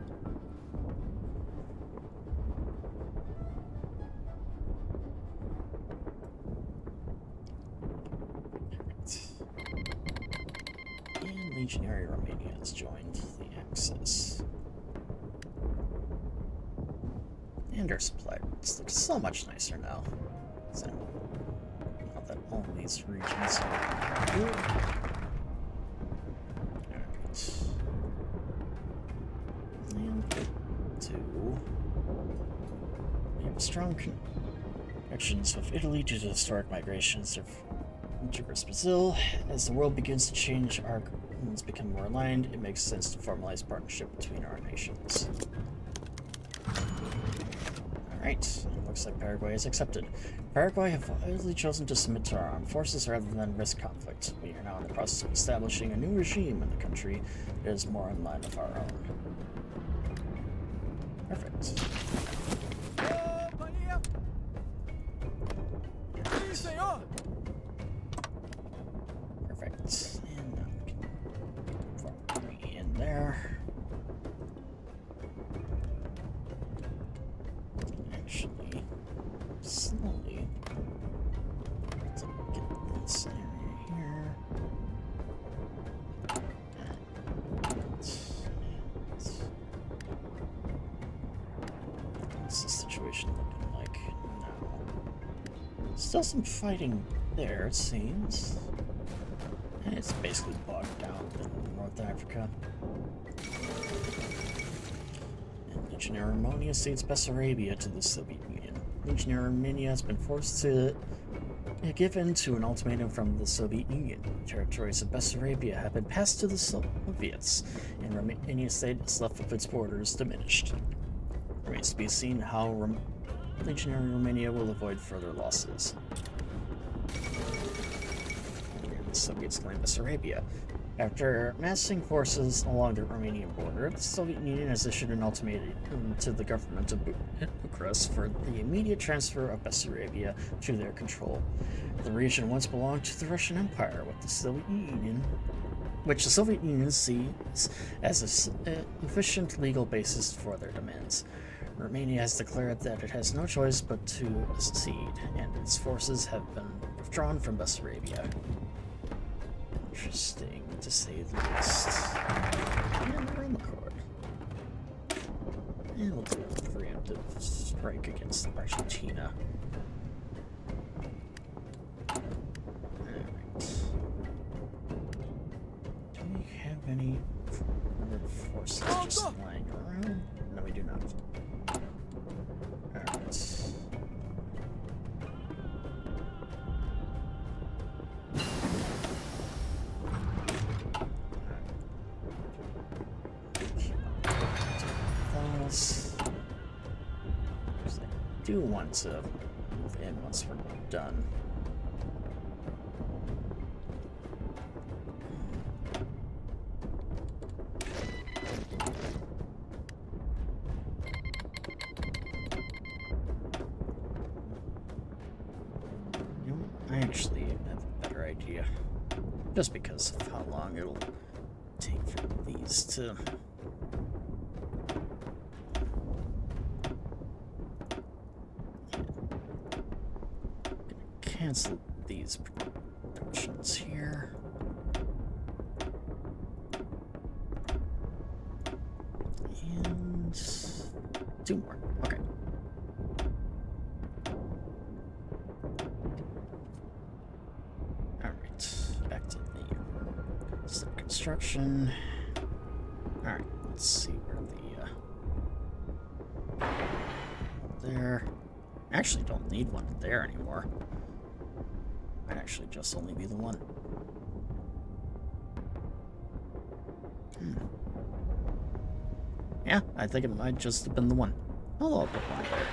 Perfect. And Legionary Romania has joined the Axis. And our supply routes look so much nicer now. So, now that all these regions are good. Alright. And we have strong connections with Italy due to historic migrations of towards Brazil. As the world begins to change, our governments become more aligned. It makes sense to formalize partnership between our nations. Alright, it looks like Paraguay has accepted. Paraguay have wisely chosen to submit to our armed forces rather than risk conflict. We are now in the process of establishing a new regime in the country that is more in line with our own. Perfect. Perfect. And now we can form an army in there. Actually, slowly to get this area here. What's the situation looking like now? Still some fighting there, it seems. And it's basically bogged down in North Africa. Legionary Romania cedes Bessarabia to the Soviet Union. Legionary Romania has been forced to give in to an ultimatum from the Soviet Union. The territories of Bessarabia have been passed to the Soviets, and Romania's status left with its borders diminished. It remains to be seen how Legionary Romania will avoid further losses. And the Soviets claim Bessarabia. After massing forces along the Romanian border, the Soviet Union has issued an ultimatum to the government of Bucharest for the immediate transfer of Bessarabia to their control. The region once belonged to the Russian Empire, which the Soviet Union sees as an efficient legal basis for their demands. Romania has declared that it has no choice but to accede, and its forces have been withdrawn from Bessarabia. Interesting, to say the least. And the Roma Accord. And we'll do a preemptive strike against Argentina. Alright. Do we have any other forces just lying around? No, we do not. Alright. I do want to move in once we're done. You know, I actually have a better idea. Just because of how long it'll take for these to... Cancel these productions here. And 2 more. Okay. Alright, back to the construction. Alright, let's see where the there. I actually don't need one there anymore. Might actually just only be the one. Yeah, I think it might just have been the one. Although I'll put one there,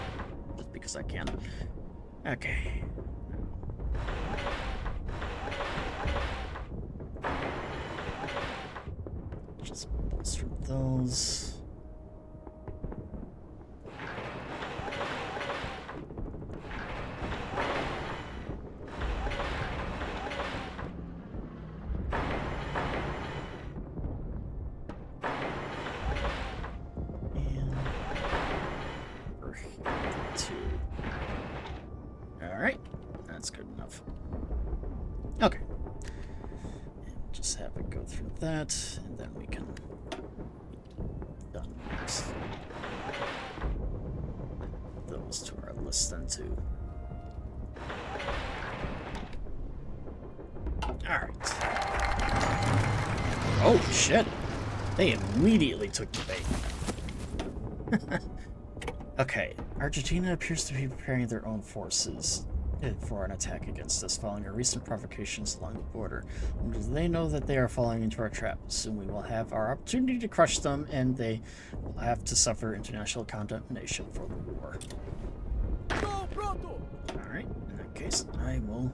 just because I can. Okay. Just bolster those. Okay. And just have it go through that, and then we can done next. Those to our list then too. Alright. Oh shit! They immediately took the bait. Okay, Argentina appears to be preparing their own forces for an attack against us following our recent provocations along the border. They know that they are falling into our trap. Soon we will have our opportunity to crush them, and they will have to suffer international condemnation for the war. Alright, in that case, I will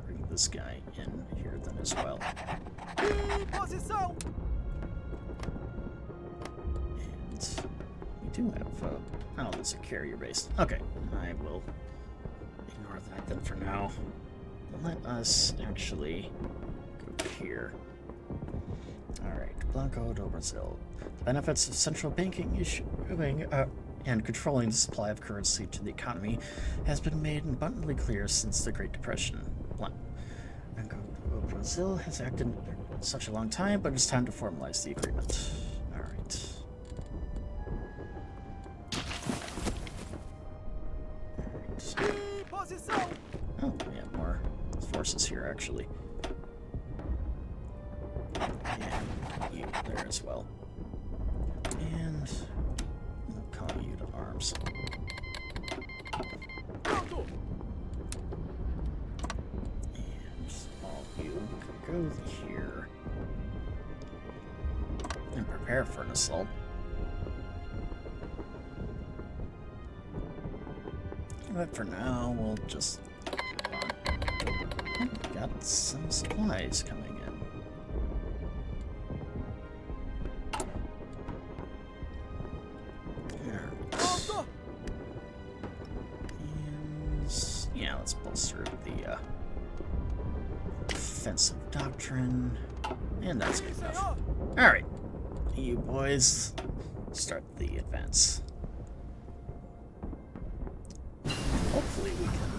bring this guy in here then as well. And we do have, oh, this is a carrier base. Okay, I will ignore that then for now. Let us actually go here. Alright, Blanco do Brazil. The benefits of central banking issuing and controlling the supply of currency to the economy has been made abundantly clear since the Great Depression. Blanco do Brazil has acted such a long time, but it's time to formalize the agreement. Alright. Oh, we have more forces here, actually. And you there as well. And we'll call you to arms. And all you can go here and prepare for an assault. But for now, we'll just got some supplies coming in. There. And yeah, let's bolster the offensive doctrine, and that's good enough. All right, you boys, start the advance. Hopefully we can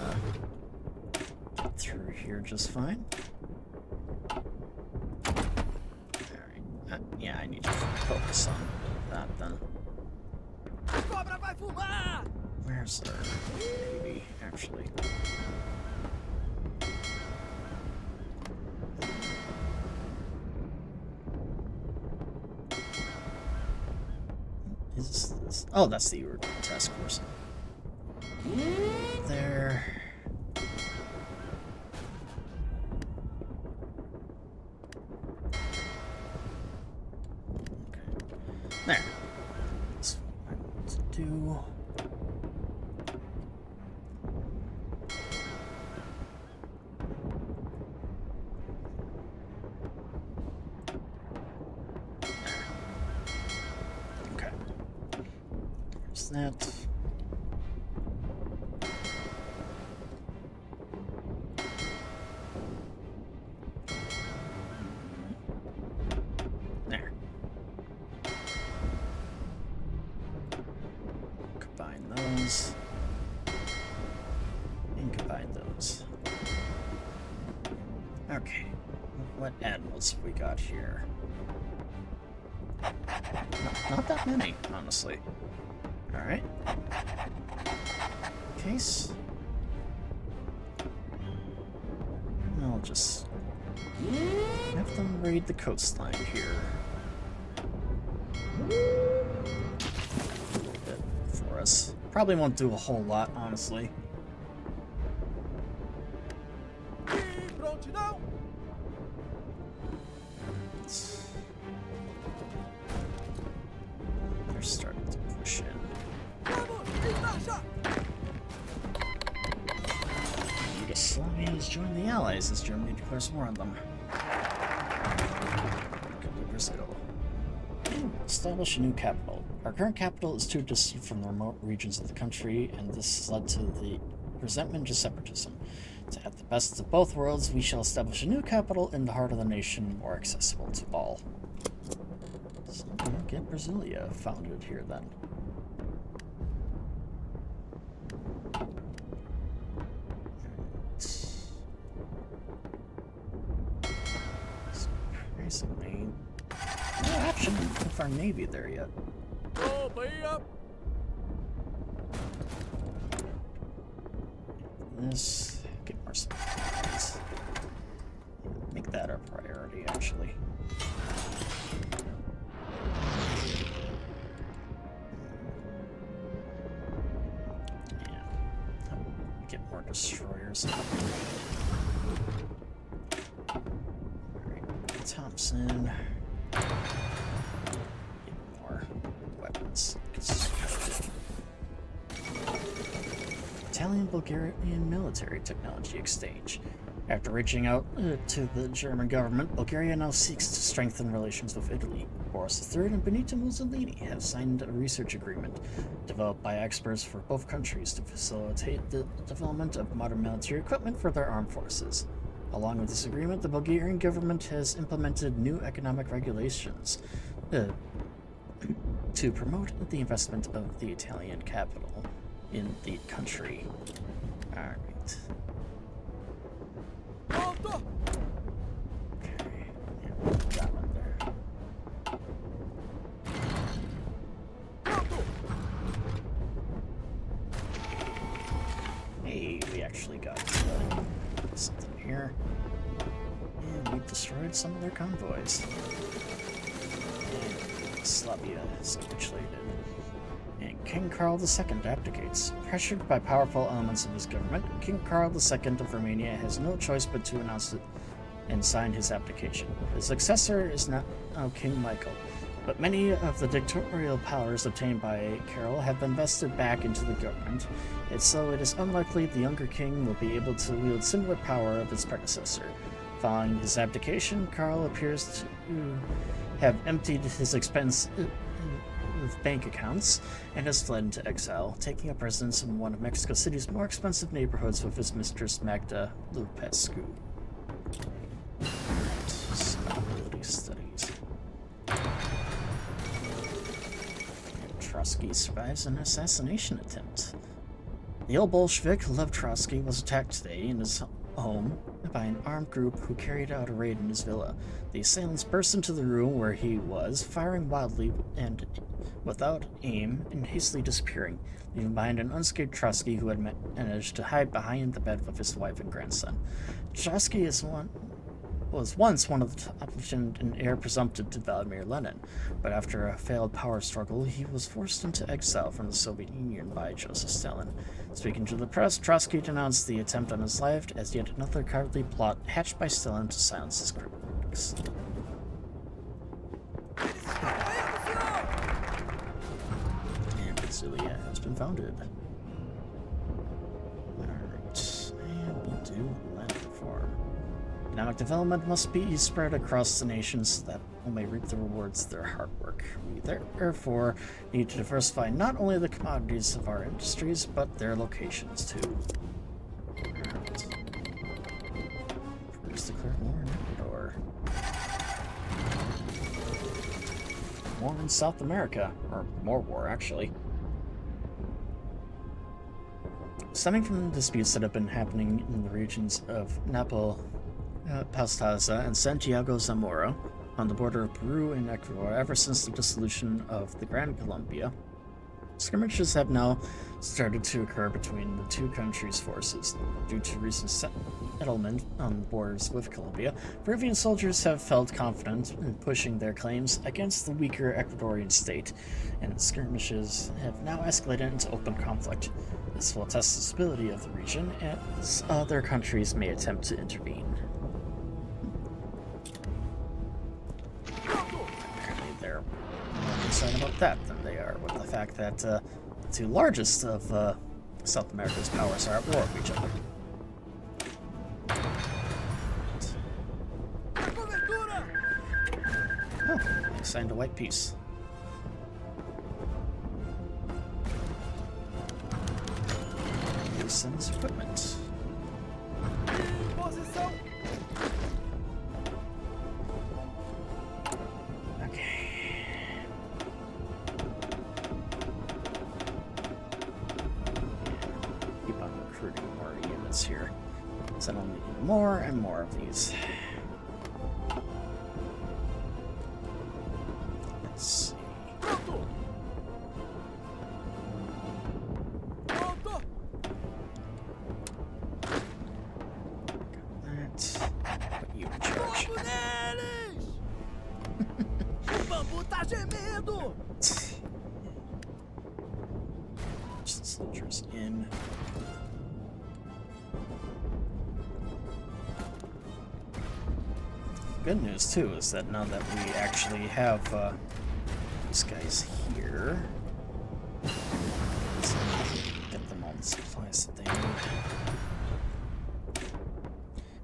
get through here just fine. Alright. Yeah, I need to focus on that then. Where's our baby, actually? Is this? Oh, that's the Uruguay task force. There. Okay. There. That's what I want to do. There. Okay. There's that. And combine those. Okay, what admirals have we got here? Not that many, honestly. Alright. Case. I'll just have them raid the coastline here. A little bit for us. Probably won't do a whole lot, honestly. They're starting to push in. Yugoslavia has joined the Allies as Germany declares war on them. Brazil. Establish a new capital. Our current capital is too distant from the remote regions of the country, and this has led to the resentment and separatism. To have the best of both worlds, we shall establish a new capital in the heart of the nation, more accessible to all. So we'll get Brasilia founded here then. Surprisingly, no action with our navy there yet. This, get more supplies. Make that our priority, actually. Yeah. Get more destroyers. Alright, Thompson. Get more weapons. Italian-Bulgarian military technology exchange. After reaching out to the German government, Bulgaria now seeks to strengthen relations with Italy. Boris III and Benito Mussolini have signed a research agreement developed by experts for both countries to facilitate the development of modern military equipment for their armed forces. Along with this agreement, the Bulgarian government has implemented new economic regulations to promote the investment of the Italian capital in the country. Alright. Okay, yeah, that one there. Hey, we actually got something here. And we destroyed some of their convoys. And Slavia has capitulated. And King Carl II abdicates. Pressured by powerful elements of his government, King Carl II of Romania has no choice but to announce it and sign his abdication. His successor is now King Michael, but many of the dictatorial powers obtained by Carol have been vested back into the government, and so it is unlikely the younger king will be able to wield similar power of his predecessor. Following his abdication, Carl appears to have emptied his bank accounts and has fled into exile, taking up residence in one of Mexico City's more expensive neighborhoods with his mistress Magda Lupescu. Ability studies. And Trotsky survives an assassination attempt. The old Bolshevik Lev Trotsky was attacked today in his home by an armed group who carried out a raid in his villa. The assailants burst into the room where he was, firing wildly and without aim and hastily disappearing, leaving behind an unscathed Trotsky who had managed to hide behind the bed of his wife and grandson. Trotsky was once one of the top lieutenant and heir presumptive to Vladimir Lenin, but after a failed power struggle, he was forced into exile from the Soviet Union by Joseph Stalin. Speaking to the press, Trotsky denounced the attempt on his life as yet another cowardly plot hatched by Stalin to silence his critics. And Brasilia has been founded. Alright, and we'll do land reform. Economic development must be spread across the nation so that all may reap the rewards of their hard work. We therefore need to diversify not only the commodities of our industries, but their locations too. First declared war in Ecuador. War in South America, or more war actually. Stemming from disputes that have been happening in the regions of Napo, Pastaza, and Santiago Zamora on the border of Peru and Ecuador ever since the dissolution of the Grand Colombia, Skirmishes have now started to occur between the two countries' forces. Due to recent settlement on the borders with Colombia, Peruvian soldiers have felt confident in pushing their claims against the weaker Ecuadorian state, and skirmishes have now escalated into open conflict. This will test the stability of the region, as other countries may attempt to intervene. Apparently they're more concerned about that than they are with the fact that the two largest of South America's powers are at war with each other. Oh, they signed a white peace. Sends equipment. Okay. Keep on recruiting more units here. So I don't need more and more of these. Let's see. Soldiers in. Good news too is that now that we actually have these guys here, let's get them all the supplies that they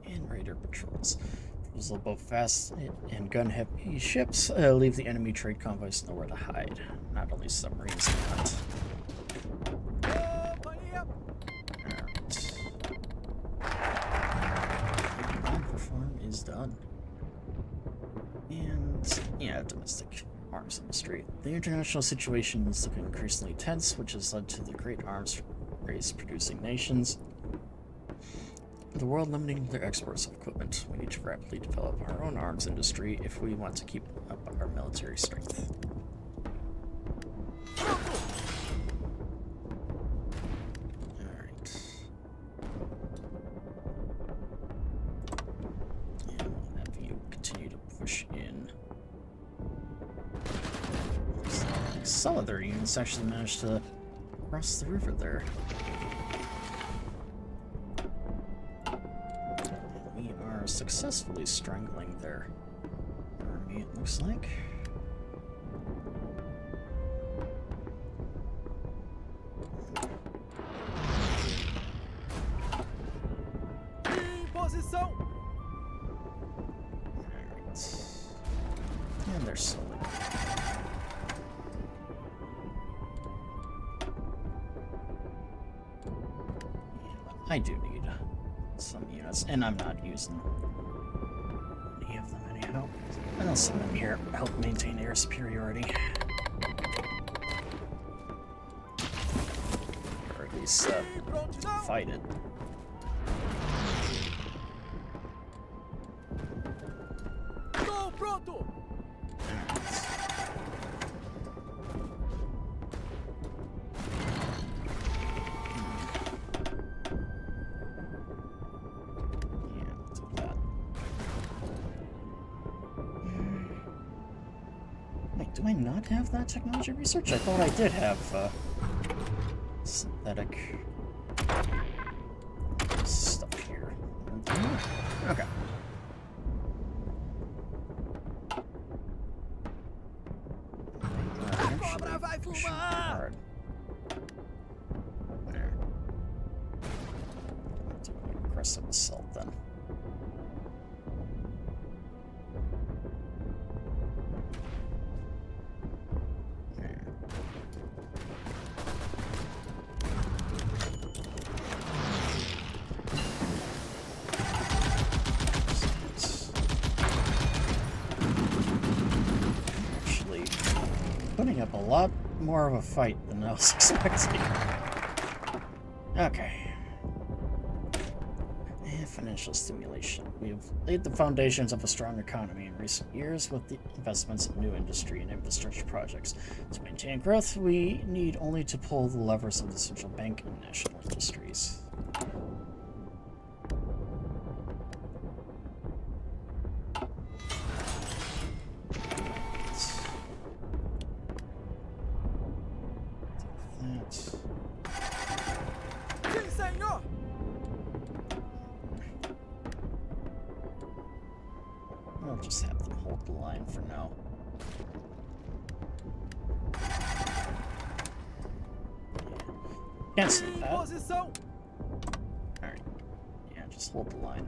need. And raider patrols. Patrols of both fast and gun-heavy ships leave the enemy trade convoys nowhere to hide. Not only submarines cannot. Is done. And yeah, domestic arms industry. The international situation is looking increasingly tense, which has led to the great arms race producing nations. The world limiting their exports of equipment. We need to rapidly develop our own arms industry if we want to keep up our military strength. Some of their units actually managed to cross the river there. And we are successfully strangling their army, it looks like. Alright. And they're slowly. I do need some units, and I'm not using any of them anyhow. And I'll send them here to help maintain air superiority. Or at least fight it. Do I not have that technology research? I thought I did have synthetic stuff here. Okay. Actually, hard. There. Do an aggressive assault then. Putting up a lot more of a fight than I was expecting. Okay. And financial stimulation. We have laid the foundations of a strong economy in recent years with the investments in new industry and infrastructure projects. To maintain growth, we need only to pull the levers of the central bank and national industries. I'll just have them hold the line for now. Cancel that. Alright. Yeah, just hold the line.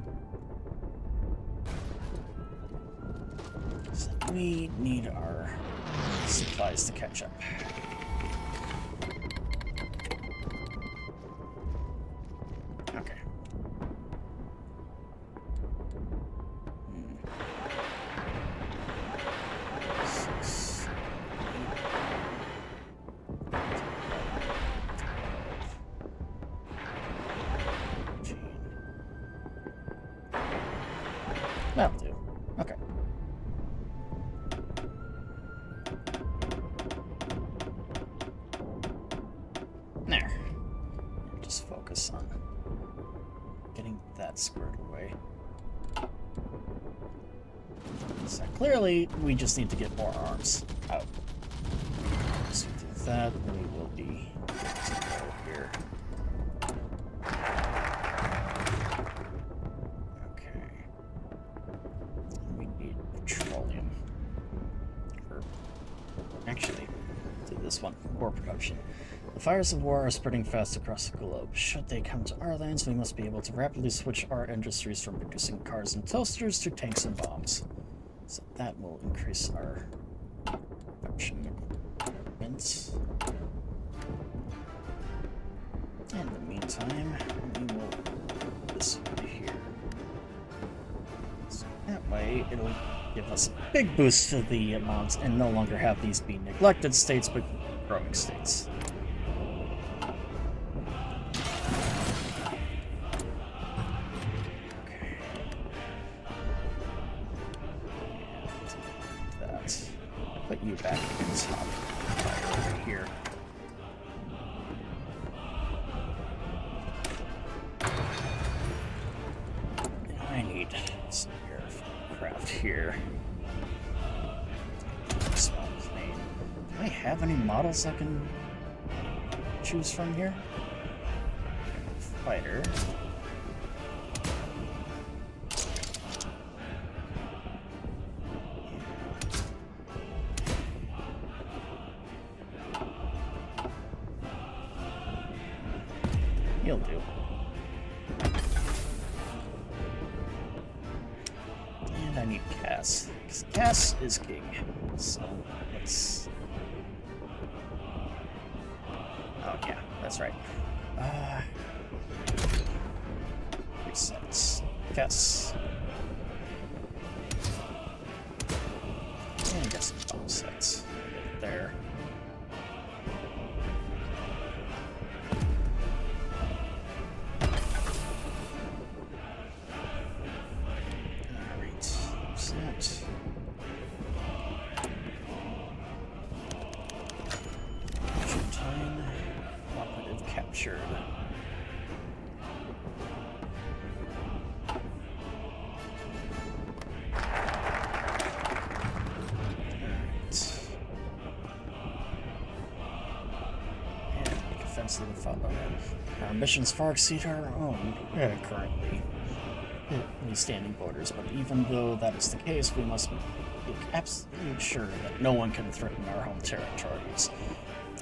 So we need our supplies to catch up. Okay. That'll do. Okay. There. Just focus on getting that squared away. So clearly, we just need to get more arms out. So we do that, we will be good to go here. Actually, do this one. War production. The fires of war are spreading fast across the globe. Should they come to our lands, we must be able to rapidly switch our industries from producing cars and toasters to tanks and bombs. So that will increase our production requirements. In the meantime, we will do this over here. So that way, it'll give us a big boost to the amounts and no longer have these be neglected states, but growing states. Okay. And that. Put you back in the top right over here. I need some aircraft here. Small plane. Do I have any models I can choose from here? Fighter. You'll do. And I need Cass, because Cass is king. So let's. Oh yeah, that's right. Resets. Cass. And get some bomb sets there. Captured. And make offensive and follow. Our missions far exceed our own currently standing borders, but even though that is the case, we must make absolutely sure that no one can threaten our home territories.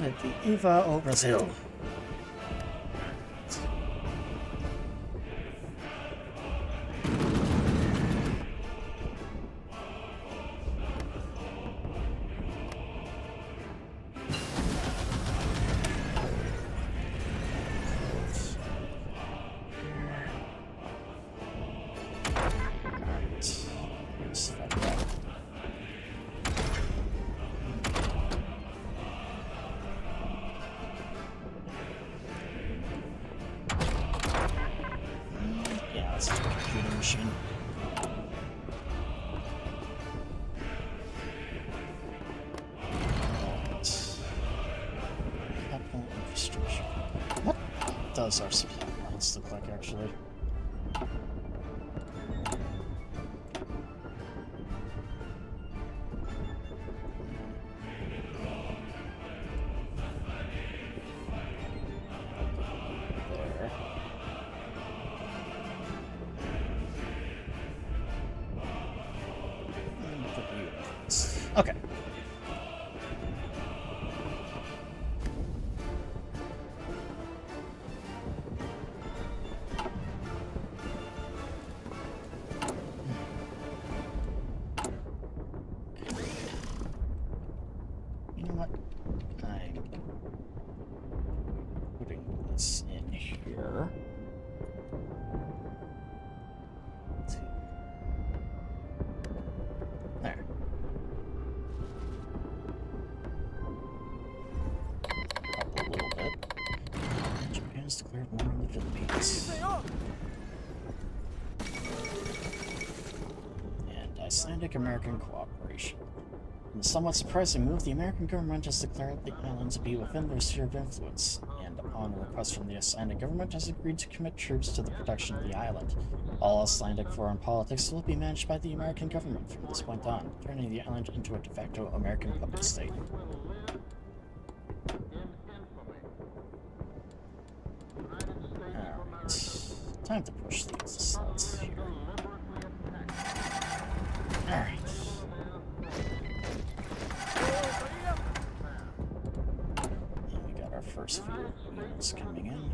At the Eva o Brazil. machine. Capital infrastructure. What does our supply lines look like, actually? Okay. You know what? I'm putting this in here. There. Up a little bit. Japan's declared war on the Philippines. And Icelandic-American cooperation. In a somewhat surprising move, the American government has declared the island to be within their sphere of influence, and upon a request from the Icelandic government has agreed to commit troops to the protection of the island. All Icelandic foreign politics will be managed by the American government from this point on, turning the island into a de facto American puppet state. Alright. Time to push these slots here. Alright. And we got our first few units coming in.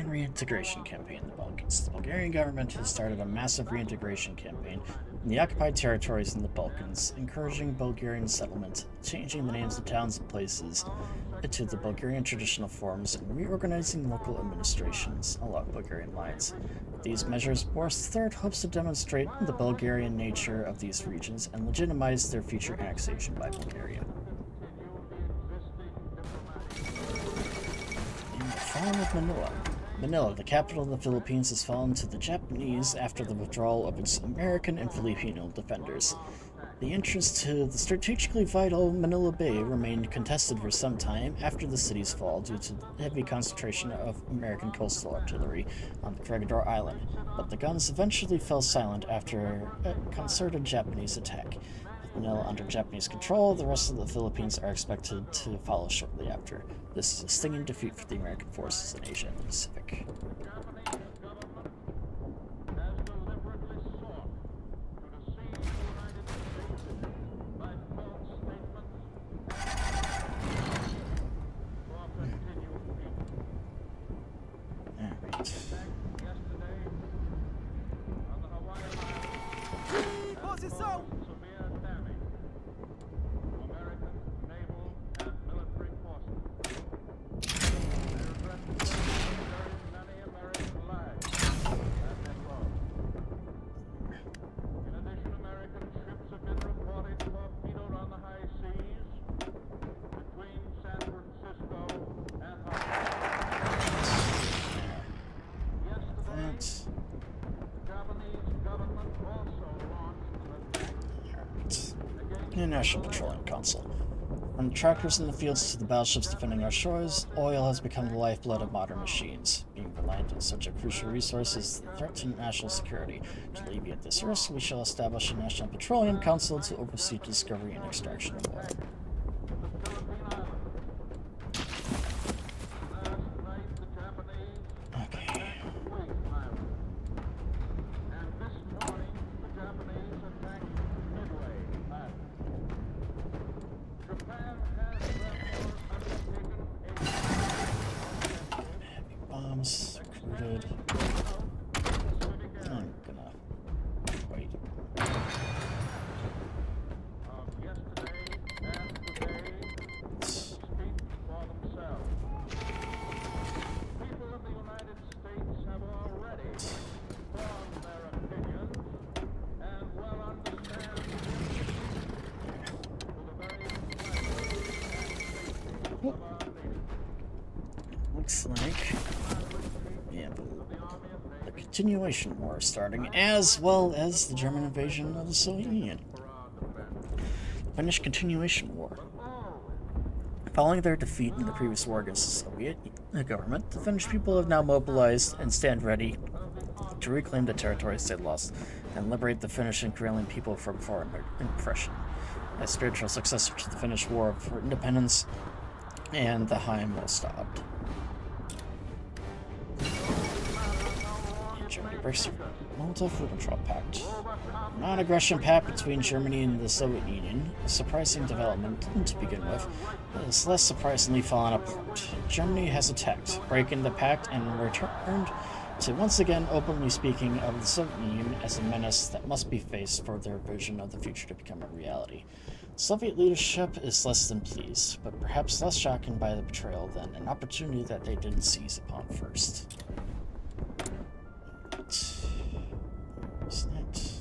Reintegration campaign in the Balkans. The Bulgarian government has started a massive reintegration campaign in the occupied territories in the Balkans, encouraging Bulgarian settlement, changing the names of towns and places to the Bulgarian traditional forms, and reorganizing local administrations along Bulgarian lines. These measures, Boris III hopes to demonstrate the Bulgarian nature of these regions and legitimize their future annexation by Bulgaria. In the fall of Manila. Manila, the capital of the Philippines, has fallen to the Japanese after the withdrawal of its American and Filipino defenders. The entrance to the strategically vital Manila Bay remained contested for some time after the city's fall due to the heavy concentration of American coastal artillery on the Corregidor Island, but the guns eventually fell silent after a concerted Japanese attack. With Manila under Japanese control, the rest of the Philippines are expected to follow shortly after. This is a stinging defeat for the American forces in Asia and the Pacific. International Petroleum Council. From the tractors in the fields to the battleships defending our shores, oil has become the lifeblood of modern machines. Being reliant on such a crucial resource is a threat to national security. To alleviate this risk, we shall establish a National Petroleum Council to oversee discovery and extraction of oil. continuation war starting, as well as the German invasion of the Soviet Union. Finnish continuation war. Following their defeat in the previous war against the Soviet government, the Finnish people have now mobilized and stand ready to reclaim the territories they lost and liberate the Finnish and Karelian people from foreign oppression. As spiritual successor to the Finnish War for Independence and the Heimostad. Germany breaks the Molotov-Ribbentrop Pact. Non-aggression pact between Germany and the Soviet Union, a surprising development to begin with, has less surprisingly fallen apart. Germany has attacked, breaking the pact, and returned to once again openly speaking of the Soviet Union as a menace that must be faced for their vision of the future to become a reality. Soviet leadership is less than pleased, but perhaps less shocking by the betrayal than an opportunity that they didn't seize upon first. Isn't it?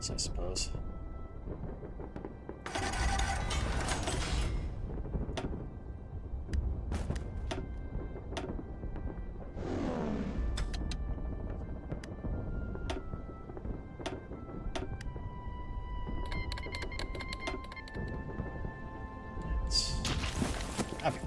I suppose. Okay.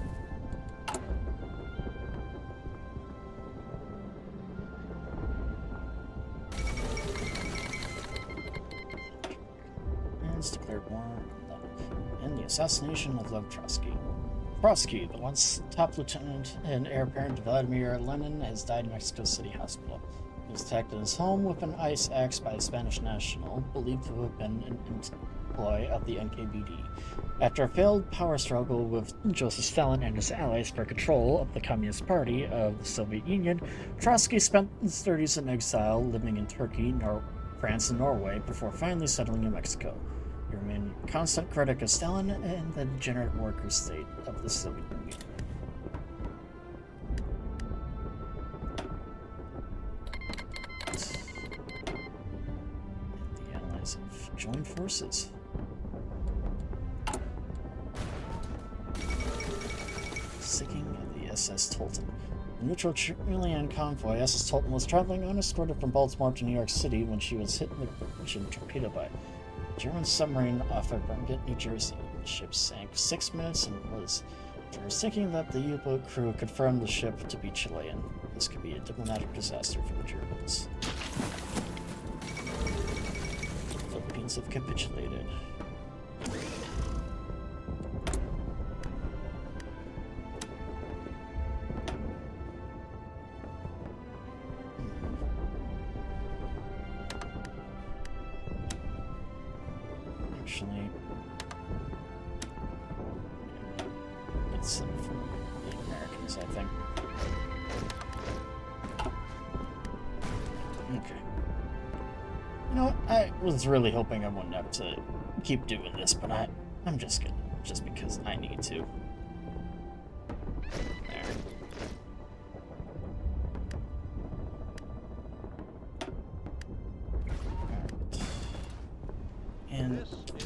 Declared war and the assassination of Lev Trotsky. Trotsky, the once top lieutenant and heir apparent to Vladimir Lenin, has died in Mexico City Hospital. He was attacked in his home with an ice axe by a Spanish national, believed to have been an employee of the NKVD. After a failed power struggle with Joseph Stalin and his allies for control of the Communist Party of the Soviet Union, Trotsky spent his 30s in exile, living in Turkey, France, and Norway before finally settling in Mexico. He remained a constant critic of Stalin and the degenerate worker state of the Soviet Union. The Allies have joined forces. Sinking of the SS Tolton. The neutral Chilean convoy SS Tolton was traveling unescorted from Baltimore to New York City when she was hit in the Russian torpedo by a German submarine off of Barnegat, New Jersey. The ship sank 6 minutes and was thinking that the U-boat crew confirmed the ship to be Chilean. This could be a diplomatic disaster for the Germans. The Philippines have capitulated. Actually, it's from the Americans, I think. Okay. You know what? I was really hoping I wouldn't have to keep doing this, but I'm just gonna, just because I need to. There. And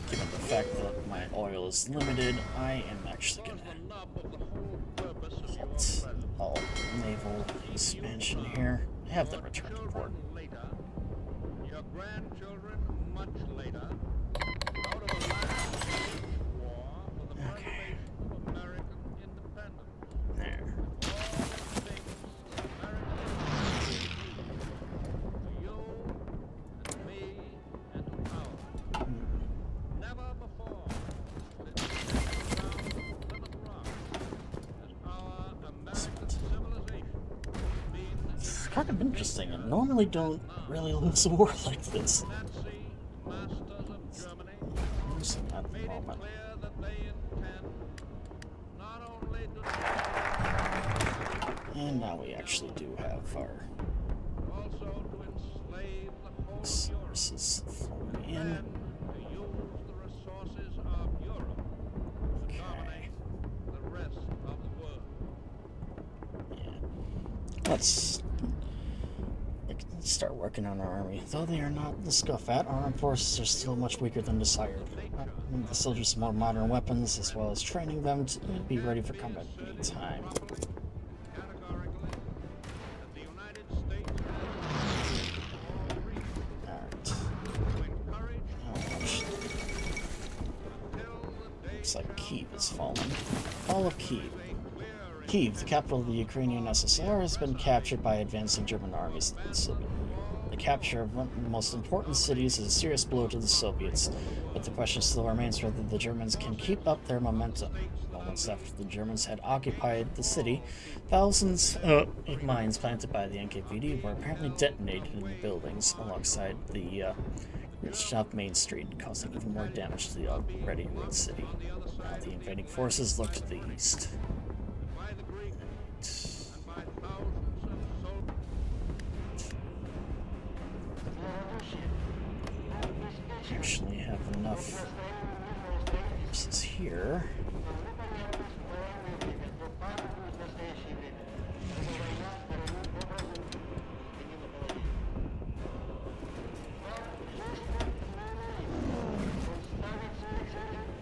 given the fact that my oil is limited, I am actually gonna hit all naval expansion here. I have the return to port. Your grandchildren much later, out of a last war for the preservation of American independence. There. All the things Americans to you and me and to ours. Never before did we found Plymouth Rock as our American civilization been It's kind of interesting. I normally don't really lose a war like this. Nazi masters of Germany Losing at the made it moment. clear that they intend not only to And now we actually do have our also to enslave the whole of Europe. sources flowing start working on our army. Though they are not the scuff at, our armed forces are still much weaker than desired. We need the soldiers some more modern weapons, as well as training them to be ready for combat any time. Categorically, that the United States Alright. to encourage Looks like Kyiv is falling. Fall of Kyiv. Kyiv, the capital of the Ukrainian SSR, has been captured by advancing German armies in the Soviet Union. The capture of one of the most important cities is a serious blow to the Soviets, but the question still remains whether the Germans can keep up their momentum. Moments after the Germans had occupied the city, thousands of mines planted by the NKVD were apparently detonated in the buildings alongside the Shop Main Street, causing even more damage to the already ruined city. Now the invading forces look to the east. by the Greeks and by thousands of soldiers. Actually have enough forces here.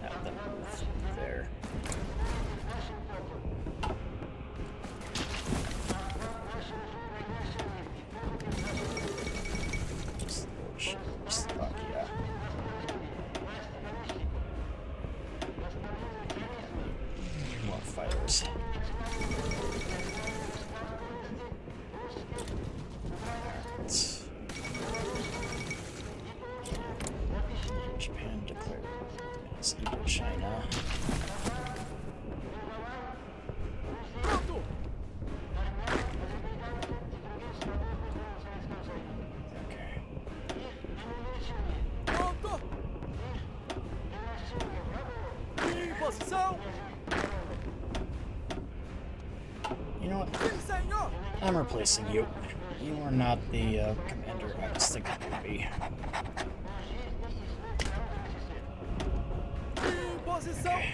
Have them move there. Slovakia. More fighters. Japan declared as Indochina. Okay. You know what? I'm replacing you. You are not the commander I was thinking you'd be. Okay.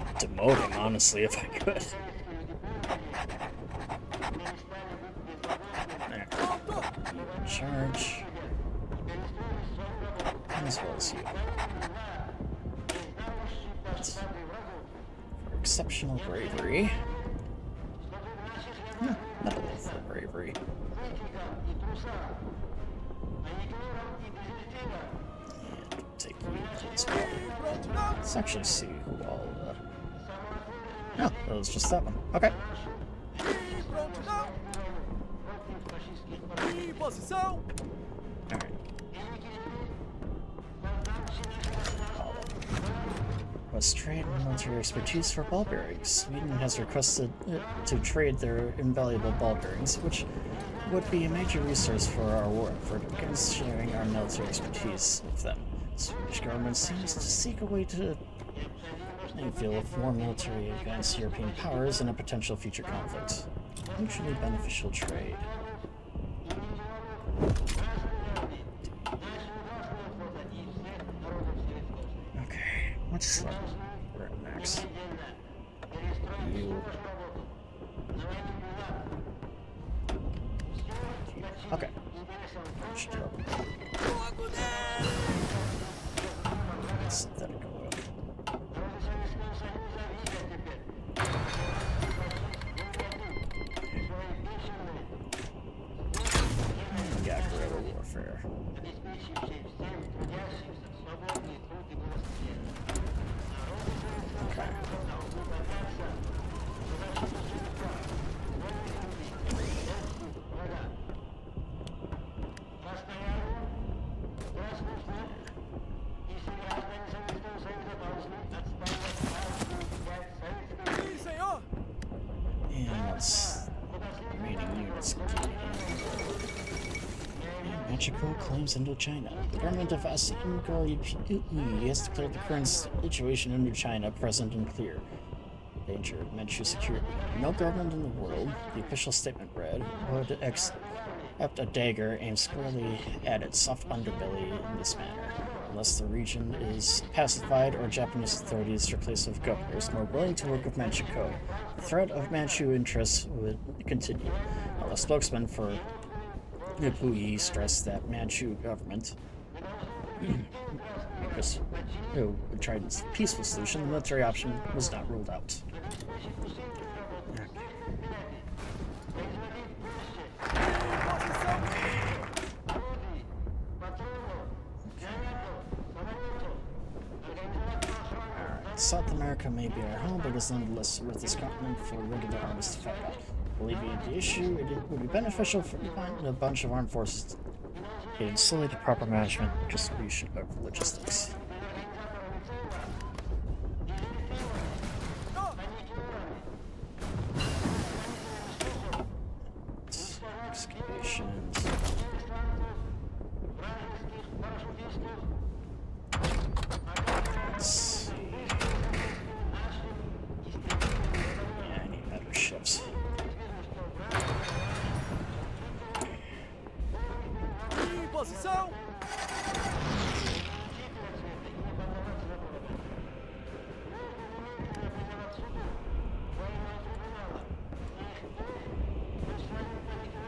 I'd demote him, honestly, if I could. There. Charge. As well as you. For exceptional bravery. Medal for bravery. And take you as well. Let's actually see who all. No, that was just that one. Okay. Alright. Request trade and military expertise for ball bearings. Sweden has requested to trade their invaluable ball bearings, which would be a major resource for our war effort against sharing our military expertise with them. The Swedish government seems to seek a way to field of more military against European powers in a potential future conflict. Mutually beneficial trade. Okay, what's we're at max. You. Okay. Should help. Synthetic oil. We got guerrilla warfare. Okay. And let's remaining units get in. Mexico claims Indochina. The government of Fascist has declared the current situation in Indochina present and clear. Danger of Manchu security. No government in the world, the official statement read, would accept a dagger aimed squarely at its soft underbelly in this manner. unless the region is pacified or Japanese authorities replaced with governors more willing to work with Manchukuo. The threat of Manchu interests would continue. While a spokesman for the Puyi stressed that Manchu government would try a peaceful solution, the military option was not ruled out. South America may be our home, but it is nonetheless worth this continent for regular armies to fight out. Alleviate the issue, it would be beneficial for a bunch of armed forces getting slowly to proper management and distribution of logistics. Excavations. Let's see. Yeah, I need better ships. Posição!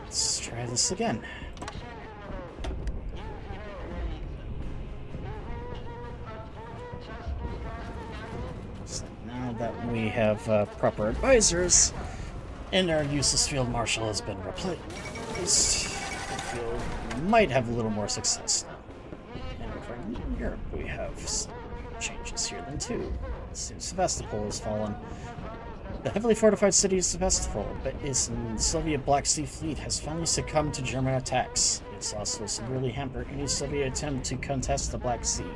Let's try this again. So now that we have proper advisors and our useless field marshal has been replaced, I feel we might have a little more success now. And over in Europe, we have some changes here then too. It seems Sevastopol has fallen. The heavily fortified city of Sevastopol, but its Soviet Black Sea Fleet has finally succumbed to German attacks. It's also severely hampered any Soviet attempt to contest the Black Sea,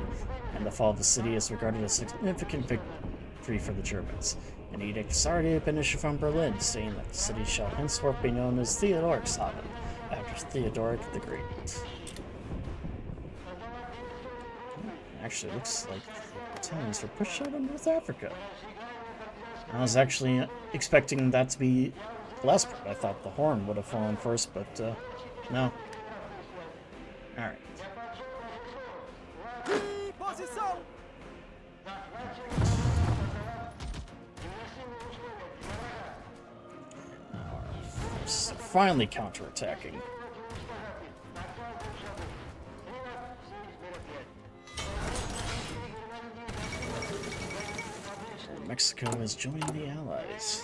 and the fall of the city is regarded as a significant victory for the Germans. An edict has already been issued from Berlin, saying that the city shall henceforth be known as Theodorichshafen, after Theodoric the Great. Actually, looks like the Italians were pushed out of North Africa. I was actually expecting that to be the last part. I thought the horn would have fallen first, but no. Alright. Posição! Now our forces are finally counterattacking. Mexico is joining the Allies.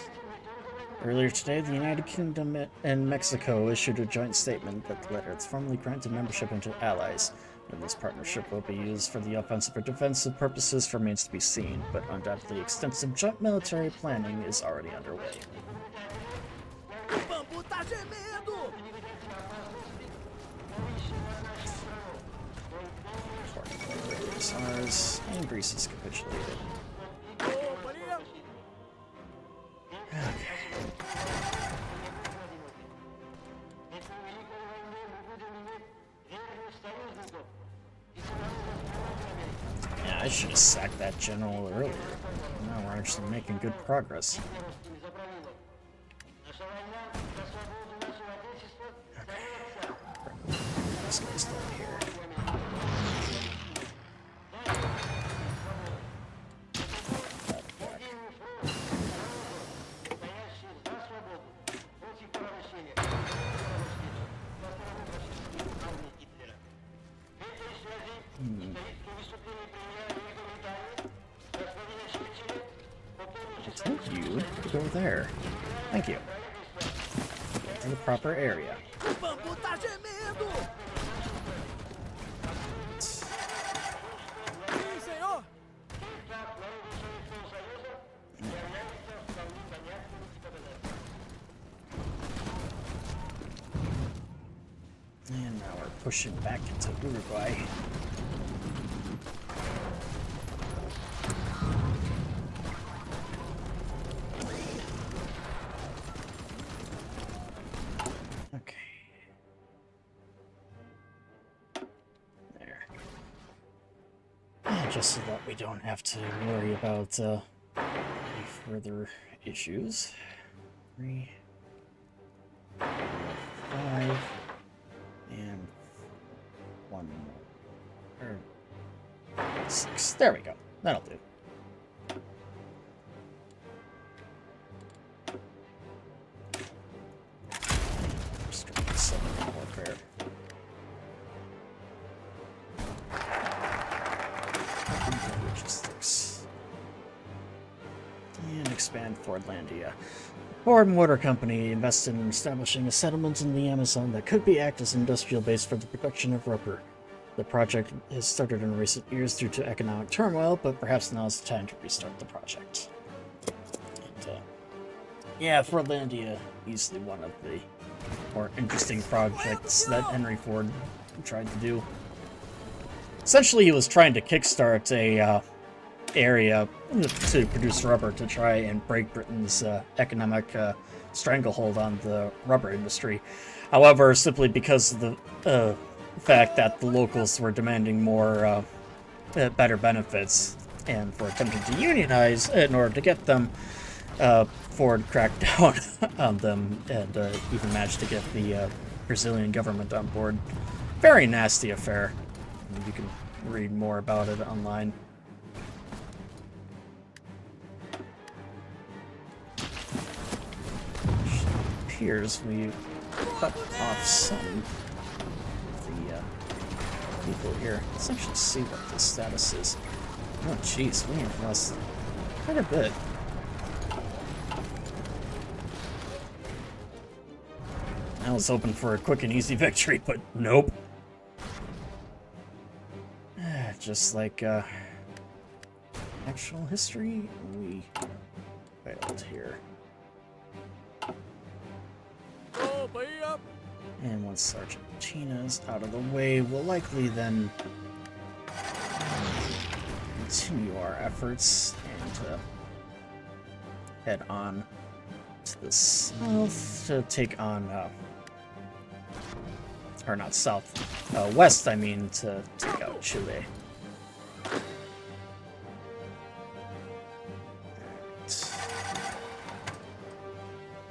Earlier today, the United Kingdom and Mexico issued a joint statement that the letter has formally granted membership into Allies, and this partnership will be used for the offensive or defensive purposes remains to be seen, but undoubtedly extensive joint military planning is already underway. Bambu tá gemendo! SARS, and Greece has capitulated. Yeah, I should have sacked that general earlier. Now we're actually making good progress. Okay. This guy's down here. I told you to go there. Thank you. In the proper area. Bambu tá gemendo! Sim, senhor! And now we're pushing back into Uruguay. Okay. There. And just so that we don't have to worry about any further issues. 3, 5, and 1 more. 6. There we go. That'll do. Warfare. Logistics. And expand Fordlandia. Ford Motor Company invested in establishing a settlement in the Amazon that could be act as an industrial base for the production of rubber. The project has started in recent years due to economic turmoil, but perhaps now is the time to restart the project. And, yeah, Fordlandia, easily one of the more interesting projects that Henry Ford tried to do. Essentially, he was trying to kickstart a area to produce rubber to try and break Britain's economic stranglehold on the rubber industry. However, simply because of the fact that the locals were demanding more better benefits and for attempting to unionize in order to get them, Ford cracked down on them and even managed to get the Brazilian government on board. Very nasty affair. You can read more about it online. Appears we cut off some of the people here. Let's actually see what the status is. Oh jeez, we have lost quite a bit. I was hoping for a quick and easy victory, but nope. Just like actual history, we failed here. And once Argentina's out of the way, we'll likely then continue our efforts and head on to the south to take on, or not south, west, I mean, to take out Chile.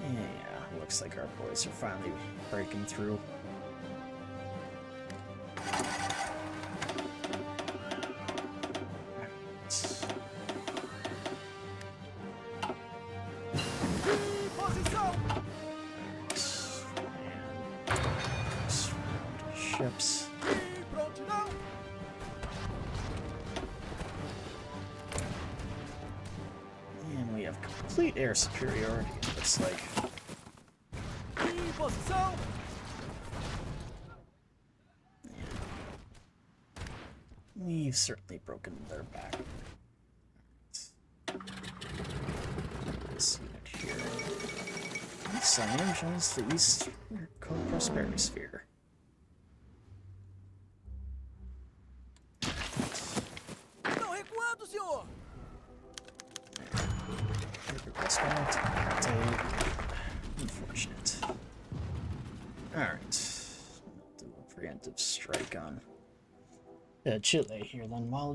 Yeah, looks like our boys are finally breaking through. Ships. And we have complete air superiority, it looks like. We've certainly broken their back. This unit here. Siam joins the East Co-Prosperity Sphere. Unfortunate. Alright. Do a preemptive strike on Chile here then. While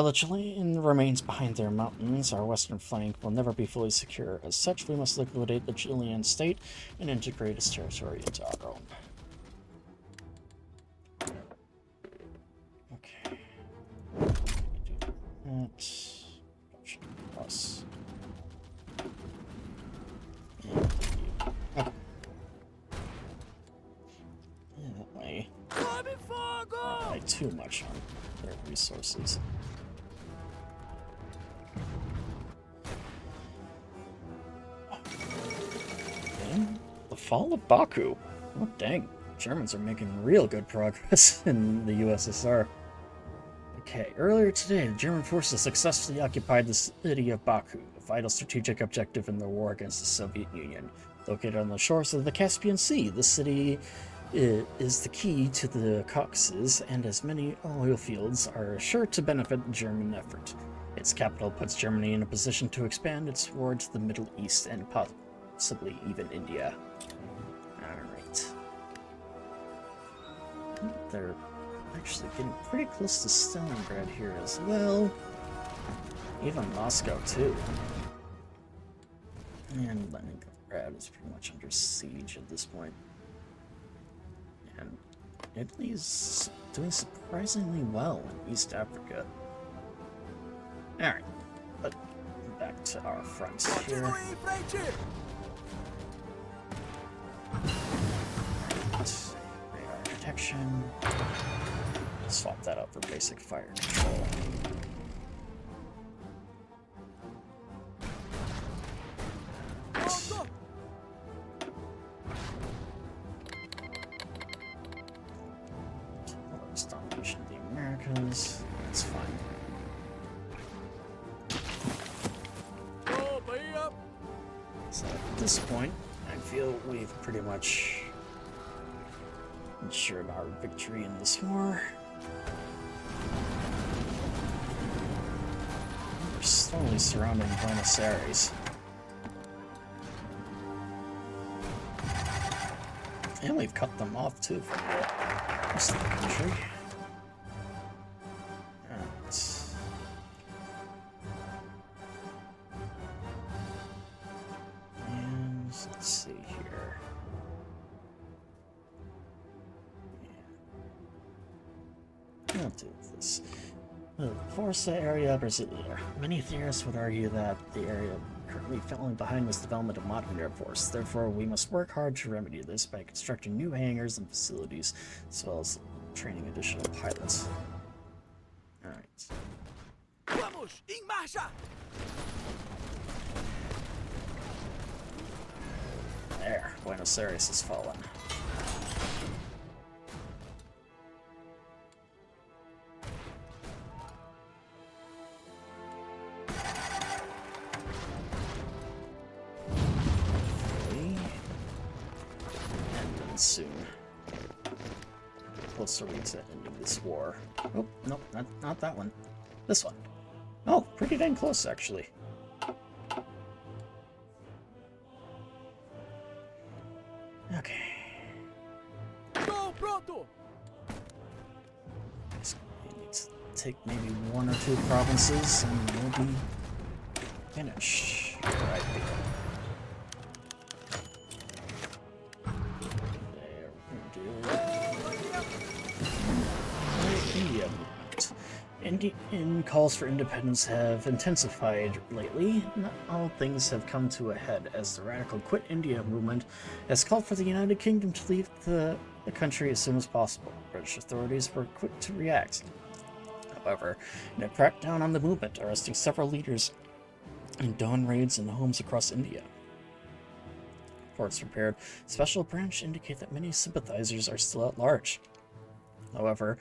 the Chilean remains behind their mountains, our western flank will never be fully secure. As such, we must liquidate the Chilean state and integrate its territory into our own. Okay. Do that. Plus. Okay. Yeah, that way. Not rely too much on their resources. And the fall of Baku. Oh dang, Germans are making real good progress in the USSR. Okay, earlier today, the German forces successfully occupied the city of Baku, a vital strategic objective in their war against the Soviet Union. Located on the shores of the Caspian Sea, the city is the key to the Caucasus, and as many oil fields are sure to benefit the German effort. Its capital puts Germany in a position to expand its towards the Middle East and possibly even India. Alright. They're actually getting pretty close to Stalingrad here as well. Even Moscow, too. And Leningrad is pretty much under siege at this point. And Italy's doing surprisingly well in East Africa. Alright, but back to our front here. Continue em frente! Radar detection. Swap that out for basic fire control. Pronto! Domination of the Americas. That's fine. Go, Bahia! So at this point, I feel we've pretty much ensured our victory in this war. We're slowly surrounding Buenos Aires. And we've cut them off too from the rest of the country. Alright. And let's see here. Yeah. I'll do this. The Força area Brasileira. Many theorists would argue that the area currently falling behind was development of modern air force. Therefore, we must work hard to remedy this by constructing new hangars and facilities, as well as training additional pilots. Alright. Vamos, em marcha! There, Buenos Aires has fallen. Soon. Closer we to ending this war. Oh, nope, not that one. This one. Oh, pretty dang close, actually. Okay. Go, pronto! So we need to take maybe one or two provinces and we'll be finished. Right here. Indian calls for independence have intensified lately. Not all things have come to a head as the radical Quit India movement has called for the United Kingdom to leave the country as soon as possible. British authorities were quick to react, however, in a crackdown on the movement, arresting several leaders and dawn raids in homes across India. Reports prepared special branch indicate that many sympathizers are still at large. However,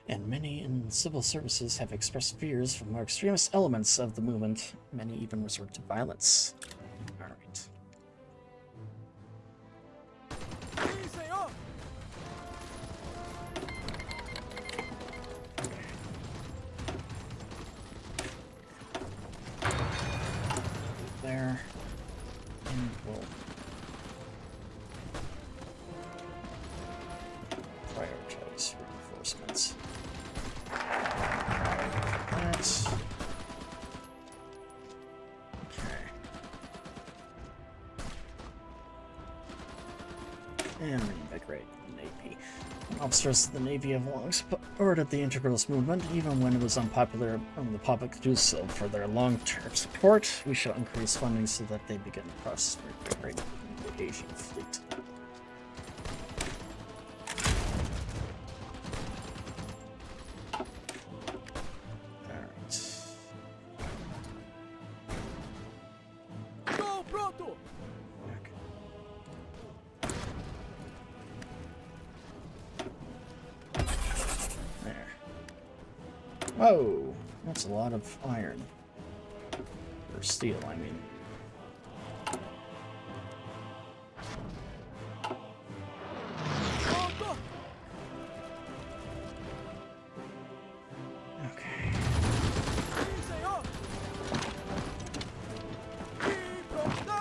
and many in civil services have expressed fears from more extremist elements of the movement. Many even resort to violence. Alright. Sim, senhor! There. And we'll prioritize reinforcements. That. Okay. And reinvigorate the Navy. Officers of the Navy have long supported the integralist movement, even when it was unpopular among the public to do so. For their long-term support, we shall increase funding so that they begin the process of reinvigorating the Asian fleet. Go, pronto! There. Whoa! That's a lot of iron. Or steel, I mean. Pronto! Okay. Sim, senhor! E pronto!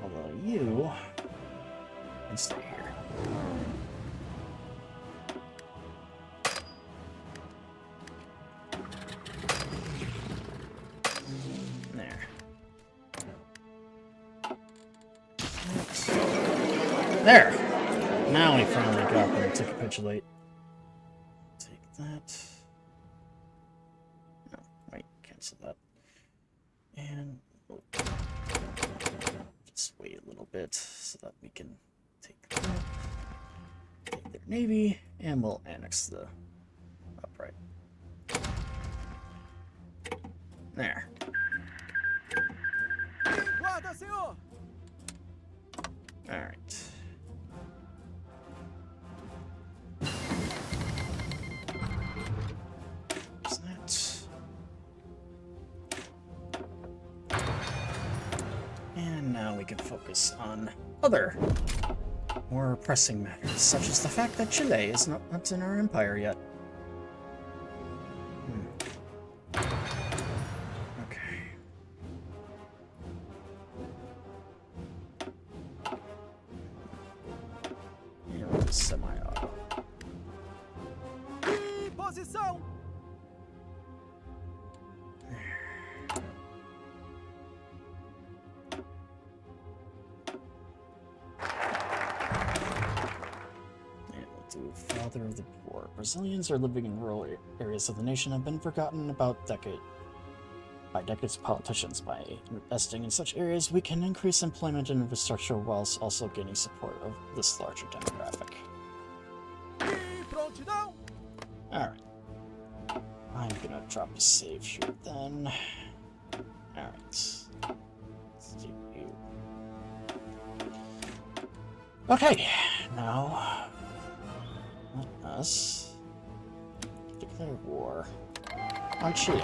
Although you can stay here. There! Now we finally got them to capitulate. Take that. No, wait, cancel that. And we'll just wait a little bit so that we can take that. Take their navy, and we'll annex the upright. There. Guarda, senhor! Alright. There's that. And now we can focus on other, more pressing matters, such as the fact that Chile is not in our empire yet. Okay. And semi-auto. Em posição! To father of the poor. Brazilians are living in rural areas of the nation have been forgotten by decades of politicians. By investing in such areas, we can increase employment and infrastructure whilst also gaining support of this larger demographic. Em prontidão! Alright. I'm gonna drop a save here then. Alright. Let's do you. Okay, now let us declare war on Chile.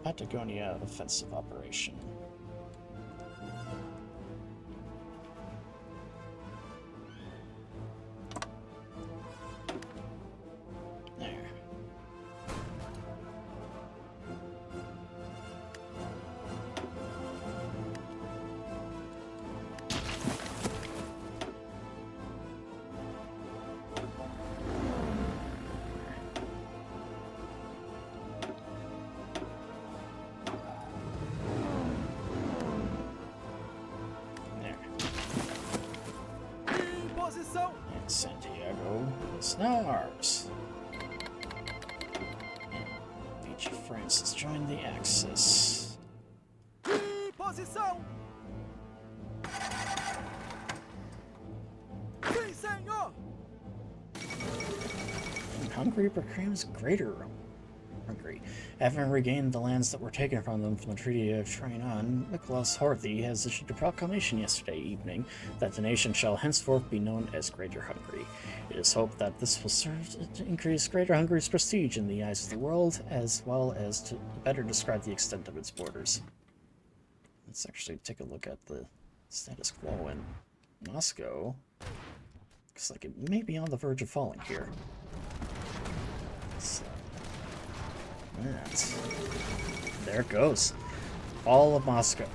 Patagonia offensive operation. There. Em posição! And Santiago is now ours. And Vichy France has joined the Axis. Em posição! Sim, senhor! And Hungary proclaims Greater Hungary. Having regained the lands that were taken from them from the Treaty of Trianon, Nicholas Horthy has issued a proclamation yesterday evening that the nation shall henceforth be known as Greater Hungary. It is hoped that this will serve to increase Greater Hungary's prestige in the eyes of the world, as well as to better describe the extent of its borders. Let's actually take a look at the status quo in Moscow. Looks like it may be on the verge of falling here. So, there it goes. All of Moscow.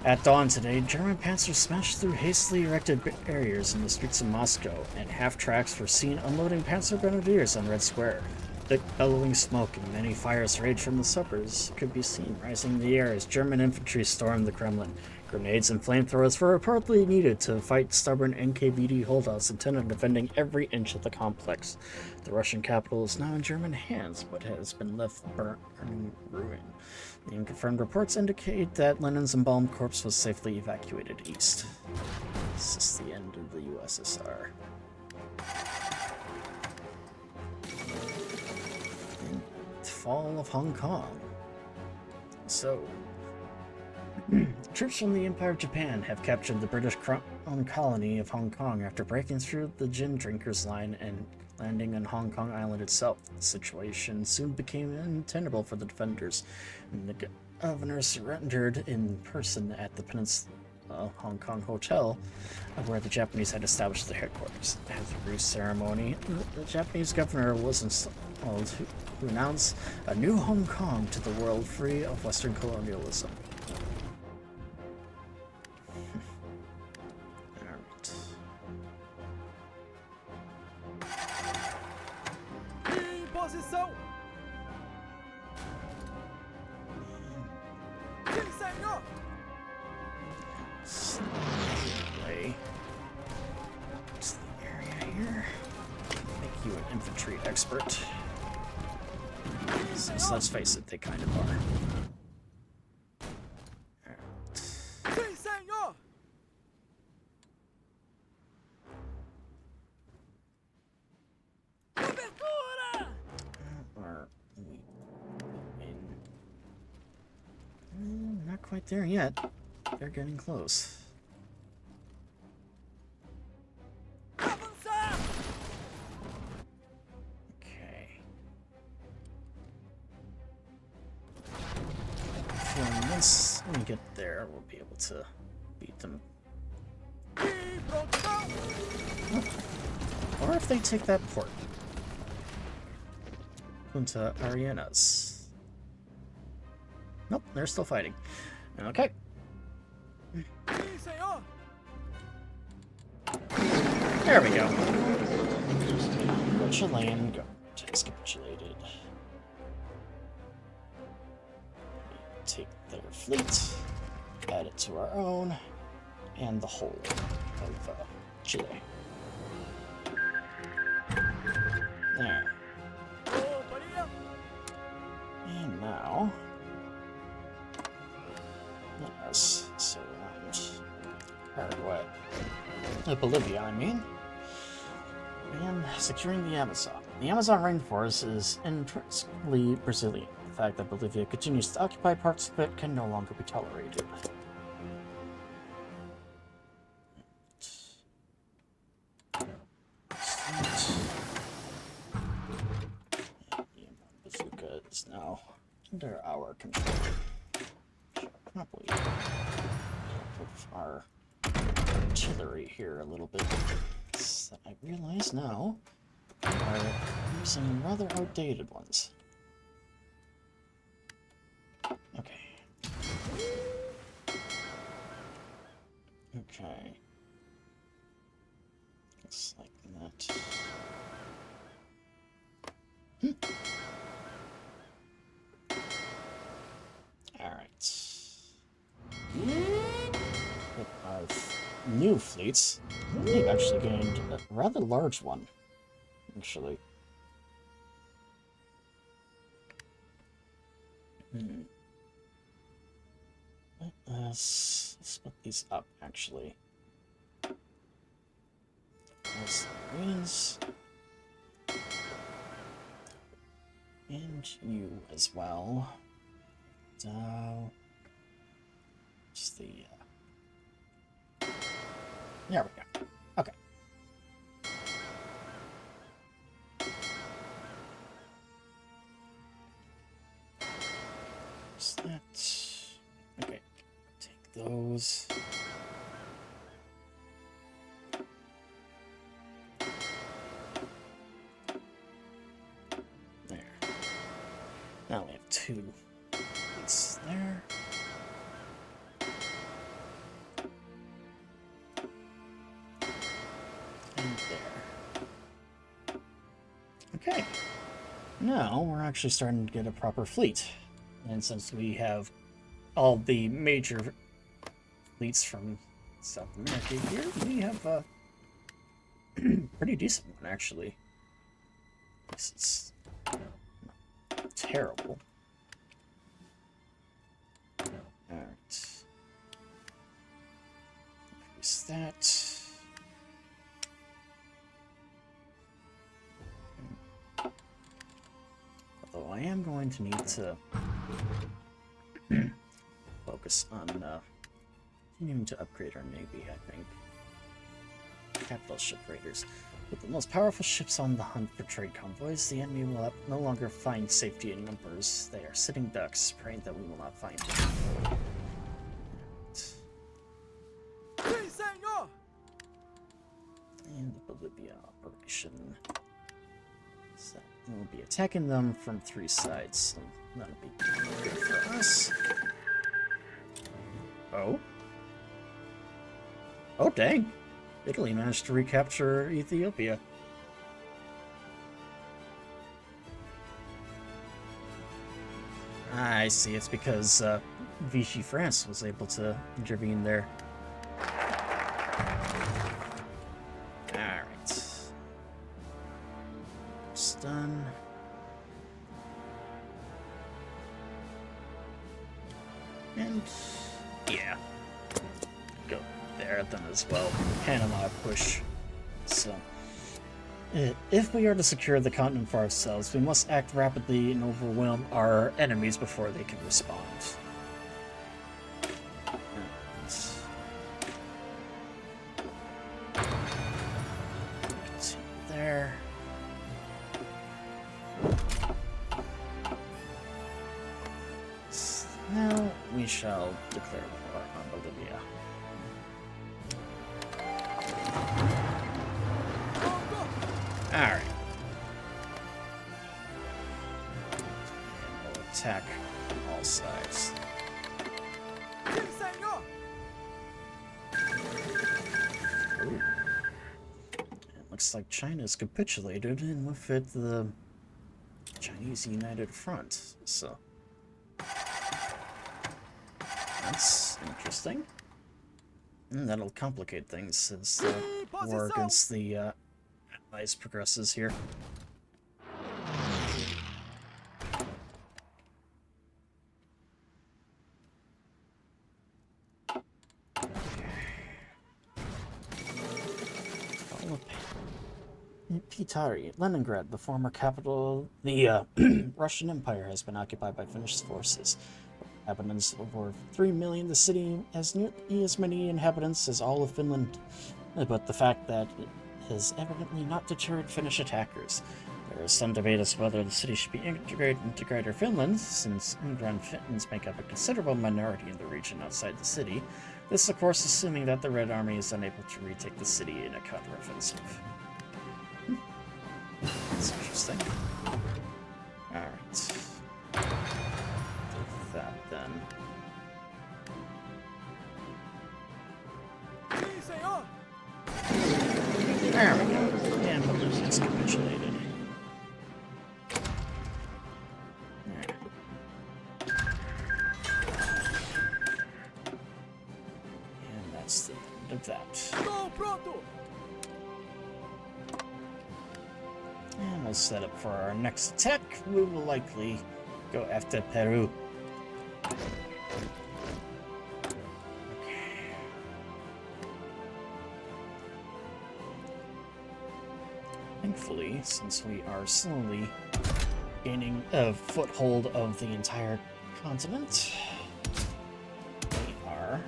At dawn today, German panzers smashed through hastily erected barriers in the streets of Moscow, and half-tracks were seen unloading Panzer Grenadiers on Red Square. Thick, bellowing smoke and many fires raged from the suburbs could be seen rising in the air as German infantry stormed the Kremlin. Grenades and flamethrowers were reportedly needed to fight stubborn NKVD holdouts intent on defending every inch of the complex. The Russian capital is now in German hands, but has been left burning ruin. The unconfirmed reports indicate that Lenin's embalmed corpse was safely evacuated east. This is the end of the USSR. And the fall of Hong Kong. So, troops from the Empire of Japan have captured the British Crown colony of Hong Kong after breaking through the gin drinkers line and landing on Hong Kong Island itself. The situation soon became untenable for the defenders, and the governor surrendered in person at the Peninsula Hong Kong Hotel, where the Japanese had established their headquarters. At the brief ceremony, the Japanese governor was installed to announce a new Hong Kong to the world free of Western colonialism. Em posição! Sim, senhor! Slowly to the area here. Make you an infantry expert. Since, let's face it, they kind of are. Alright. Sí, señor. Cobertura. Are we in? Not quite there yet. They're getting close. Avançar. Okay. And once we get there, we'll be able to beat them. E prontidão. Or if they take that port. Punta Arenas. Nope, they're still fighting. Okay. Sí, señor. There we go. The Chilean government has capitulated. Take their fleet, add it to our own, and the whole of Chile. There. Oh, Maria. And now, let us surround Paraguay. Bolivia, I mean. And securing the Amazon. The Amazon rainforest is intrinsically Brazilian. The fact that Bolivia continues to occupy parts of it can no longer be tolerated. Bazooka is now under our control. Probably move our artillery here a little bit. So I realize now we are using rather outdated ones. Okay. Okay. Looks like that. Alright. With our new fleets, we've actually gained a rather large one, actually. Let's split these up, actually. As Marines. And you as well. So, just the, there we go. Okay. Just that. Okay. Take those. There. Now we have two fleets there. And there. Okay. Now we're actually starting to get a proper fleet. And since we have all the major fleets from South America here, we have a pretty decent one, actually. This is not terrible. Alright. Increase that. Although I am going to need to focus on continuing to upgrade our navy, I think. Capital ship raiders. With the most powerful ships on the hunt for trade convoys, the enemy will no longer find safety in numbers. They are sitting ducks, praying that we will not find them. Sí, señor. And the Bolivia operation. So we'll be attacking them from three sides, so that'll be good for us. Oh? Oh, dang. Italy managed to recapture Ethiopia. I see, it's because Vichy France was able to intervene there. Alright. It's done. And yeah. Go there then as well. Panama push. So if we are to secure the continent for ourselves, we must act rapidly and overwhelm our enemies before they can respond. Continue there. Now we shall declare war on Bolivia. Alright. We'll attack on all sides. Sí, señor. Ooh. It looks like China's capitulated, and with it the Chinese United Front, so that's interesting. And that'll complicate things as the war against the Allies progresses here. Pitari, Leningrad, the former capital of the Russian Empire, has been occupied by Finnish forces. Inhabitants of over 3 million, the city has nearly as many inhabitants as all of Finland, but the fact that it has evidently not deterred Finnish attackers. There is some debate as to whether the city should be integrated into Greater Finland, since immigrant Finns make up a considerable minority in the region outside the city. This, of course, assuming that the Red Army is unable to retake the city in a counteroffensive. That's interesting. Alright. Do that then. Sí, señor. There we go. And Bolivia's capitulated. Alright. And that's the end of that. Todo pronto. And we'll set up for our next attack. We will likely go after Peru. Okay. Thankfully, since we are slowly gaining a foothold of the entire continent, we are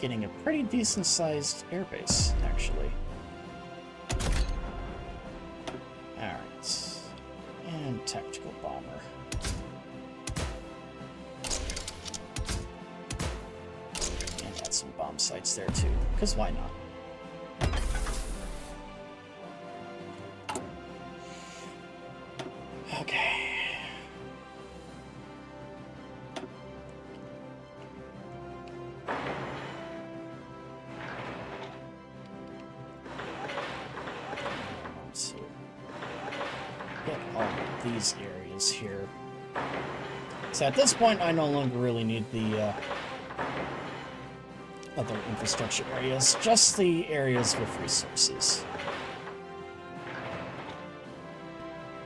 getting a pretty decent-sized airbase, actually. Alright. And tactical bomber. And add some bomb sites there too, because why not? Okay. So get all of these areas here. So at this point, I no longer really need the other infrastructure areas, just the areas with resources.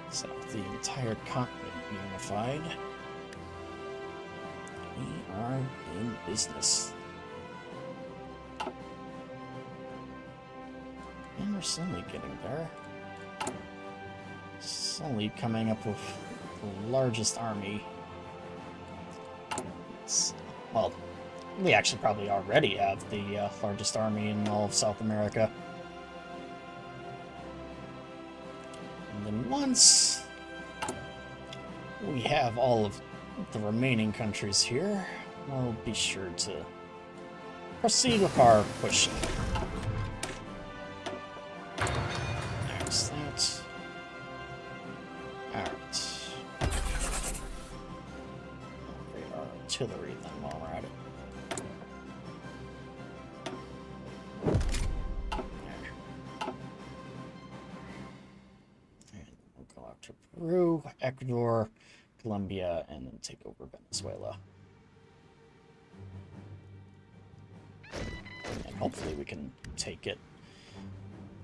So the entire continent unified. We are in business. And we're slowly getting there. Slowly coming up with the largest army. Well, we actually probably already have the largest army in all of South America. And then once we have all of the remaining countries here, we'll be sure to proceed with our pushing. There's that. Alright. Upgrade our artillery then while we're at it. There. And we'll go out to Peru, Ecuador, Colombia, and then take over Venezuela. hopefully we can take it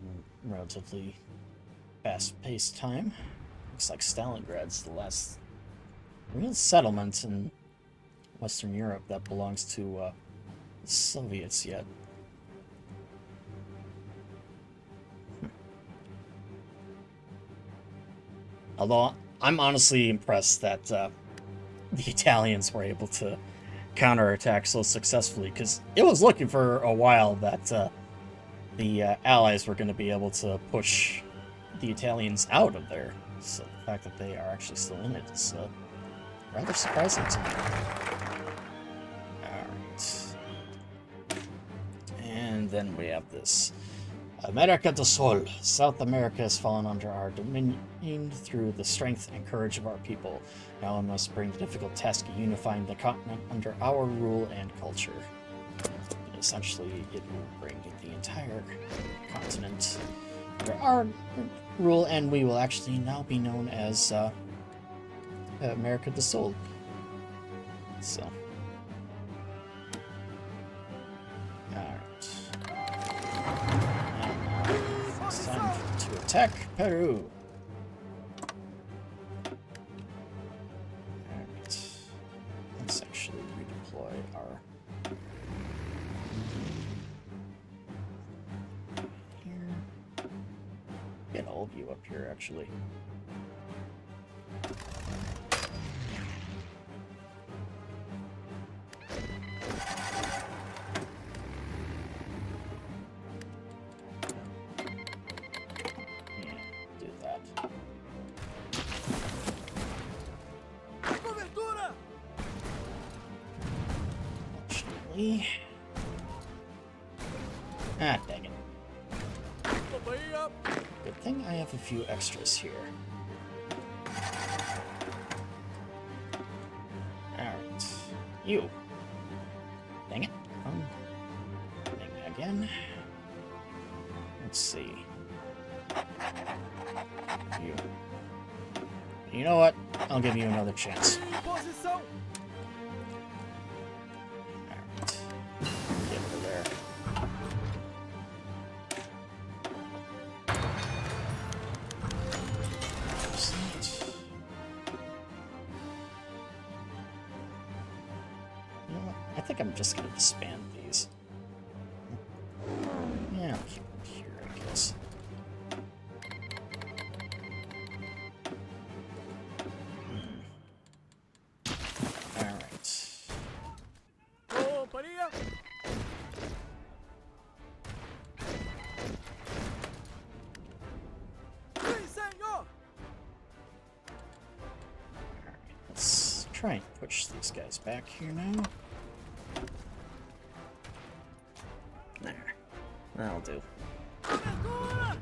in relatively fast-paced time. Looks like Stalingrad's the last real settlement in Western Europe that belongs to the Soviets yet. Although I'm honestly impressed that the Italians were able to counterattack so successfully, because it was looking for a while that the Allies were going to be able to push the Italians out of there. So the fact that they are actually still in it is rather surprising to me. Alright. And then we have this. America del Sol. South America has fallen under our dominion through the strength and courage of our people. Now we must bring the difficult task of unifying the continent under our rule and culture. And essentially, it will bring the entire continent under our rule, and we will actually now be known as America del Sol. So. It's time to attack Peru. Alright. Let's actually redeploy our... here. Get all of you up here, actually. Cobertura! Ah, dang it. Bahia! Good thing I have a few extras here. Alright. You. Dang it. Dang it again. Let's see. You. You know what? I'll give you another chance. Posição! Alright. Get over there. You know what? I think I'm just gonna disband these. Yeah, I'll keep them here, I guess. Alright. Companhia! Sim, senhor! Let's try and push these guys back here now. There. That'll do. Cobertura!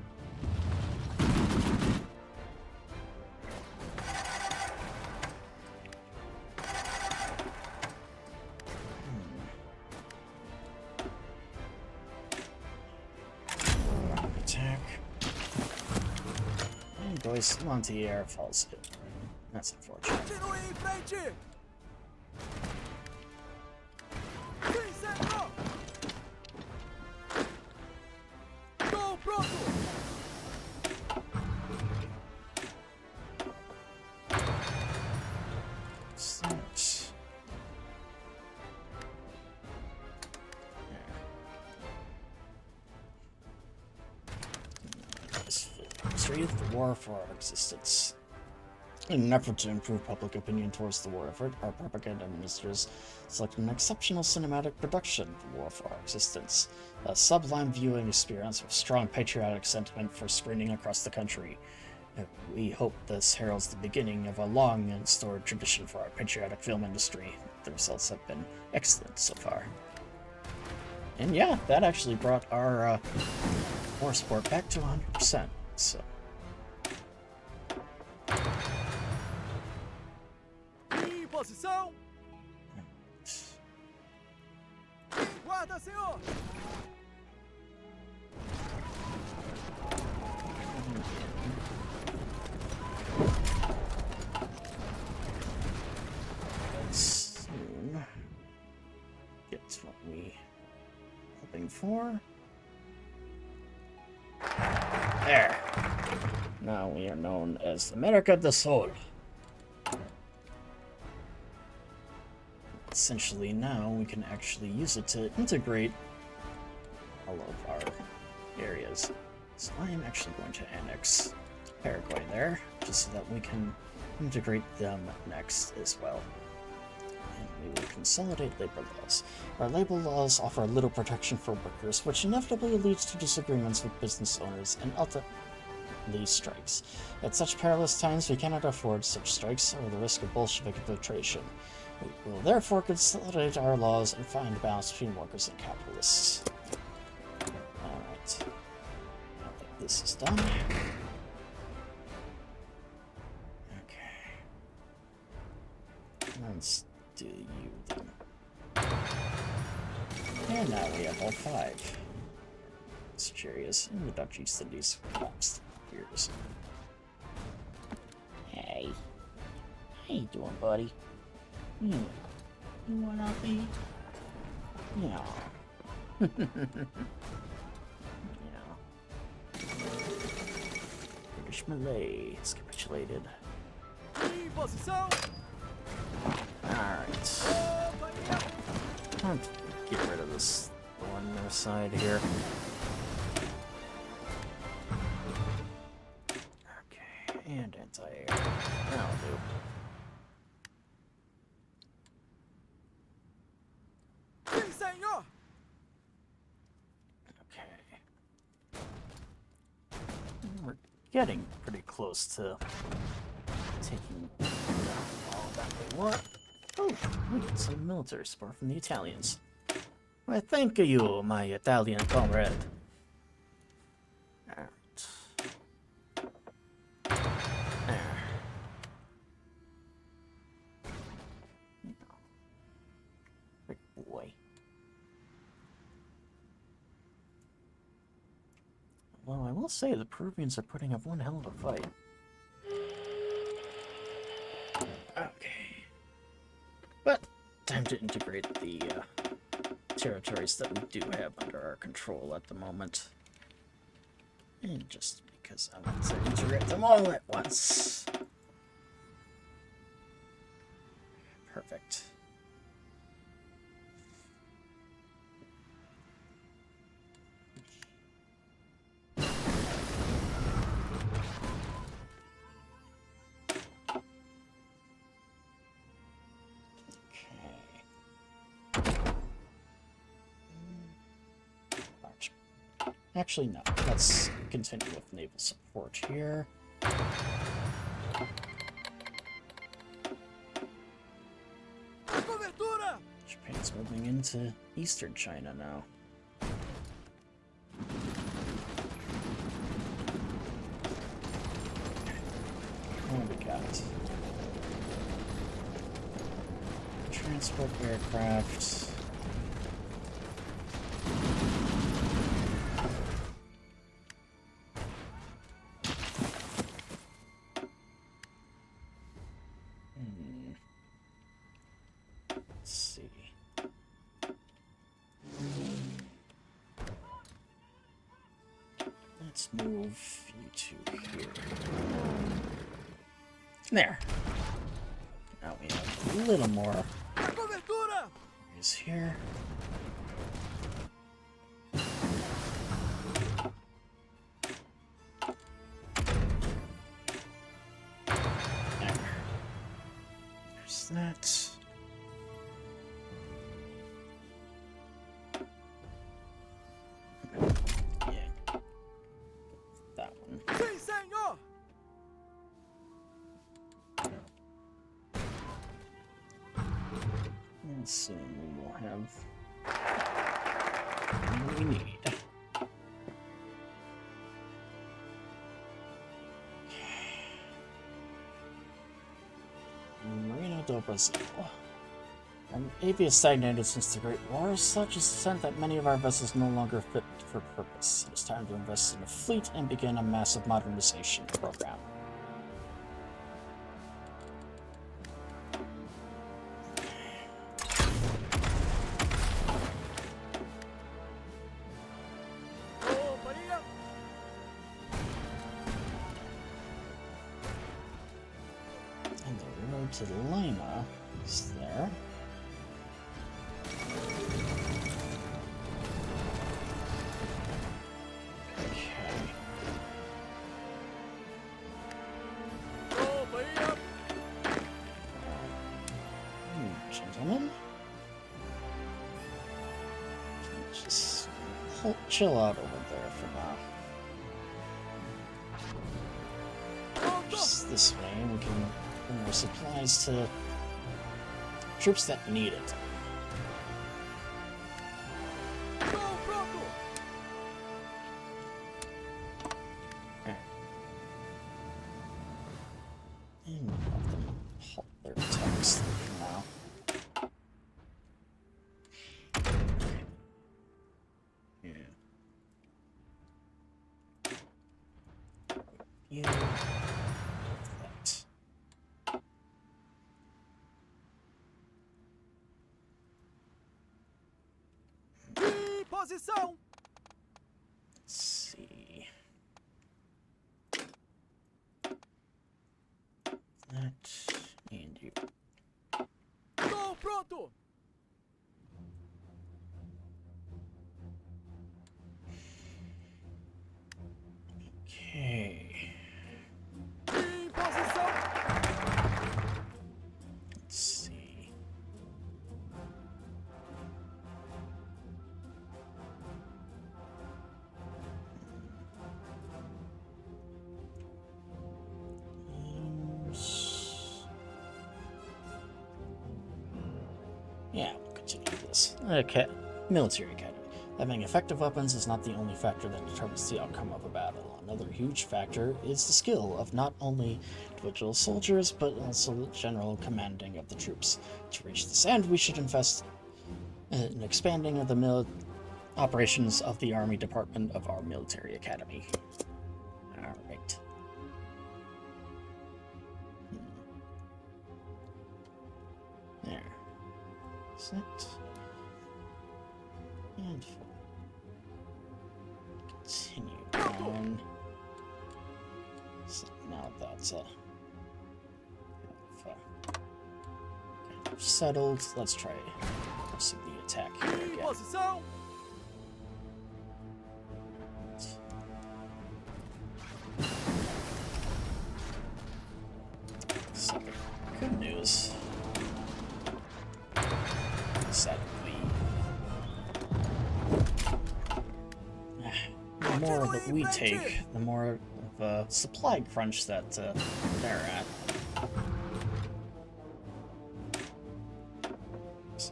Attack. And Joyce Montier falls hit. That's unfortunate. Continue em frente! Sim, senhor! Estou pronto! Start. History of the war for our existence. In an effort to improve public opinion towards the war effort, our propaganda ministers selected an exceptional cinematic production, The War for Our Existence, a sublime viewing experience with strong patriotic sentiment for screening across the country. We hope this heralds the beginning of a long and storied tradition for our patriotic film industry. The results have been excellent so far. And yeah, that actually brought our war support back to 100%, so... Em posição! Guarda, senhor! Soon get what we hoping for. There. Now we are known as America del Sol. Essentially, now we can actually use it to integrate all of our areas. So I am actually going to annex Paraguay there, just so that we can integrate them next as well. And we will consolidate labor laws. Our labor laws offer little protection for workers, which inevitably leads to disagreements with business owners and ultimately strikes. At such perilous times, we cannot afford such strikes or the risk of Bolshevik infiltration. We will therefore consolidate our laws and find a balance between workers and capitalists. Alright. Now that this is done. Okay. Let's do you then. And now we have all 5. Such areas in the Dutch East Indies collapsed years. Hey. How you doing, buddy? You wanna be? Yeah. Yeah. British Malay has capitulated. Em posição. Alright. Opa, e Time to get rid of this on their side here. Okay, and anti-air. That'll do. sim, senhor. Okay. We're getting pretty close to taking all that we want. Oh, we get some military support from the Italians. Why, thank you, my Italian comrade. Alright. There. Big boy. Well, I will say the Peruvians are putting up one hell of a fight. Okay. But, time to integrate the territories that we do have under our control at the moment. And just because I want to integrate them all at once. Perfect. Actually, no. Let's continue with naval support here. Cobertura. Japan's moving into eastern China now. What do we got? Transport aircraft. Let's see. Let's move you to here. There. Now we have a little more Cobertura. areas here. There. There's that. Yeah. That one. Sim, senhor. And soon we will have what we need. Marina do Brasil. Our navy has stagnated since the Great War, such is the extent that many of our vessels no longer fit for purpose. It is time to invest in a fleet and begin a massive modernization program. to Lima is there. Okay. Tropa, Gentlemen. Just chill out over there for now. Just this way, we can bring more supplies to troops that need it. Estou pronto. And have them halt their attacks for now. Yeah. You have that. Em posição. Let's see. That and you. Estou pronto. Okay. Em posição. Let's see. Yeah, we'll continue with this. Okay. Military Academy. Having effective weapons is not the only factor that determines the outcome of a battle. Another huge factor is the skill of not only individual soldiers, but also the general commanding of the troops. To reach this end, we should invest in expanding of the operations of the Army Department of our Military Academy. Alright. There. Set. And continue on. So now that's kind of settled. Let's try pressing the attack here Em again. posição. So, good news. Sadly, the more that we take, the more of a supply crunch that they're at. So,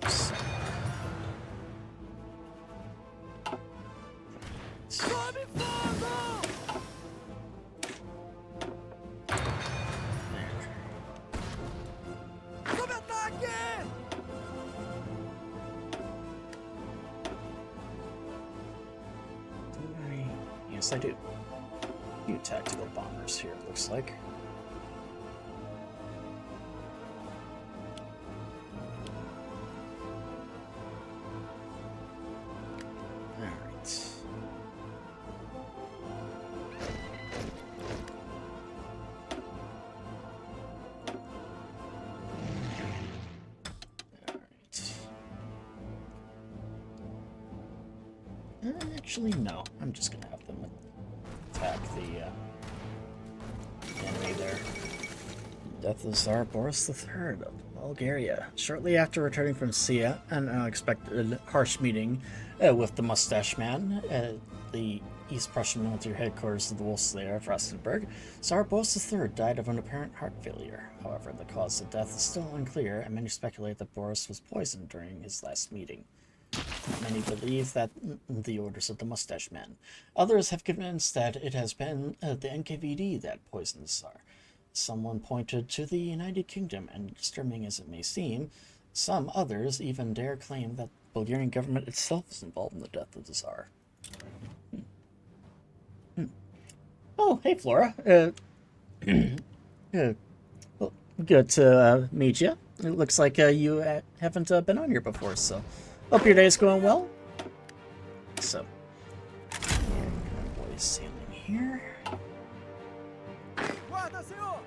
Sob fogo. there. Sob ataque. Yes, I do. Few tactical bombers here, it looks like. Alright. Alright. Actually, no. I'm just gonna have them attack the enemy there. Death of Tsar Boris III of Bulgaria. Shortly after returning from Sia, an unexpected harsh meeting with the Mustache Man at the East Prussian military headquarters of the Wolfslayer of Rastenburg, Tsar Boris III died of an apparent heart failure. However, the cause of death is still unclear, and many speculate that Boris was poisoned during his last meeting. Many believe that the orders of the Mustache Man. Others have convinced that it has been the NKVD that poisoned the Tsar. Someone pointed to the United Kingdom, and disturbing as it may seem, some others even dare claim that the Bulgarian government itself is involved in the death of the Tsar. Oh, hey, Flora. Well, good to meet you. It looks like you haven't been on here before, so hope your day's going well. So, convoy sailing here. Guarda, senhor.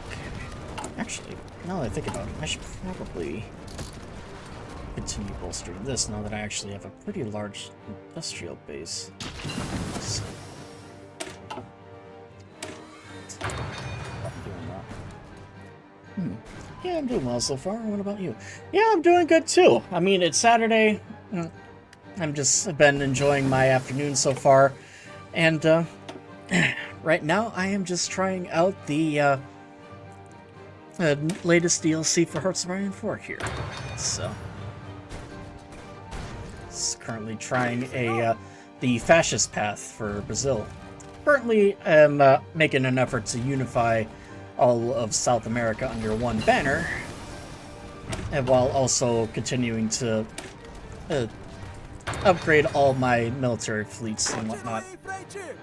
Okay. Actually, now that I think about it, I should probably continue bolstering this now that I actually have a pretty large industrial base. So, I'm doing that. Yeah, I'm doing well so far. What about you? Yeah, I'm doing good too. I mean, it's Saturday. I've been enjoying my afternoon so far. And right now I am just trying out the latest DLC for Hearts of Iron 4 here. So, it's currently trying the Fascist path for Brazil. Currently, I'm making an effort to unify all of South America under one banner, and while also continuing to upgrade all my military fleets and whatnot. Continue em frente.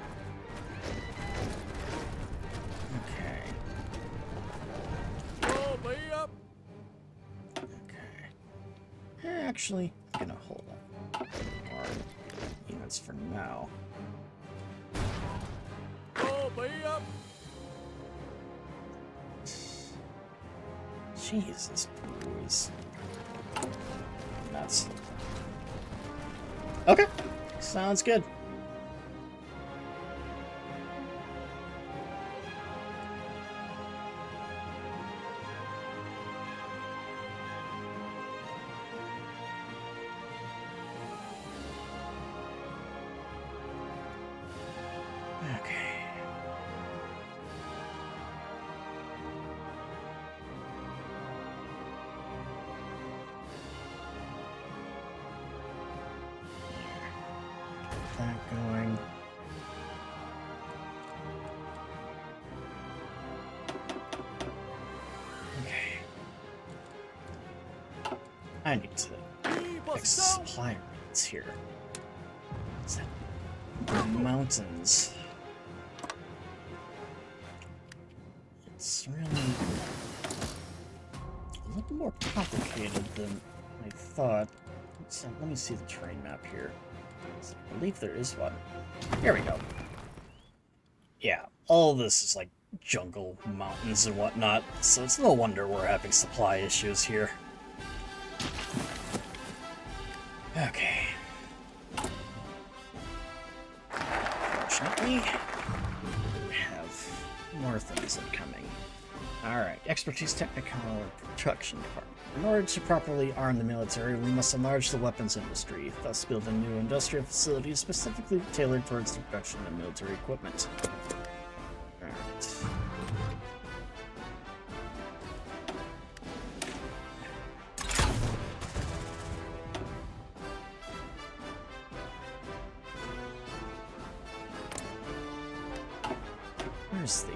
Okay. Opa, aí, ó. Okay. Actually, I'm gonna hold on more units for now. Opa, aí, ó. Jesus, boys. Nuts. Okay, sounds good. Okay. Get that going. Okay. I need to Em fix posição. supply routes here. What's that? The mountains. It's really a little more complicated than I thought. Let me see the terrain map here. I believe there is one. Here we go. Yeah, all this is like jungle, mountains, and whatnot, so it's no wonder we're having supply issues here. Okay. Fortunately, we have more things incoming. Alright, expertise technical production department. In order to properly arm the military, we must enlarge the weapons industry, thus building new industrial facilities specifically tailored towards the production of military equipment. Alright. Where's the,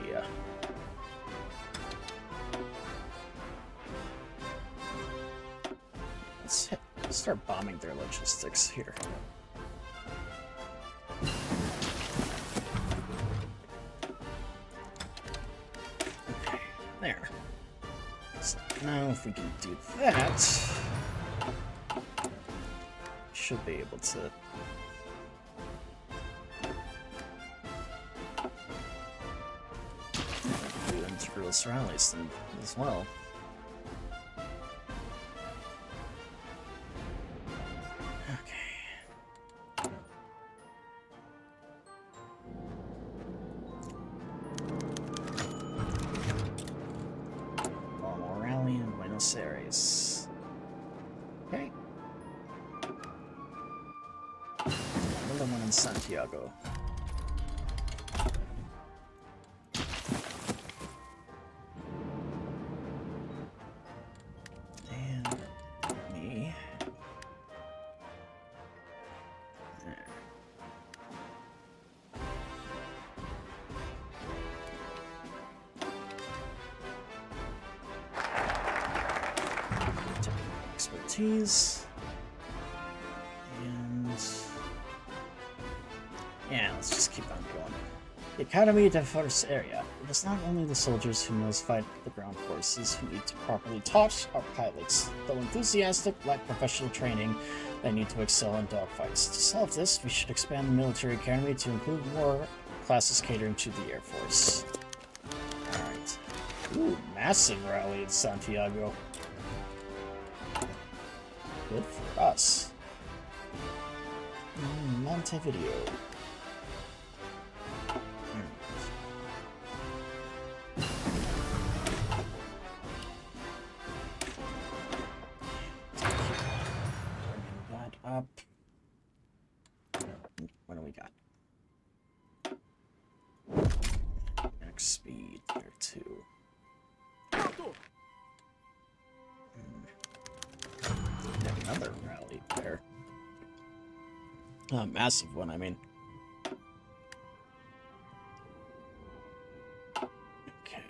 let's start bombing their logistics here. Okay, there. So now if we can do that, should be able to do integral rallies then as well. Aires. Okay. Another one in Santiago. And me. There. Expertise. And yeah, let's just keep on going. The Academy diverse area. It is not only the soldiers who knows fight the ground forces who need to properly taught our pilots. Though enthusiastic, lack professional training, they need to excel in dogfights. To solve this, we should expand the military academy to include more classes catering to the Air Force. Alright. Ooh, massive rally in Santiago. Good for us. Montevideo. Bringing that up. What do we got? Max speed there too. Another rally there. A massive one, I mean. Okay.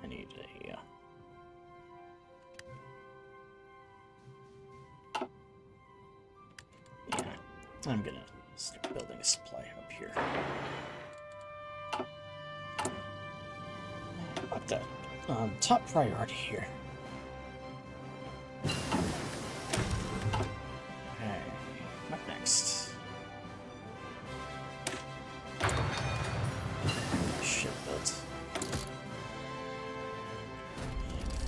I need a... yeah, I'm gonna start building a supply hub here. Up that top priority here. Okay, what next? Ship built.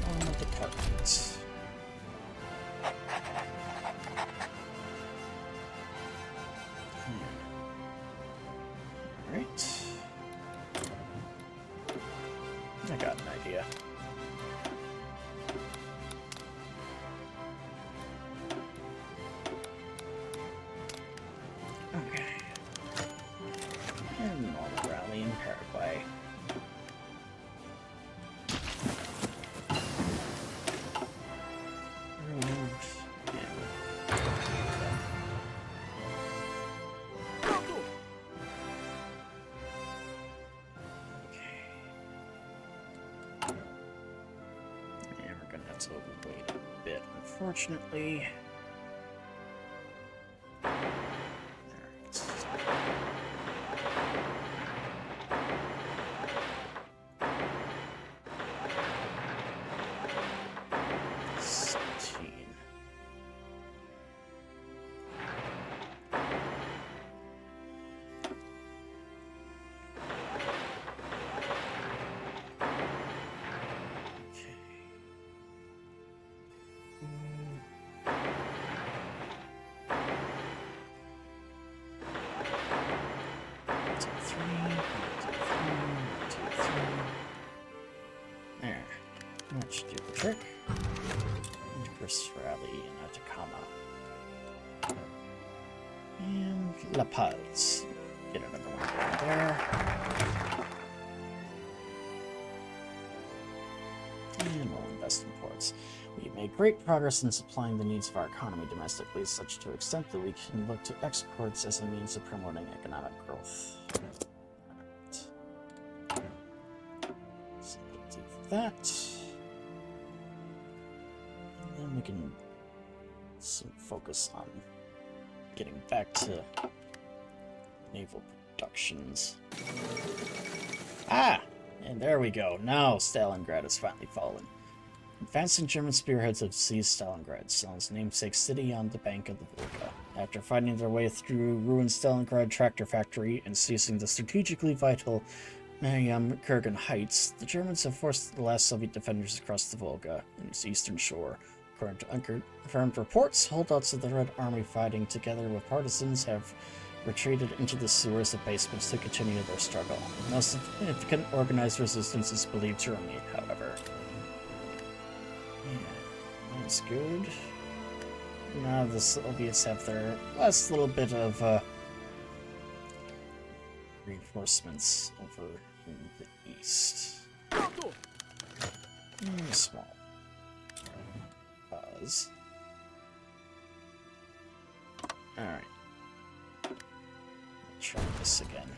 And department. Alright. I got an idea. Okay. And normal rally in Paraguay. To wait a bit, unfortunately. There. That should do the trick. First rally in Atacama. And La Paz. Get another one down there. And we'll invest in ports. We've made great progress in supplying the needs of our economy domestically, such to extent that we can look to exports as a means of promoting economic growth. So we'll do that. And then we can focus on getting back to naval productions. Ah! And there we go. Now Stalingrad has finally fallen. Advancing German spearheads have seized Stalingrad, Stalin's namesake city on the bank of the Volga. After fighting their way through ruined Stalingrad tractor factory and seizing the strategically vital Mariam Kurgan Heights, the Germans have forced the last Soviet defenders across the Volga and its eastern shore. According to unconfirmed reports, holdouts of the Red Army fighting together with partisans have retreated into the sewers and basements to continue their struggle. No significant organized resistance is believed to remain, however. Yeah, that's good. Now the Soviets have their last little bit of reinforcements over in the east. Small pause. Alright. Try this again.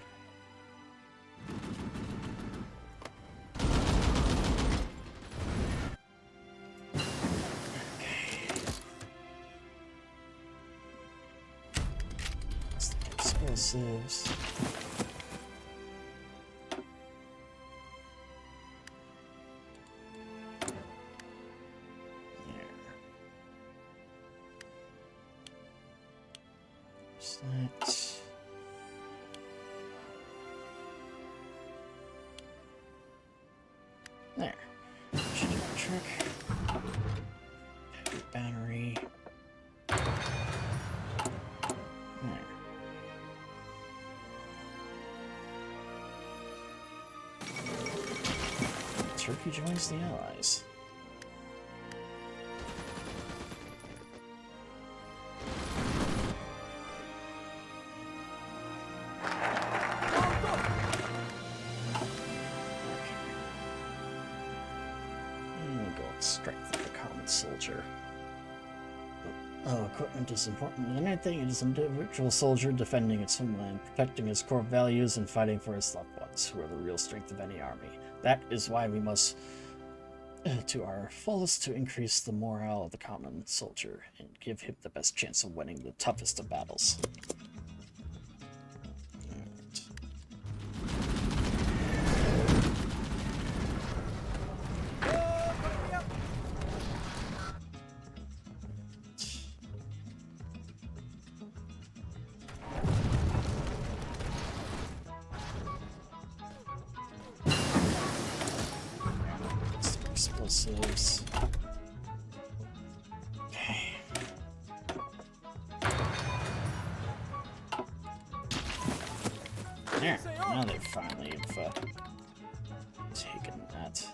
Explosives. There. There's that. There. Should do the trick. Battery. There. Turkey joins the Allies. Strength of the common soldier. Oh, equipment is important than anything. It is an individual soldier defending its homeland, protecting his core values, and fighting for his loved ones, who are the real strength of any army. That is why we must to our fullest to increase the morale of the common soldier and give him the best chance of winning the toughest of battles. Explosives. Okay. There. Now they finally have taken that.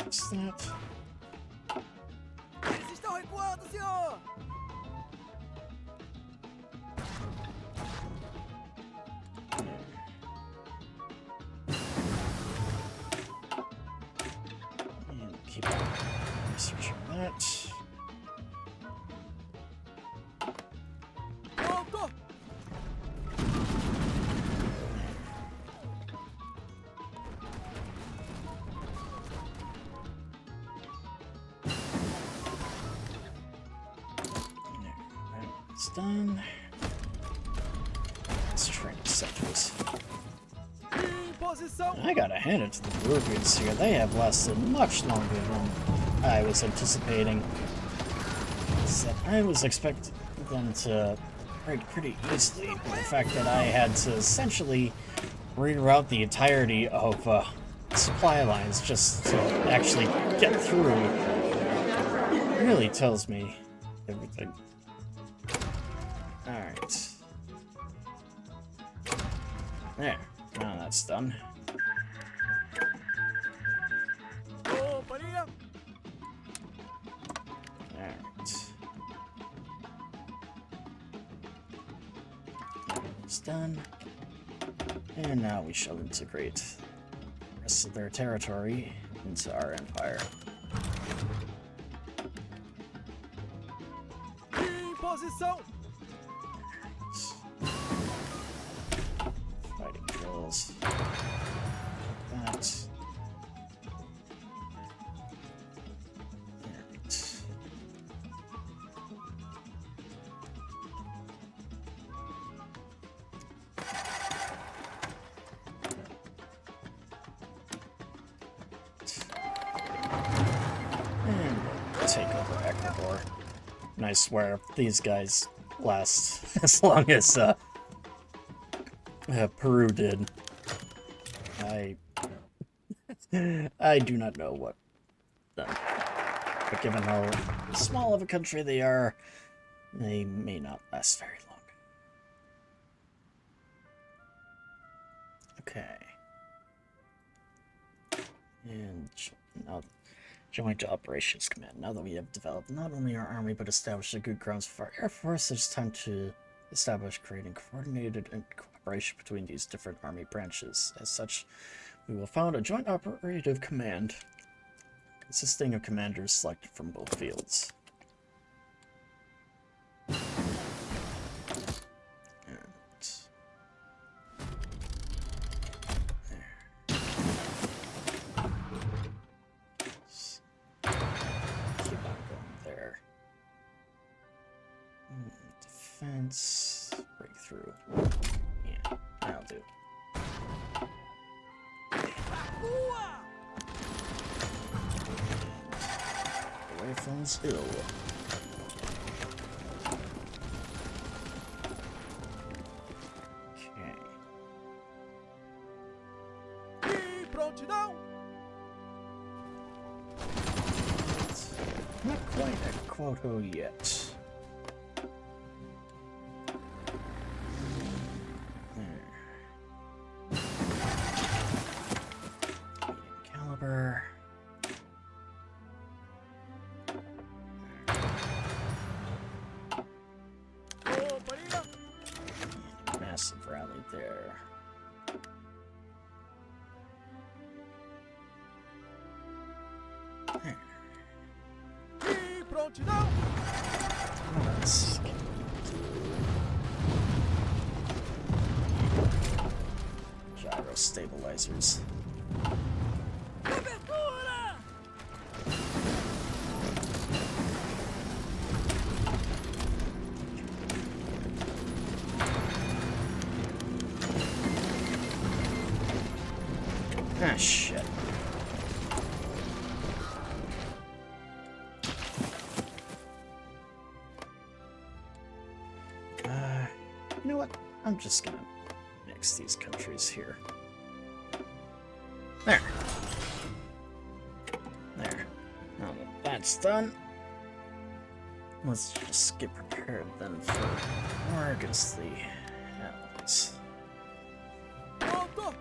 What's that? Eles estão recuando, senhor! And keep on researching that. Pronto! It's done. Let's train centers. Em posição! I gotta hand it to the Bluebeards here. They have lasted much longer than I was anticipating. So I was expecting them to break pretty easily, but the fact that I had to essentially reroute the entirety of supply lines just to actually get through really tells me everything. Alright. There. Now that's done. Companhia! Alright. It's done. And now we shall integrate the rest of their territory into our empire. Em posição! Fighting drills. That. Alright. And we'll take over Ecuador. And I swear, these guys last as long as Peru did. I do not know what them. But given how small of a country they are, they may not last very long. Okay. And now, Joint Operations Command. Now that we have developed not only our army, but established a good grounds for our Air Force, it's time to establish creating coordinated and cooperation between these different army branches. As such, we will found a Joint Operative Command consisting of commanders selected from both fields. Defense, breakthrough. Yeah, that'll do. rua! Away from this hill. Okay. Em prontidão! Not quite at quota yet. Caliber. Companhia! Massive rally there. Em prontidão! What else can we do? Gyro stabilizers. Cobertura! Ah, shit. You know what? I'm just gonna mix these countries here. There. There. Now that that's done, let's just get prepared then for war against the Allies. Pronto!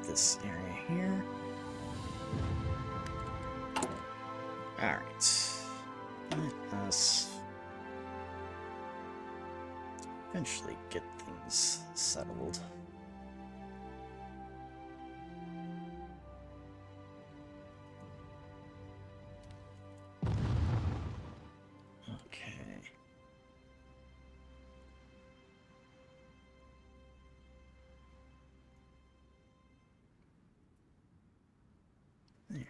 This area here. Alright. Let us eventually get things settled. Okay. There.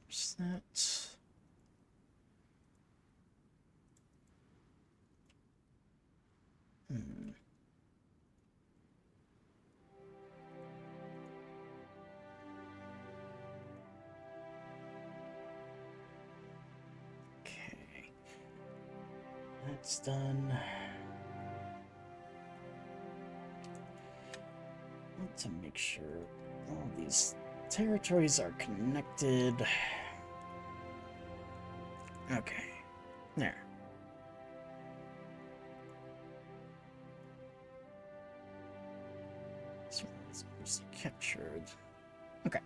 There's that. Hmm. Okay. That's done. Want to make sure all these territories are connected. Okay. There. This one was captured. Okay.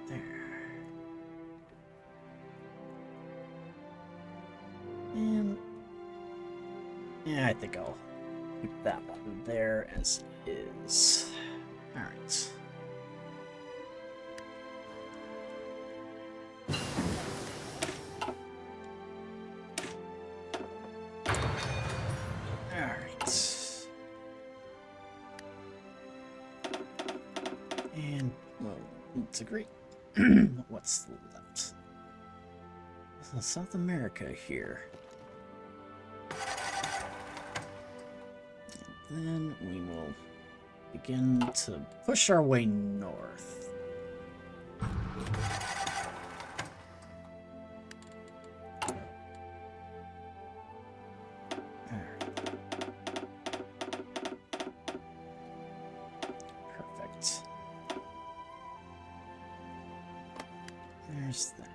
There. And yeah, I think I'll keep that one there as is. Alright. Alright. And, well, let's agree. What's left? South America here. And then we will begin to push our way north. Perfect. There's that.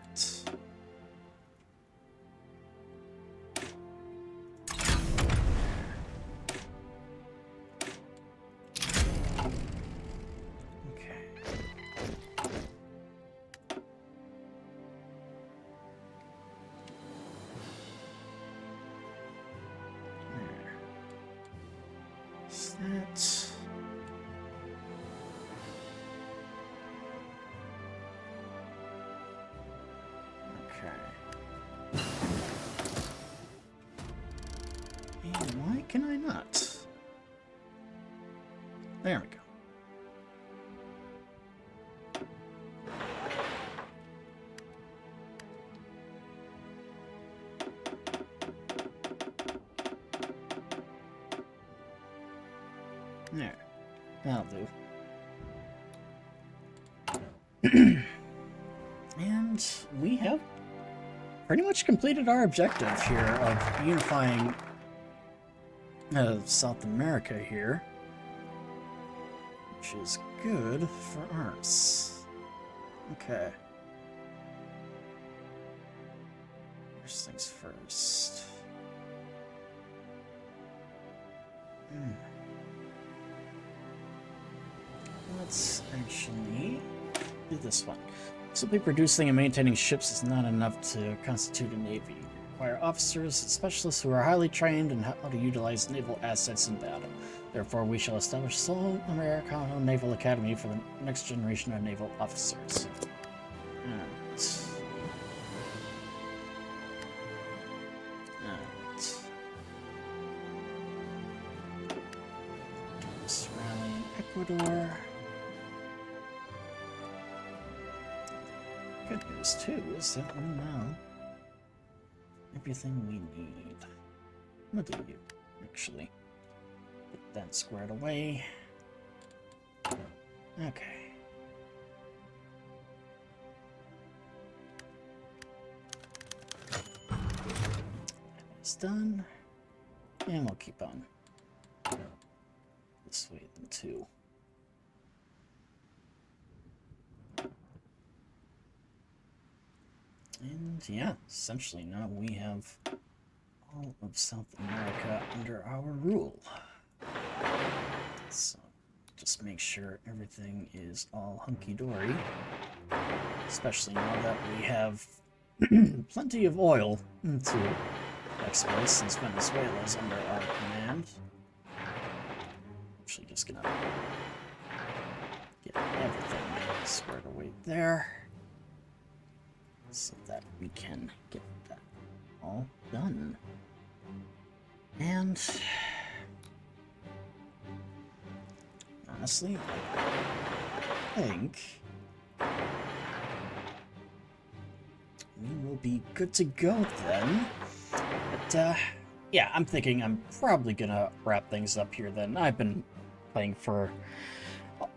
That. Okay. And why can I not? There we go. That'll do. And we have pretty much completed our objective here of unifying South America here, which is good for us. Okay. First things first. Let's actually do this one. Simply producing and maintaining ships is not enough to constitute a navy. You require officers and specialists who are highly trained in how to utilize naval assets in battle. Therefore, we shall establish sole Americano Naval Academy for the next generation of naval officers. Alright. Rally in Ecuador. Good news too is that we know everything we need. What do you actually get that squared away? Okay. It's done, and we'll keep on this way then too. And yeah, essentially now we have all of South America under our rule. So just make sure everything is all hunky-dory. Especially now that we have plenty of oil to export since Venezuela is under our command. Actually just gonna get everything squared away there, so that we can get that all done. And honestly, I think we will be good to go then. But yeah, I'm thinking I'm probably gonna wrap things up here then. I've been playing for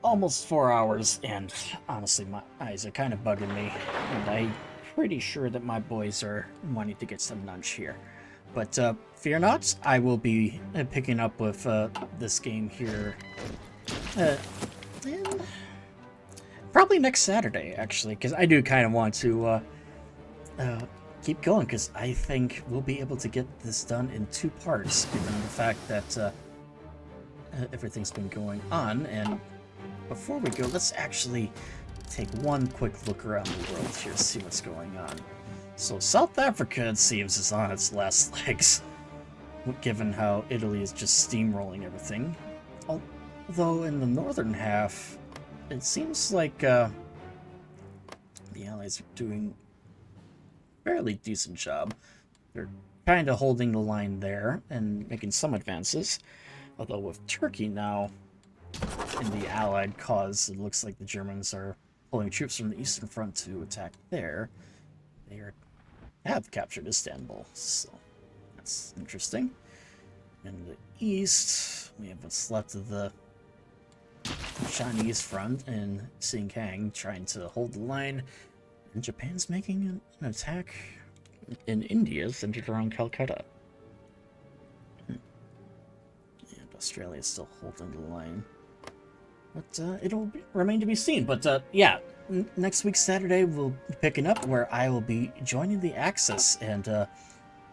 almost 4 hours, and honestly, my eyes are kind of bugging me, and I'm pretty sure that my boys are wanting to get some lunch here. But fear not, I will be picking up with this game here in probably next Saturday, actually, because I do kind of want to keep going, because I think we'll be able to get this done in 2 parts, given the fact that everything's been going on. And before we go, let's actually take one quick look around the world here, see what's going on. So South Africa, it seems, is on its last legs, given how Italy is just steamrolling everything. Although in the northern half, it seems like the Allies are doing a fairly decent job. They're kind of holding the line there and making some advances. Although with Turkey now in the Allied cause, it looks like the Germans are pulling troops from the Eastern Front to attack there. They have captured Istanbul, so that's interesting. In the east, we have what's left of the Chinese front in Xinjiang trying to hold the line, and Japan's making an attack in India centered around Calcutta. And Australia's still holding the line. But it'll remain to be seen. But yeah, next week Saturday we'll be picking up where I will be joining the Axis and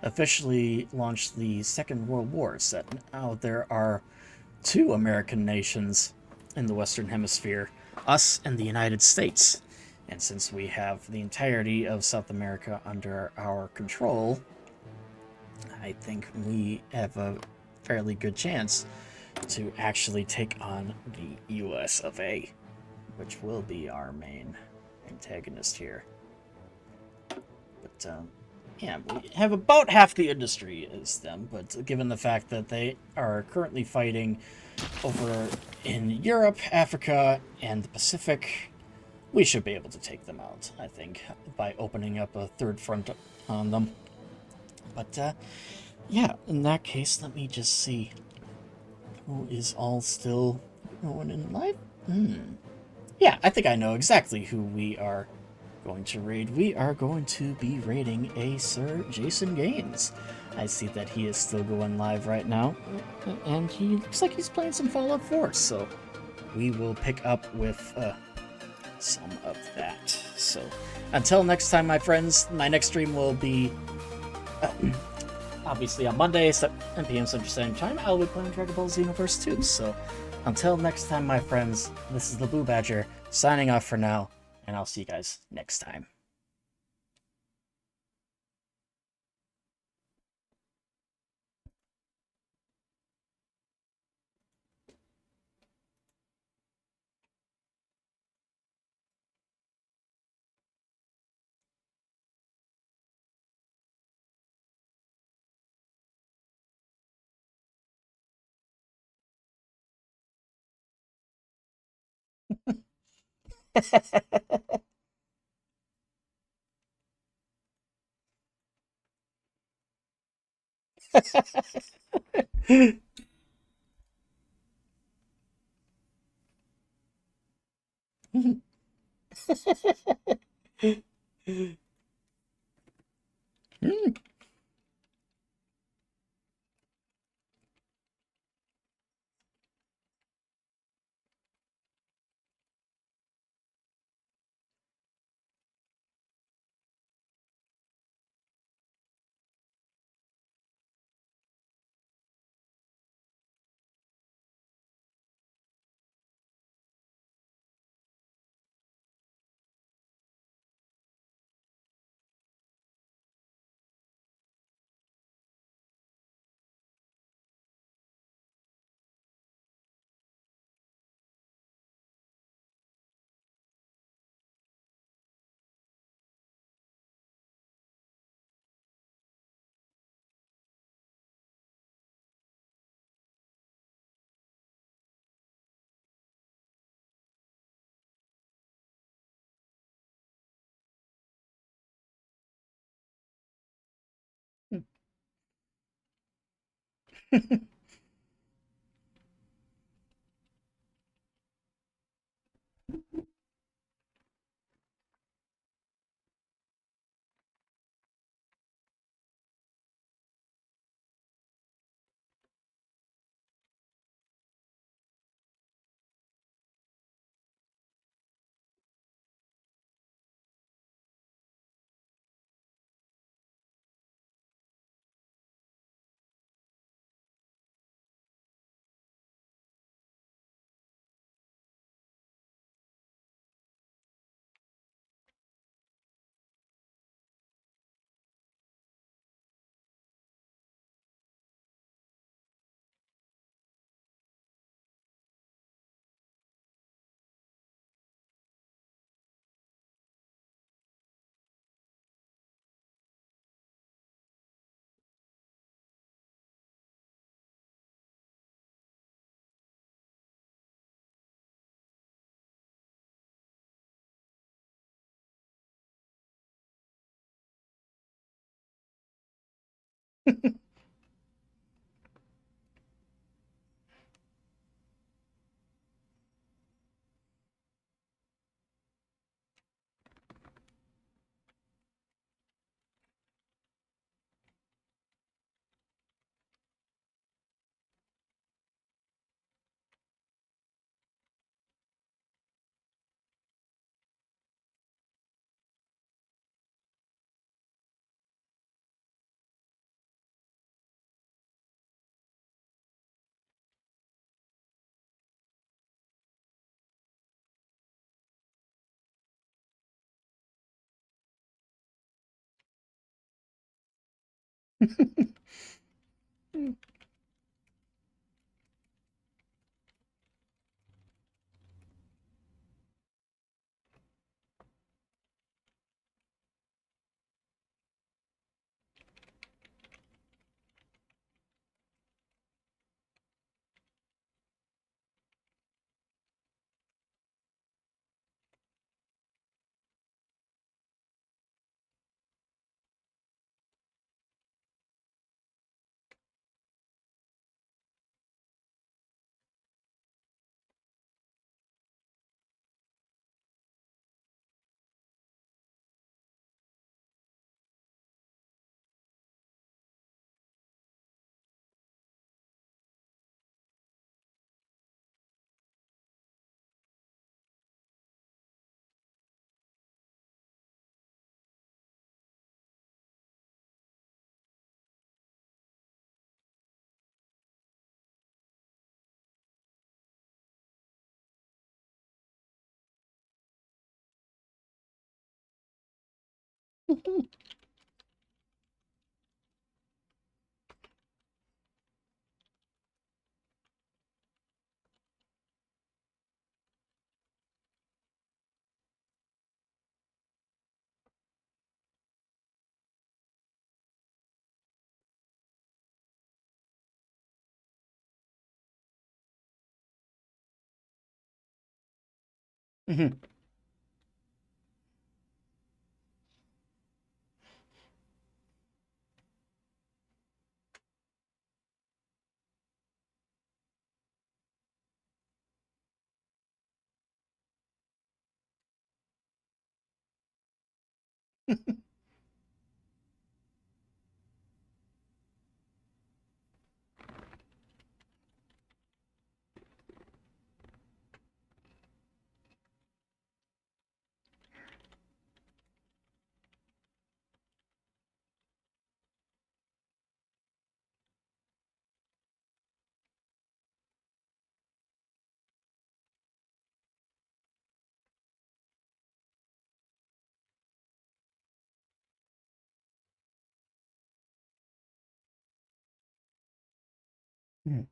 officially launch the Second World War. So now there are 2 American nations in the Western Hemisphere, us and the United States. And since we have the entirety of South America under our control, I think we have a fairly good chance to actually take on the US of A, which will be our main antagonist here. But yeah, we have about half the industry as them, but given the fact that they are currently fighting over in Europe, Africa, and the Pacific, we should be able to take them out, I think, by opening up a 3rd front on them. But yeah, in that case, let me just see who is all still No one in life? Yeah, I think I know exactly who we are going to raid. We are going to be raiding a Sir Jason Gaines. I see that he is still going live right now, and he looks like he's playing some Fallout 4, so we will pick up with some of that. So until next time, my friends, my next stream will be obviously on Monday, 7 p.m. Central Standard Time. I'll be playing Dragon Ball Xenoverse 2. So until next time, my friends, this is the Blue Badger signing off for now, and I'll see you guys next time. Mhm. Mhm.